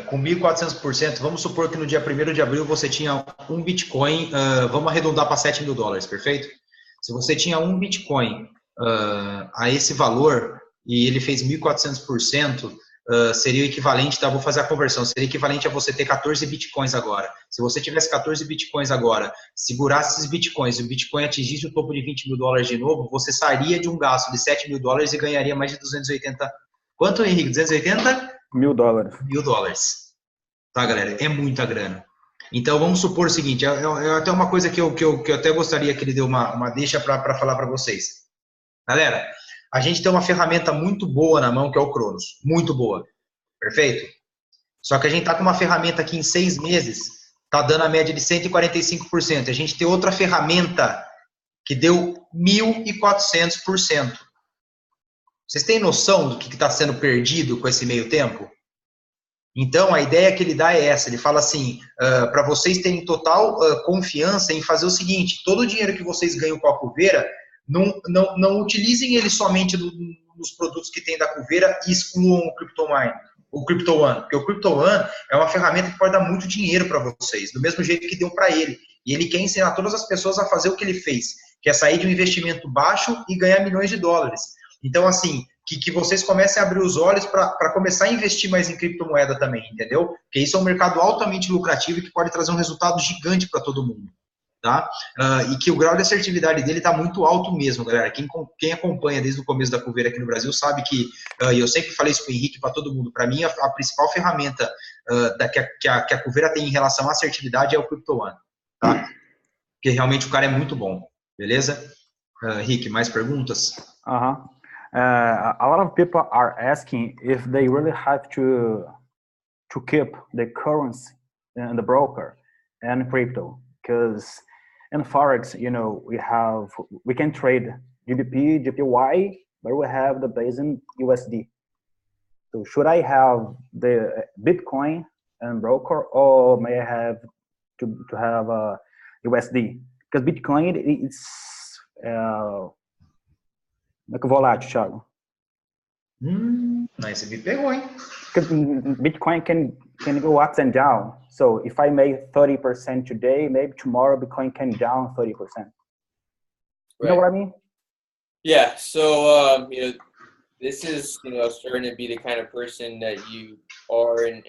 Com 1.400%, vamos supor que no dia 1º de abril você tinha um Bitcoin, vamos arredondar para 7 mil dólares, perfeito? Se você tinha um Bitcoin a esse valor e ele fez 1.400%, seria o equivalente, tá? Vou fazer a conversão, seria equivalente a você ter 14 Bitcoins agora. Se você tivesse 14 Bitcoins agora, segurasse esses Bitcoins e o Bitcoin atingisse o topo de 20 mil dólares de novo, você sairia de um gasto de 7 mil dólares e ganharia mais de 280. Quanto, Henrique? 280? $1.000. $1.000. Tá, galera? É muita grana. Então, vamos supor o seguinte, é até uma coisa que eu até gostaria que ele dê uma deixa para falar para vocês. Galera, a gente tem uma ferramenta muito boa na mão, que é o Cronos. Muito boa. Perfeito? Só que a gente tá com uma ferramenta que em 6 meses tá dando a média de 145%. A gente tem outra ferramenta que deu 1.400%. Vocês têm noção do que está sendo perdido com esse meio tempo? Então, a ideia que ele dá é essa. Ele fala assim, para vocês terem total confiança em fazer o seguinte, todo o dinheiro que vocês ganham com a Kuvera, não utilizem ele somente nos produtos que tem da Kuvera e excluam o CryptoMine, o Crypto One, porque o Crypto One é uma ferramenta que pode dar muito dinheiro para vocês, do mesmo jeito que deu para ele. E ele quer ensinar todas as pessoas a fazer o que ele fez, que é sair de um investimento baixo e ganhar milhões de dólares. Então, assim, que vocês comecem a abrir os olhos para começar a investir mais em criptomoeda também, entendeu? Porque isso é um mercado altamente lucrativo e que pode trazer um resultado gigante para todo mundo, tá? E que o grau de assertividade dele está muito alto mesmo, galera. Quem acompanha desde o começo da Kuvera aqui no Brasil sabe que, e eu sempre falei isso para o Henrique, para todo mundo, para mim a principal ferramenta que a Kuvera tem em relação à assertividade é o Crypto One, tá? Porque realmente o cara é muito bom, beleza? Henrique, mais perguntas? A lot of people are asking if they really have to keep the currency in the broker and crypto, because in forex, you know, we can trade GBP, GPY, but we have the base in USD. So should I have the Bitcoin and broker, or may I have to have a USD? Because Bitcoin it's like volátil, Thiago. Aí você me pegou, hein? Because Bitcoin can go up and down. So if I make 30% today, maybe tomorrow Bitcoin can down 30%. You know what I mean? Yeah. So this is starting to be the kind of person that you are, and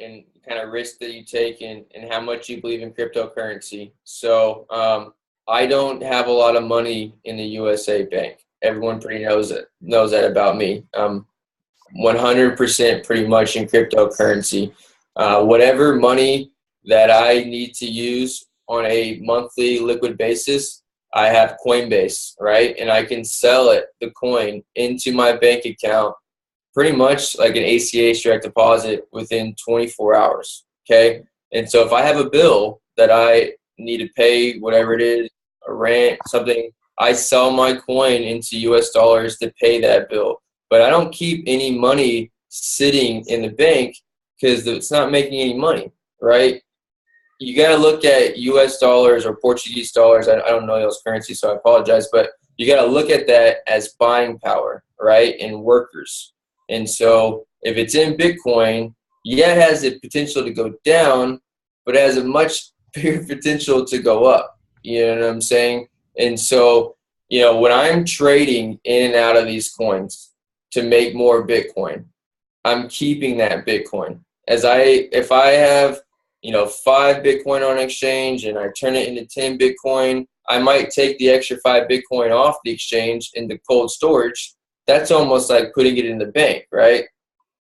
kind of risk that you take, and how much you believe in cryptocurrency. So I don't have a lot of money in the USA bank. Everyone pretty knows that about me. 100% pretty much in cryptocurrency. Whatever money that I need to use on a monthly liquid basis, I have Coinbase, right? And I can sell the coin into my bank account pretty much like an ACH direct deposit within 24 hours, okay? And so if I have a bill that I need to pay, whatever it is, a rent, something, I sell my coin into US dollars to pay that bill. But I don't keep any money sitting in the bank because it's not making any money, right? You got to look at US dollars or Portuguese dollars. I don't know those currencies, so I apologize. But you got to look at that as buying power, right, and workers. And so if it's in Bitcoin, yeah, it has the potential to go down, but it has a much bigger potential to go up. You know what I'm saying? And so, when I'm trading in and out of these coins to make more Bitcoin, I'm keeping that Bitcoin. If I have, 5 Bitcoin on exchange and I turn it into 10 Bitcoin, I might take the extra 5 Bitcoin off the exchange into cold storage. That's almost like putting it in the bank, right?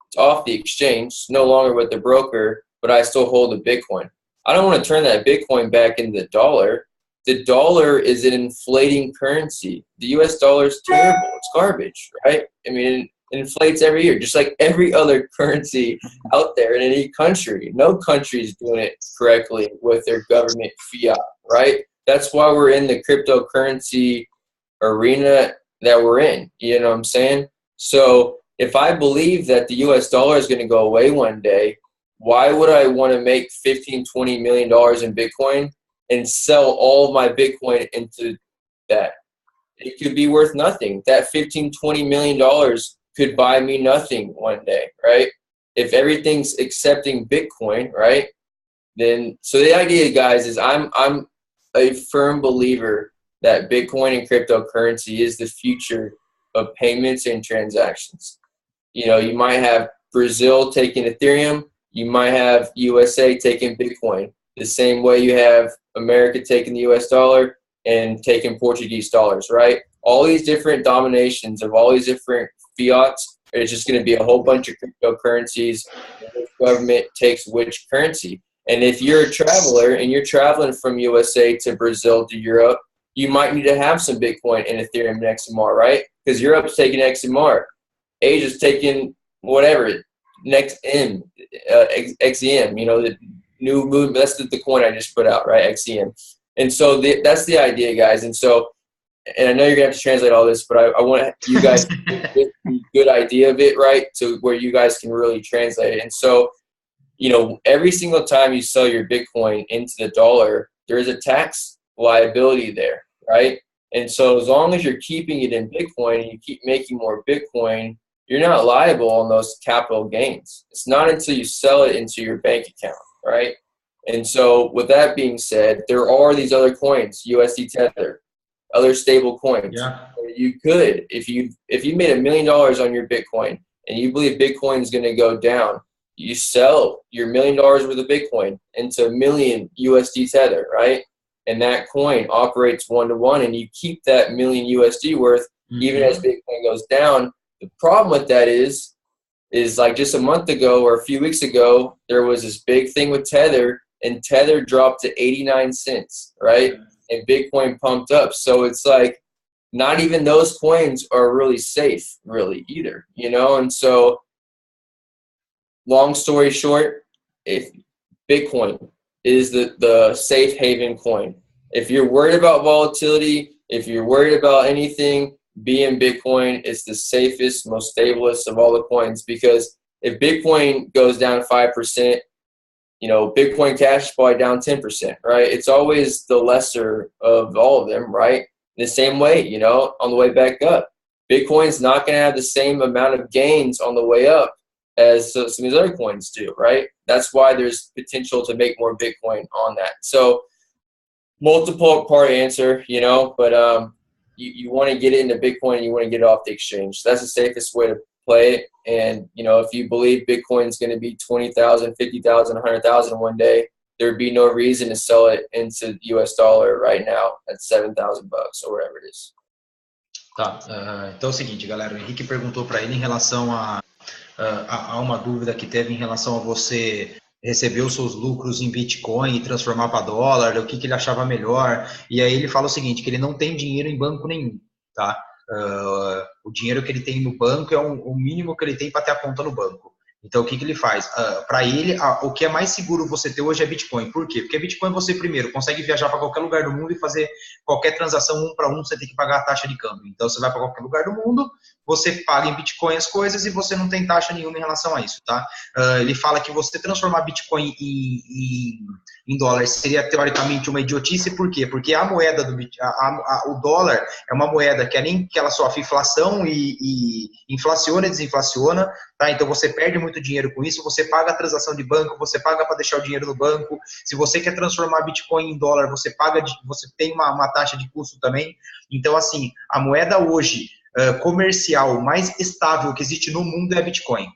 It's off the exchange, no longer with the broker, but I still hold the Bitcoin. I don't want to turn that Bitcoin back into the dollar. The dollar is an inflating currency. The US dollar is terrible. It's garbage, right? I mean, it inflates every year, just like every other currency out there in any country. No country is doing it correctly with their government fiat, right? That's why we're in the cryptocurrency arena that we're in. You know what I'm saying? So if I believe that the US dollar is going to go away one day, why would I want to make $15, $20 million in Bitcoin and sell all of my Bitcoin into that? It could be worth nothing. That $15, $20 million could buy me nothing one day, right? If everything's accepting Bitcoin, right? Then, so the idea, guys, is I'm a firm believer that Bitcoin and cryptocurrency is the future of payments and transactions. You know, you might have Brazil taking Ethereum, you might have USA taking Bitcoin, the same way you have America taking the US dollar and taking Portuguese dollars, right? All these different dominations of all these different fiats, it's just going to be a whole bunch of cryptocurrencies, and which government takes which currency. And if you're a traveler and you're traveling from USA to Brazil to Europe, you might need to have some Bitcoin and Ethereum and XMR, right? Because Europe's taking XMR, Asia's taking whatever, XEM, you know, the new movement. That's the coin I just put out, right? XEM. And so that's the idea, guys. And so, and I know you're gonna have to translate all this, but I want you guys to get a good idea of it, right? To where you guys can really translate it. And so, you know, every single time you sell your Bitcoin into the dollar, there is a tax liability there, right? And so as long as you're keeping it in Bitcoin and you keep making more Bitcoin, you're not liable on those capital gains. It's not until you sell it into your bank account, right? And so with that being said, there are these other coins, USD Tether, other stable coins. Yeah. You could, if you made $1 million on your Bitcoin and you believe Bitcoin is going to go down, you sell your $1 million worth of Bitcoin into $1 million USD Tether, right? And that coin operates 1-to-1, and you keep that $1 million USD worth even as Bitcoin goes down. The problem with that is like just a month ago or a few weeks ago, there was this big thing with Tether, and Tether dropped to 89 cents, right? And Bitcoin pumped up. So it's like not even those coins are really safe, really, either, you know? And so long story short, if Bitcoin is the safe haven coin. If you're worried about volatility, if you're worried about anything, be in Bitcoin. It's the safest, most stablest of all the coins, because if Bitcoin goes down 5%, you know, Bitcoin Cash is probably down 10%, right? It's always the lesser of all of them, right? The same way, you know, on the way back up. Bitcoin's not going to have the same amount of gains on the way up as some of these other coins do, right? That's why there's potential to make more Bitcoin on that. So multiple part answer, you know, but you want to get it into Bitcoin and you want to get it off the exchange. That's the safest way to play it. And, you know, if you believe Bitcoin is going to be 20,000, 50,000, 100,000 one day, there'd be no reason to sell it into the US dollar right now at 7,000 bucks or whatever it is. Tá, então é o seguinte, galera, o Henrique perguntou para ele em relação a uma dúvida que teve em relação a você receber os seus lucros em Bitcoin e transformar para dólar, o que ele achava melhor, e aí ele fala o seguinte, que ele não tem dinheiro em banco nenhum, tá? O dinheiro que ele tem no banco é o mínimo que ele tem para ter a conta no banco. Então, o que ele faz? Para ele, o que é mais seguro você ter hoje é Bitcoin. Por quê? Porque Bitcoin você, primeiro, consegue viajar para qualquer lugar do mundo e fazer qualquer transação 1 para 1, você tem que pagar a taxa de câmbio. Então, você vai para qualquer lugar do mundo, você paga em Bitcoin as coisas e você não tem taxa nenhuma em relação a isso, tá? Ele fala que você transformar Bitcoin em dólar seria, teoricamente, uma idiotice. Por quê? Porque a moeda o dólar é uma moeda que além que ela sofre inflação e inflaciona e desinflaciona, tá? Então, você perde muito dinheiro com isso, você paga a transação de banco, você paga para deixar o dinheiro no banco. Se você quer transformar Bitcoin em dólar, você tem uma taxa de custo também. Então, assim, a moeda hoje comercial mais estável que existe no mundo é a Bitcoin.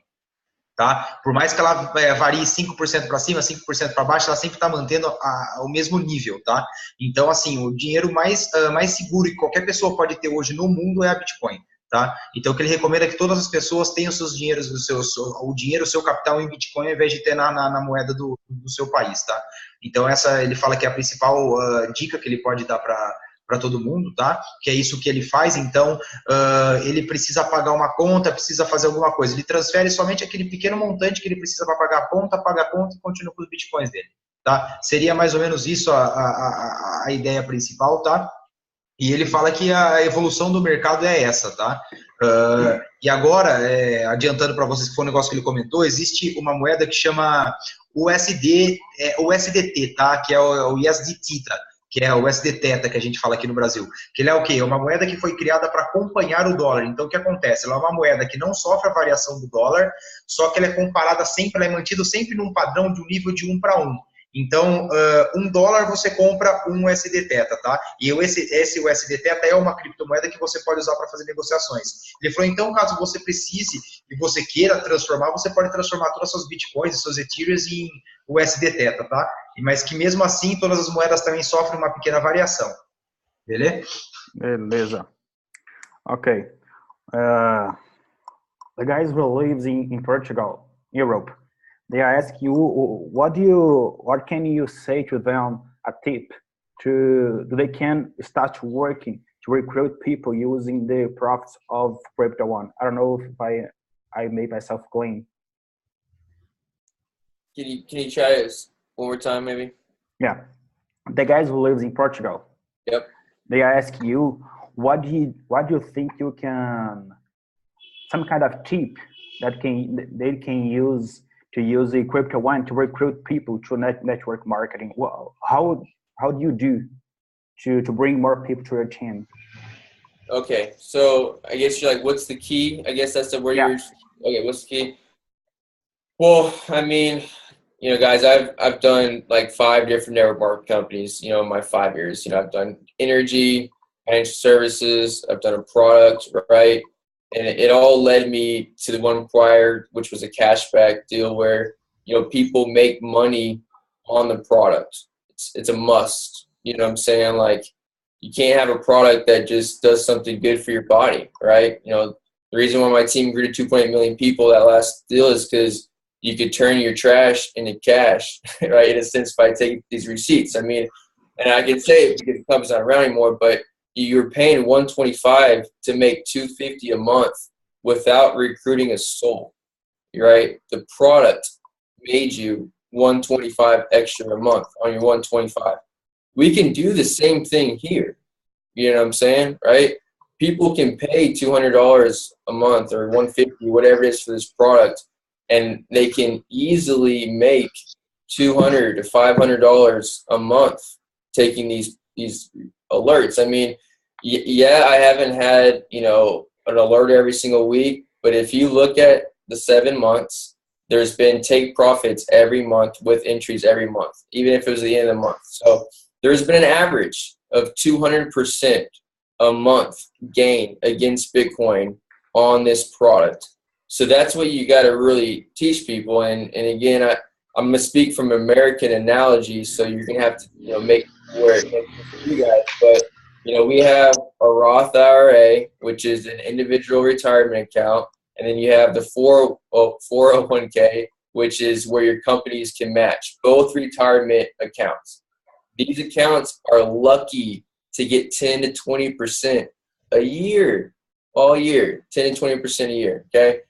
Tá? Por mais que ela varie 5% para cima, 5% para baixo, ela sempre está mantendo o mesmo nível, tá? Então, assim, o dinheiro mais seguro que qualquer pessoa pode ter hoje no mundo é a Bitcoin, tá? Então, o que ele recomenda é que todas as pessoas tenham seus dinheiros, o seu capital em Bitcoin, ao invés de ter na moeda do seu país, tá? Então, ele fala que é a principal dica que ele pode dar para todo mundo, tá? Que é isso que ele faz. Então, ele precisa pagar uma conta, precisa fazer alguma coisa. Ele transfere somente aquele pequeno montante que ele precisa para pagar a conta, paga a conta e continua com os bitcoins dele, tá? Seria mais ou menos isso a ideia principal, tá? E ele fala que a evolução do mercado é essa, tá? E agora, adiantando para vocês que foi um negócio que ele comentou, existe uma moeda que chama USDT, tá? Que é o USDT, tá? que é o USD Theta, que a gente fala aqui no Brasil. Que ele é o quê? É uma moeda que foi criada para acompanhar o dólar. Então, o que acontece? Ela é uma moeda que não sofre a variação do dólar, só que ela é comparada sempre, ela é mantida sempre num padrão de um nível de 1 para 1. Então, $1 você compra um USD Theta, tá? E esse USD Theta é uma criptomoeda que você pode usar para fazer negociações. Ele falou, então, caso você precise e você queira transformar, você pode transformar todas as suas bitcoins e seus ethereums em USD Theta, tá? Mas que mesmo assim, todas as moedas também sofrem uma pequena variação. Beleza? Beleza. Okay. The guys who lives in Portugal, Europe, they ask you, what can you say to them, a tip they can start working to recruit people using the profits of Crypto One? I don't know if I made myself clean. Can you try this one more time, maybe? Yeah. The guys who lives in Portugal. Yep. They ask you, what do you think you can, some kind of tip that they can use to use the Crypto One to recruit people to network marketing? Well, how do you do to bring more people to your team? Okay, so I guess you're like, what's the key? I guess that's where you're. Okay, what's the key? Well, I mean, guys, I've done like 5 different network marketing companies. In my 5 years, I've done energy, financial services. I've done a product, right? And it all led me to the one prior, which was a cashback deal where, people make money on the product. It's a must. You know what I'm saying? Like, you can't have a product that just does something good for your body, right? The reason why my team grew to 2.8 million people that last deal is because you could turn your trash into cash, right? In a sense, by taking these receipts. I mean, and I can say it because the company's not around anymore, but you're paying $125 to make $250 a month without recruiting a soul, right? The product made you $125 extra a month on your $125. We can do the same thing here. You know what I'm saying, right? People can pay $200 a month or $150, whatever it is for this product, and they can easily make $200 to $500 a month taking these alerts. I mean, yeah, I haven't had, an alert every single week, but if you look at the 7 months, there's been take profits every month with entries every month, even if it was the end of the month. So there's been an average of 200% a month gain against Bitcoin on this product. So that's what you got to really teach people. And again, I'm going to speak from American analogies, so you're going to have to, make it where it makes sense for you guys. But, we have a Roth IRA, which is an individual retirement account. And then you have the 401k, which is where your companies can match, both retirement accounts. These accounts are lucky to get 10 to 20% a year, all year, 10 to 20% a year, okay?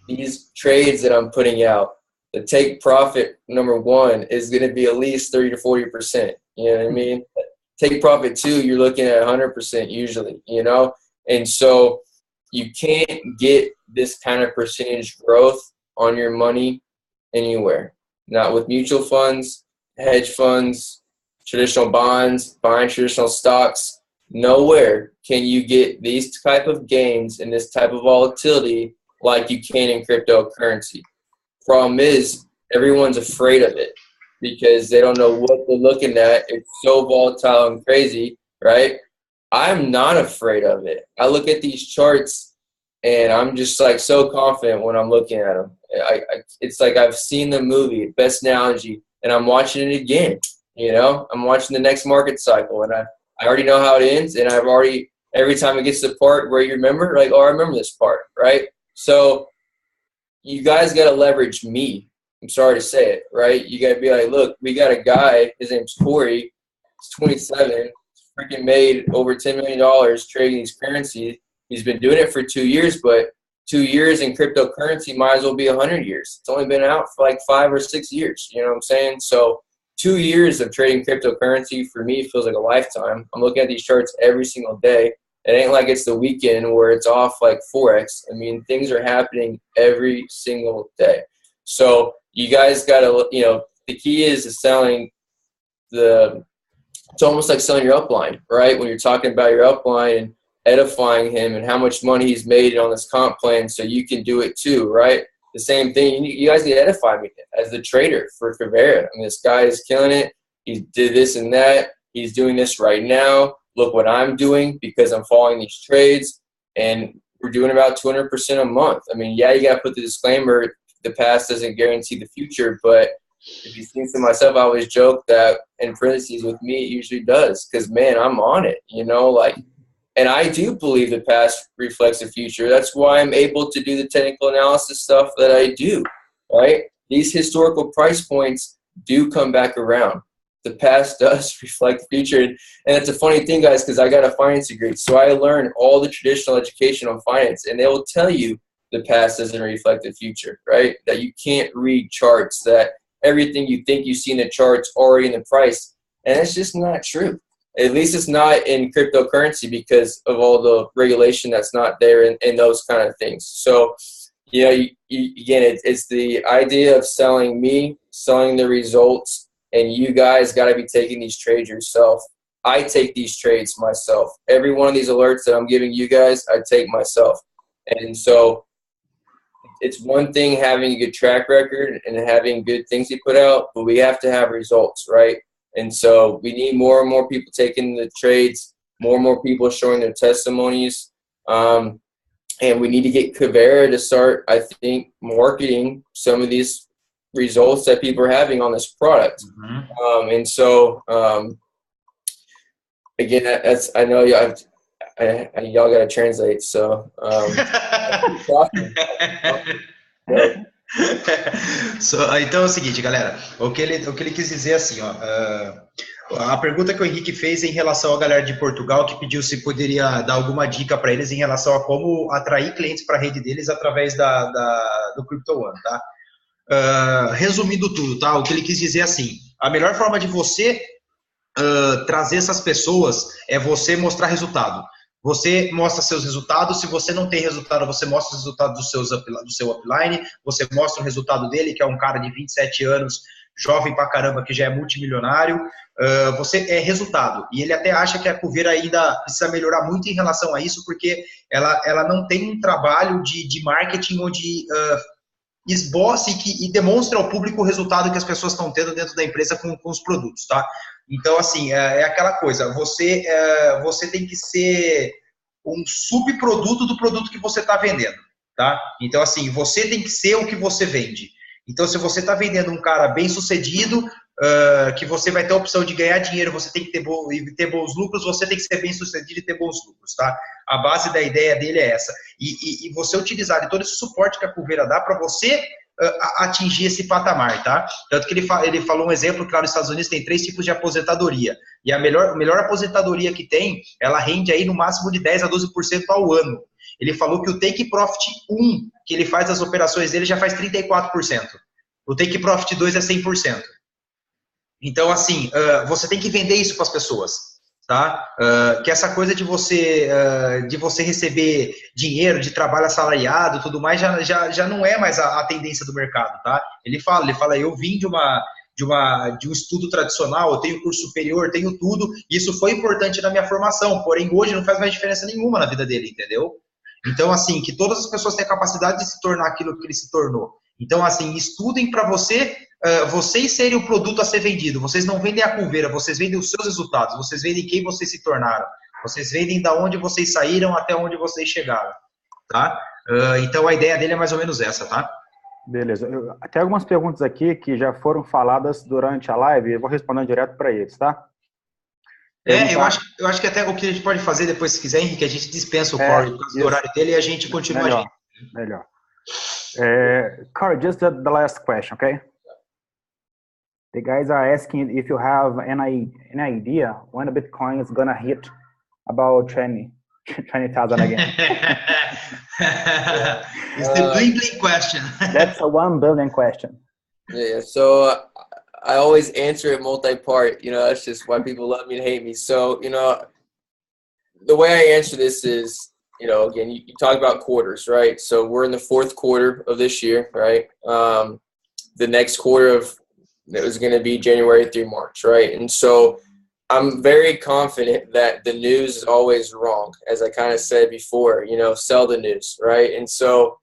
These trades that I'm putting out, the take profit, number 1, is going to be at least 30 to 40%, you know what I mean? Take profit 2, you're looking at 100% usually, And so you can't get this kind of percentage growth on your money anywhere. Not with mutual funds, hedge funds, traditional bonds, buying traditional stocks. Nowhere can you get these type of gains and this type of volatility like you can in cryptocurrency. Problem is, everyone's afraid of it because they don't know what they're looking at. It's so volatile and crazy, right? I'm not afraid of it. I look at these charts and I'm just like so confident when I'm looking at them. It's like I've seen the movie, best analogy, and I'm watching it again. I'm watching the next market cycle, and I already know how it ends, and I've already, every time it gets to the part where you remember, like, oh, I remember this part, right? So you guys got to leverage me. I'm sorry to say it, right? You got to be like, look, we got a guy, his name's Corey, he's 27, freaking made over $10 million trading these currencies. He's been doing it for 2 years, but 2 years in cryptocurrency might as well be 100 years. It's only been out for like 5 or 6 years, you know what I'm saying? So 2 years of trading cryptocurrency for me feels like a lifetime. I'm looking at these charts every single day. It ain't like it's the weekend where it's off like Forex. I mean, things are happening every single day. So you guys got to, the key is selling the it's almost like selling your upline, right? When you're talking about your upline and edifying him and how much money he's made on this comp plan, so you can do it too, right? The same thing. You guys need to edify me as the trader for Kuvera. I mean, this guy is killing it. He did this and that. He's doing this right now. Look what I'm doing because I'm following these trades, and we're doing about 200% a month. I mean, yeah, you got to put the disclaimer, the past doesn't guarantee the future, but if you think to myself, I always joke that in parentheses with me, it usually does because, man, I'm on it, you know, like, and I do believe the past reflects the future. That's why I'm able to do the technical analysis stuff that I do, right? These historical price points do come back around. The past does reflect the future. And it's a funny thing, guys, because I got a finance degree. So I learned all the traditional education on finance, and they will tell you the past doesn't reflect the future, right? That you can't read charts, that everything you think you see in the charts already in the price. And it's just not true. At least it's not in cryptocurrency because of all the regulation that's not there in those kind of things. So, you know, again, it's the idea of selling the results, and you guys got to be taking these trades yourself. I take these trades myself. Every one of these alerts that I'm giving you guys, I take myself. And so it's one thing having a good track record and having good things you put out, but we have to have results, right? And so we need more and more people taking the trades, more and more people showing their testimonies. And we need to get Kuvera to start, I think, marketing some of these results that people are having on this product. Uhum. And so, again, that's, I know y'all got to translate. So, Então é o seguinte, galera, o que ele quis dizer assim, ó, a pergunta que o Henrique fez em relação à galera de Portugal, que pediu se poderia dar alguma dica para eles em relação a como atrair clientes para a rede deles através do Crypto One, tá? Resumindo tudo, tá? O que ele quis dizer é assim, a melhor forma de você trazer essas pessoas é você mostrar resultado. Você mostra seus resultados. Se você não tem resultado, você mostra os resultados do seu upline. Você mostra o resultado dele, que é um cara de 27 anos, jovem pra caramba, que já é multimilionário. Você é resultado. E ele até acha que a Kuvera ainda precisa melhorar muito em relação a isso, porque ela não tem um trabalho de marketing onde esboce e demonstre ao público o resultado que as pessoas estão tendo dentro da empresa com os produtos, tá? Então, assim, é aquela coisa, você tem que ser um subproduto do produto que você está vendendo, tá? Então, assim, você tem que ser o que você vende. Então, se você está vendendo um cara bem sucedido, que você vai ter a opção de ganhar dinheiro, você tem que ter bons lucros, você tem que ser bem sucedido e ter bons lucros, tá? A base da ideia dele é essa. E você utilizar todo esse suporte que a Kuvera dá para você atingir esse patamar, tá? Tanto que ele falou um exemplo que lá nos Estados Unidos tem 3 tipos de aposentadoria. E a melhor aposentadoria que tem, ela rende aí no máximo de 10 a 12% ao ano. Ele falou que o Take Profit 1, que ele faz as operações dele, já faz 34%. O Take Profit 2 é 100%. Então, assim, você tem que vender isso para as pessoas, tá? Que essa coisa de você receber dinheiro, de trabalho assalariado e tudo mais, já não é mais a tendência do mercado, tá? Ele fala, eu vim de um estudo tradicional, eu tenho curso superior, tenho tudo, e isso foi importante na minha formação, porém hoje não faz mais diferença nenhuma na vida dele, entendeu? Então, assim, que todas as pessoas têm a capacidade de se tornar aquilo que ele se tornou. Então, assim, estudem para vocês serem o produto a ser vendido. Vocês não vendem a Kuvera, vocês vendem os seus resultados, vocês vendem quem vocês se tornaram, vocês vendem da onde vocês saíram até onde vocês chegaram, tá? Então, a ideia dele é mais ou menos essa, tá? Beleza. Tem algumas perguntas aqui que já foram faladas durante a live, eu vou respondendo direto para eles, tá? Eu acho que até o que a gente pode fazer depois, se quiser, Henrique, a gente dispensa o Corey do horário dele e a gente continua melhor, a gente. Melhor. Corey, just the last question, okay? The guys are asking if you have any idea when the Bitcoin is gonna hit about 20,000 again. It's the bling bling question. That's a 1 billion question. Yeah, so I always answer it multi-part. You know, that's just why people love me and hate me. So, you know, the way I answer this is, you know, again, you talk about quarters, right? So we're in the 4th quarter of this year, right? The next quarter it was going to be January through March, right? And so I'm very confident that the news is always wrong. As I kind of said before, you know, sell the news, right? And so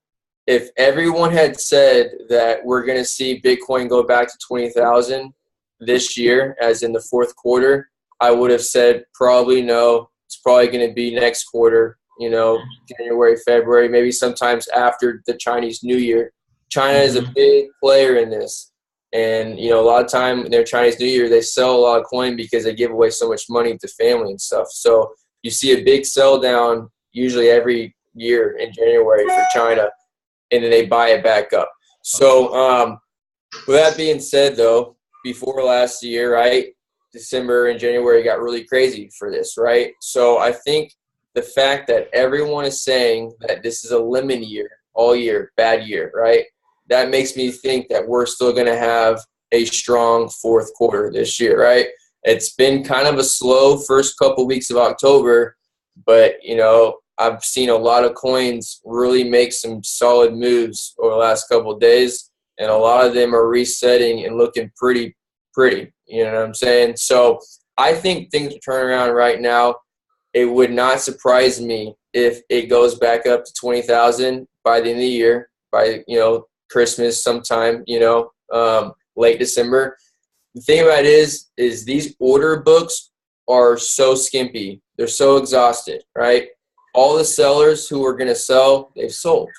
if everyone had said that we're going to see Bitcoin go back to 20,000 this year, as in the fourth quarter, I would have said probably no. It's probably going to be next quarter, you know, January, February, maybe sometimes after the Chinese New Year. China is a big player in this. And, you know, a lot of time in their Chinese New Year, they sell a lot of coin because they give away so much money to family and stuff. So you see a big sell down usually every year in January for China, and then they buy it back up. So with that being said, though, before last year, right, December and January got really crazy for this, right? So I think the fact that everyone is saying that this is a lemon year, all year, bad year, right? That makes me think that we're still going to have a strong fourth quarter this year, right? It's been kind of a slow first couple weeks of October, but, you know, I've seen a lot of coins really make some solid moves over the last couple of days, and a lot of them are resetting and looking pretty, you know what I'm saying? So I think things are turning around right now. It would not surprise me if it goes back up to 20,000 by the end of the year, by, you know, Christmas sometime, you know, late December. The thing about it is these order books are so skimpy. They're so exhausted, right? All the sellers who are going to sell, they've sold.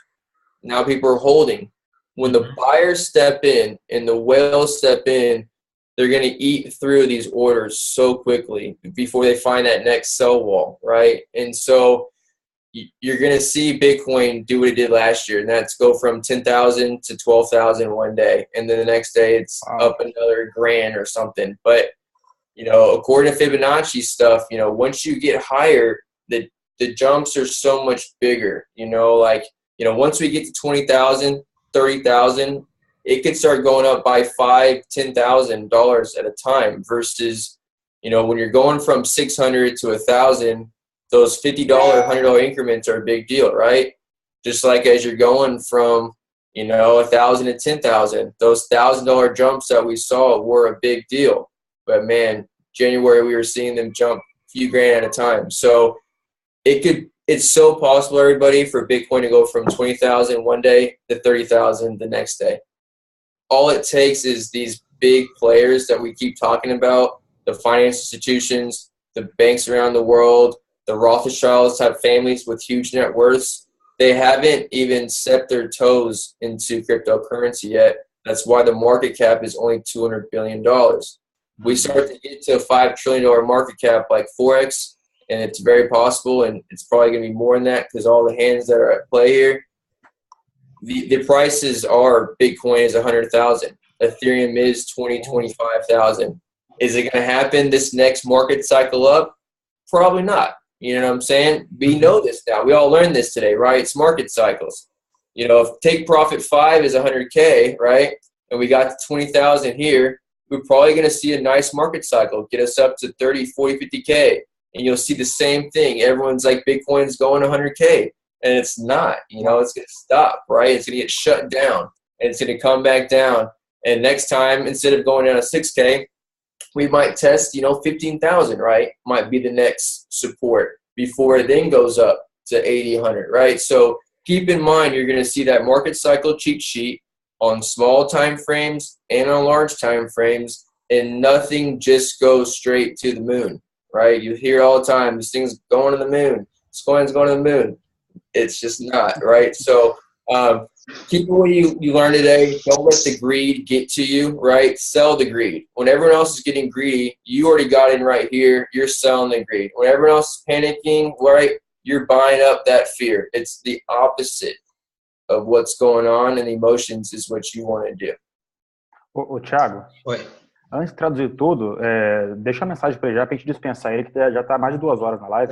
Now people are holding. When the buyers step in and the whales step in, they're going to eat through these orders so quickly before they find that next sell wall, right? And so you're going to see Bitcoin do what it did last year, and that's go from 10,000 to 12,000 one day, and then the next day it's up another grand or something. But, you know, according to Fibonacci stuff, you know, once you get higher, the jumps are so much bigger, you know, like, you know, once we get to 20,000, 30,000, it could start going up by $5,000, $10,000 at a time versus, you know, when you're going from 600 to 1,000, those $50, $100 increments are a big deal, right? Just like as you're going from, you know, 1,000 to 10,000, those $1,000 jumps that we saw were a big deal. But man, January we were seeing them jump a few grand at a time. So it's so possible, everybody, for Bitcoin to go from 20,000 one day to 30,000 the next day. All it takes is these big players that we keep talking about, the finance institutions, the banks around the world, the Rothschilds type families with huge net worths. They haven't even set their toes into cryptocurrency yet. That's why the market cap is only $200 billion. We start to get to a $5 trillion market cap like Forex, and it's very possible, and it's probably going to be more than that because all the hands that are at play here. The prices are Bitcoin is 100,000. Ethereum is 25,000. Is it going to happen this next market cycle up? Probably not. You know what I'm saying? We know this now. We all learned this today, right? It's market cycles. You know, if take profit 5 is 100K, right? And we got to 20,000 here, we're probably going to see a nice market cycle, get us up to 30, 40, 50K. And you'll see the same thing. Everyone's like, Bitcoin's going 100K. And it's not, you know, it's going to stop, right? It's going to get shut down, and it's going to come back down. And next time, instead of going down to 6K, we might test, you know, 15,000, right? Might be the next support before it then goes up to 80, 100, right? So keep in mind, you're going to see that market cycle cheat sheet on small time frames and on large time frames, and nothing just goes straight to the moon, right? You hear all the time, this thing's going to the moon. This coin's going to the moon. It's just not, right? So keep what you learned today. Don't let the greed get to you, right? Sell the greed. When everyone else is getting greedy, you already got in right here. You're selling the greed. When everyone else is panicking, right, you're buying up that fear. It's the opposite of what's going on, and emotions is what you want to do. Ô Thiago, Oi. Antes de traduzir tudo, deixa uma mensagem para ele já, pra gente dispensar ele, que já está mais de 2 horas na live.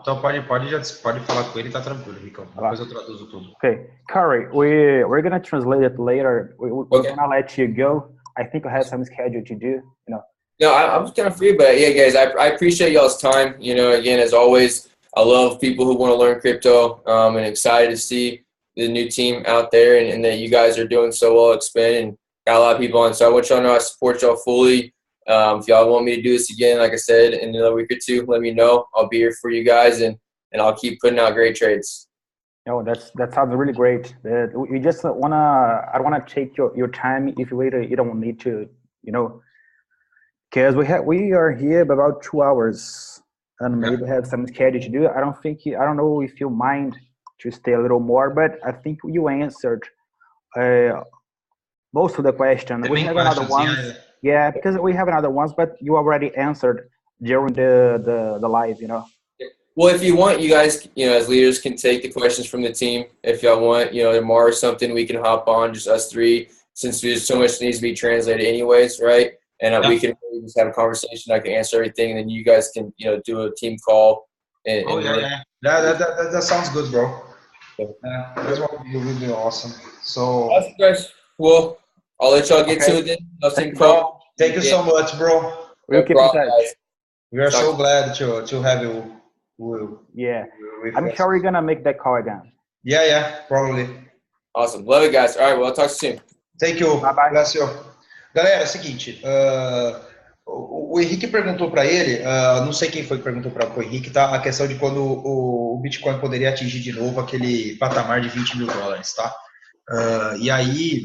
Então pode falar com ele, tá tranquilo, Ricão. Depois eu traduzo tudo. Okay, Curry, we're gonna translate it later. We're gonna let you go. I think I have some schedule to do, you know. No, I'm kind of free, but yeah, guys, I appreciate y'all's time. You know, again, as always, I love people who want to learn crypto, and excited to see the new team out there, and that you guys are doing so well expanding. Got a lot of people on, so I want y'all to know I support y'all fully. If y'all want me to do this again, like I said, in another week or two, let me know. I'll be here for you guys, and I'll keep putting out great trades. Oh, that sounds really great. We just I don't wanna take your time if you don't need to, because we are here about 2 hours and maybe have some schedule to do. I don't know if you mind to stay a little more, but I think you answered most of the questions. We have another ones. Yeah, because we have another ones, but you already answered during the live, Well, if you want, you guys, as leaders can take the questions from the team. If y'all want, tomorrow or something, we can hop on, just us three, since there's so much that needs to be translated anyways, right? And we can really just have a conversation. I can answer everything, and then you guys can, do a team call. That sounds good, bro. That would be awesome. So, awesome, guys. Well, I'll let y'all get to it then. Thank you so much, bro. We'll keep in touch. We are so glad to have you. Yeah, I'm sure we're gonna make that call again. Yeah, probably. Awesome. Love it, guys. All right, well, I'll talk to you soon. Thank you. Bye-bye. Bless you. Galera, é o seguinte, o Henrique perguntou para ele, não sei quem foi que perguntou para o Henrique, tá? A questão de quando o Bitcoin poderia atingir de novo aquele patamar de 20 mil dólares, tá? E aí,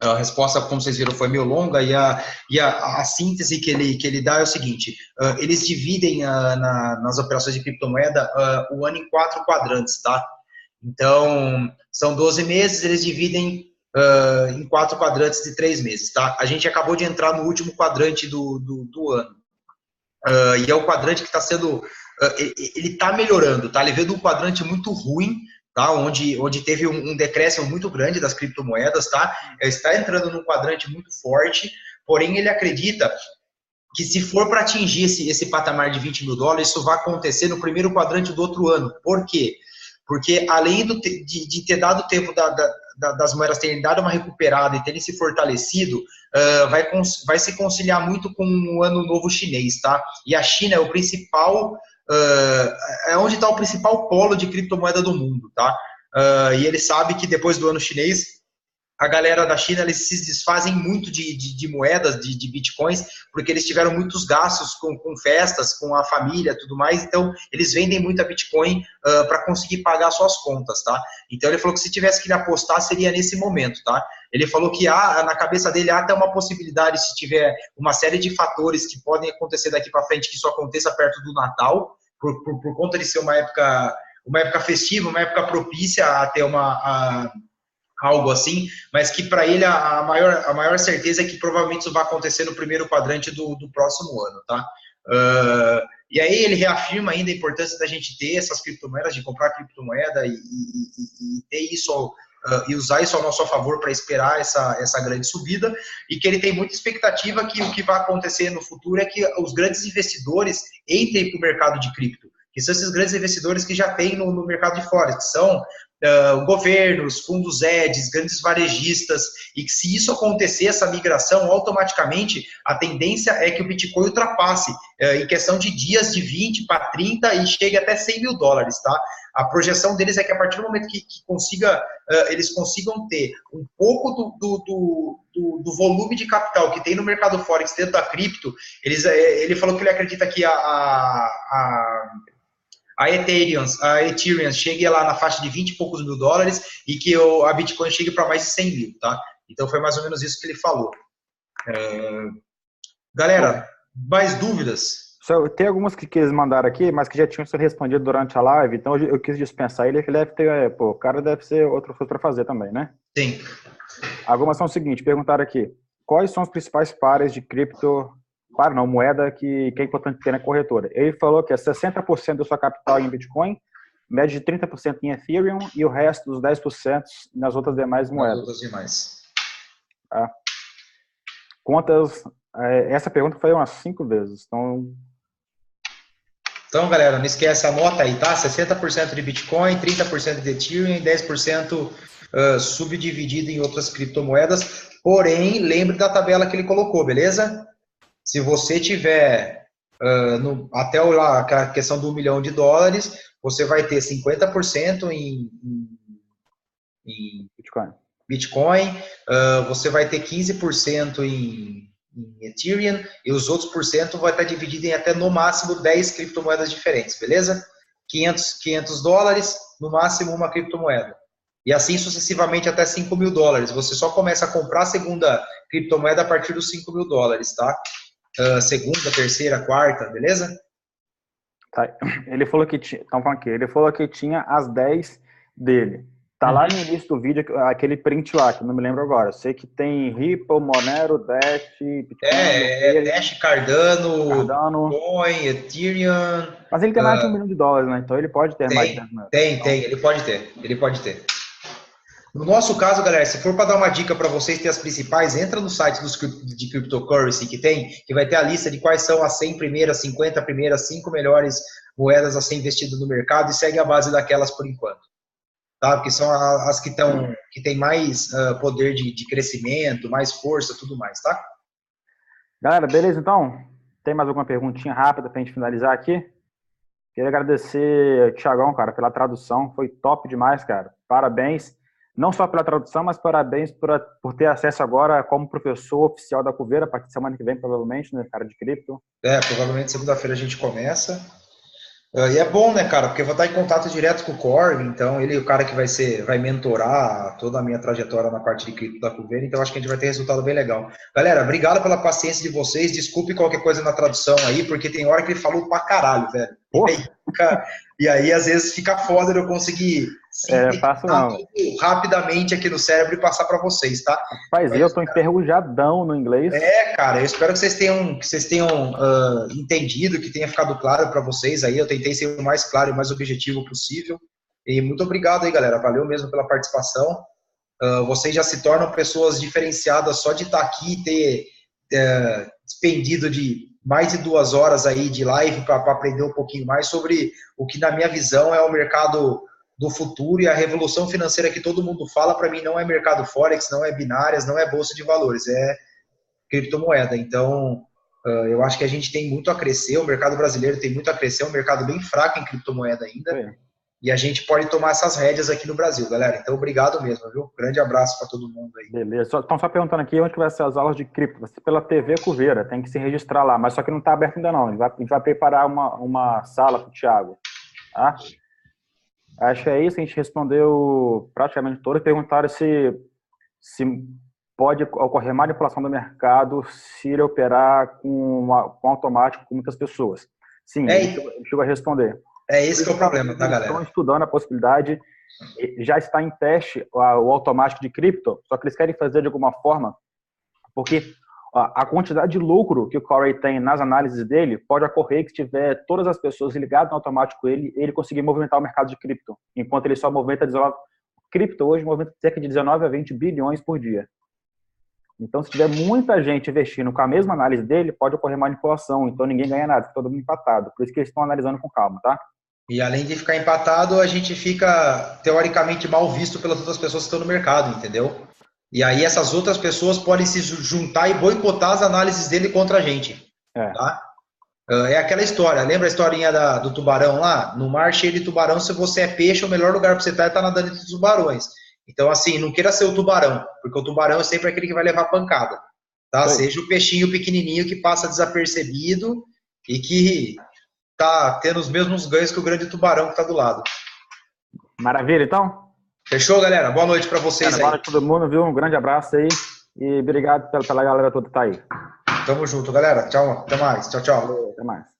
a resposta, como vocês viram, foi meio longa, e a síntese que ele dá é o seguinte: eles dividem nas operações de criptomoeda o ano em 4 quadrantes, tá? Então, são 12 meses, eles dividem em 4 quadrantes de 3 meses, tá? A gente acabou de entrar no último quadrante do ano. E é o quadrante que está sendo... ele está melhorando, tá? Ele veio de um quadrante muito ruim, tá? Onde teve um decréscimo muito grande das criptomoedas, tá? Ele está entrando num quadrante muito forte, porém ele acredita que se for para atingir esse patamar de 20 mil dólares, isso vai acontecer no primeiro quadrante do outro ano. Por quê? Porque além de ter dado tempo das moedas terem dado uma recuperada e terem se fortalecido, vai se conciliar muito com o ano novo chinês, tá? E a China é o principal, é onde está o principal polo de criptomoeda do mundo, tá? E ele sabe que depois do ano chinês, a galera da China, eles se desfazem muito de moedas, de bitcoins, porque eles tiveram muitos gastos com festas, com a família, tudo mais, então eles vendem muita bitcoin para conseguir pagar suas contas, tá? Então ele falou que se tivesse que apostar, seria nesse momento, tá? Ele falou que na cabeça dele há até uma possibilidade, se tiver uma série de fatores que podem acontecer daqui para frente, que isso aconteça perto do Natal, por conta de ser uma época festiva, uma época propícia a ter algo assim, mas que para ele a maior certeza é que provavelmente isso vai acontecer no primeiro quadrante do próximo ano, tá? E aí ele reafirma ainda a importância da gente ter essas criptomoedas, de comprar criptomoeda e ter isso, e usar isso ao nosso favor para esperar essa grande subida, e que ele tem muita expectativa que o que vai acontecer no futuro é que os grandes investidores entrem para o mercado de cripto, que são esses grandes investidores que já tem no mercado de fora, que são governos, fundos hedges, grandes varejistas, e que se isso acontecer, essa migração, automaticamente a tendência é que o Bitcoin ultrapasse em questão de dias de 20 para 30 e chegue até 100 mil dólares, tá? A projeção deles é que a partir do momento que eles consigam ter um pouco do volume de capital que tem no mercado Forex dentro da cripto, ele falou que ele acredita que a Ethereum chegue lá na faixa de 20 e poucos mil dólares e que a Bitcoin chegue para mais de 100 mil, tá? Então foi mais ou menos isso que ele falou. Galera, mais dúvidas? Tem algumas que eles mandaram aqui, mas que já tinham sido respondido durante a live, então eu quis dispensar ele, que ele deve ter, o cara deve ser outra coisa para fazer também, né? Sim. Algumas são o seguinte, perguntaram aqui, quais são os principais pares de cripto, moeda que é importante ter na corretora? Ele falou que é 60% da sua capital em Bitcoin, média de 30% em Ethereum e o resto dos 10% nas outras demais moedas. Nas outras demais. Quantas... essa pergunta foi umas 5 vezes, Então, galera, não esquece, anota aí, tá? 60% de Bitcoin, 30% de Ethereum e 10% subdividido em outras criptomoedas. Porém, lembre da tabela que ele colocou, beleza? Se você tiver até a questão do $1 milhão, você vai ter 50% em Bitcoin, você vai ter 15% em em Ethereum e os outros por cento vai estar dividido em até no máximo 10 criptomoedas diferentes, beleza? 500 dólares, no máximo uma criptomoeda. E assim sucessivamente até 5 mil dólares. Você só começa a comprar a segunda criptomoeda a partir dos 5 mil dólares, tá? Segunda, terceira, quarta, beleza? Tá. Ele falou que tinha. Então, aqui. Ele falou que tinha as 10 dele. Tá lá no início do vídeo, aquele print lá, que eu não me lembro agora. Eu sei que tem Ripple, Monero, Dash, Bitcoin, Dash, Cardano, Cardano. Bitcoin, Ethereum. Mas ele tem mais de $1 milhão, né? Então ele pode ter mais de 10 mil. Tem, ele pode ter. No nosso caso, galera, se for para dar uma dica para vocês ter as principais, entra no site de cryptocurrency que tem, que vai ter a lista de quais são as 100 primeiras, 50 primeiras, 5 melhores moedas a ser investidas no mercado e segue a base daquelas por enquanto. Tá? Porque são as que têm mais poder de crescimento, mais força, tudo mais, tá? Galera, beleza então? Tem mais alguma perguntinha rápida pra gente finalizar aqui? Queria agradecer, Thiagão, cara, pela tradução. Foi top demais, cara. Parabéns. Não só pela tradução, mas parabéns por ter acesso agora como professor oficial da Kuvera, a partir de semana que vem, provavelmente, né, cara, de cripto. Provavelmente segunda-feira a gente começa. E é bom, né, cara, porque eu vou estar em contato direto com o Corey, então ele é o cara que vai mentorar toda a minha trajetória na parte de cripto da Kuvera, então acho que a gente vai ter resultado bem legal. Galera, obrigado pela paciência de vocês, desculpe qualquer coisa na tradução aí, porque tem hora que ele falou pra caralho, velho. E aí, às vezes, fica foda de eu conseguir fácil não. Tudo rapidamente aqui no cérebro e passar para vocês, tá? Rapaz, eu tô enferrujadão no inglês. Cara, eu espero que vocês tenham entendido, que tenha ficado claro para vocês aí. Eu tentei ser o mais claro e mais objetivo possível. E muito obrigado aí, galera. Valeu mesmo pela participação. Vocês já se tornam pessoas diferenciadas só de estar aqui e ter despendido de mais de 2 horas aí de live para aprender um pouquinho mais sobre o que, na minha visão, é o mercado do futuro e a revolução financeira que todo mundo fala. Para mim, não é mercado forex, não é binárias, não é bolsa de valores, é criptomoeda. Então, eu acho que a gente tem muito a crescer, o mercado brasileiro tem muito a crescer, é um mercado bem fraco em criptomoeda ainda, e a gente pode tomar essas rédeas aqui no Brasil, galera. Então, obrigado mesmo, viu? Grande abraço para todo mundo aí. Beleza. Estão só perguntando aqui onde vai ser as aulas de cripto. Vai ser pela TV Kuvera, tem que se registrar lá, mas só que não está aberto ainda não. A gente vai preparar uma sala para o Thiago, tá? Acho que é isso, a gente respondeu praticamente todas. Perguntaram se pode ocorrer manipulação do mercado se ele operar com automático com muitas pessoas. Sim, ele chegou a responder. Esse que é o problema, tá, galera? Estão estudando a possibilidade, já está em teste o automático de cripto, só que eles querem fazer de alguma forma, porque a quantidade de lucro que o Corey tem nas análises dele pode ocorrer que tiver todas as pessoas ligadas no automático ele conseguir movimentar o mercado de cripto, enquanto ele só movimenta 19. Cripto hoje movimenta cerca de 19 a 20 bilhões por dia. Então, se tiver muita gente investindo com a mesma análise dele, pode ocorrer manipulação, então ninguém ganha nada, fica todo mundo empatado. Por isso que eles estão analisando com calma, tá? E além de ficar empatado, a gente fica teoricamente mal visto pelas outras pessoas que estão no mercado, entendeu? E aí essas outras pessoas podem se juntar e boicotar as análises dele contra a gente. Tá? É aquela história, lembra a historinha do tubarão lá? No mar cheio de tubarão, se você é peixe, o melhor lugar para você estar é estar nadando entre os tubarões. Então, assim, não queira ser o tubarão, porque o tubarão é sempre aquele que vai levar pancada. Tá? Seja o peixinho pequenininho que passa desapercebido e que tá tendo os mesmos ganhos que o grande tubarão que tá do lado. Maravilha, então? Fechou, galera? Boa noite para vocês aí. Boa noite a todo mundo, viu? Um grande abraço aí e obrigado pela galera toda que tá aí. Tamo junto, galera. Tchau, até mais. Tchau, tchau. Até mais.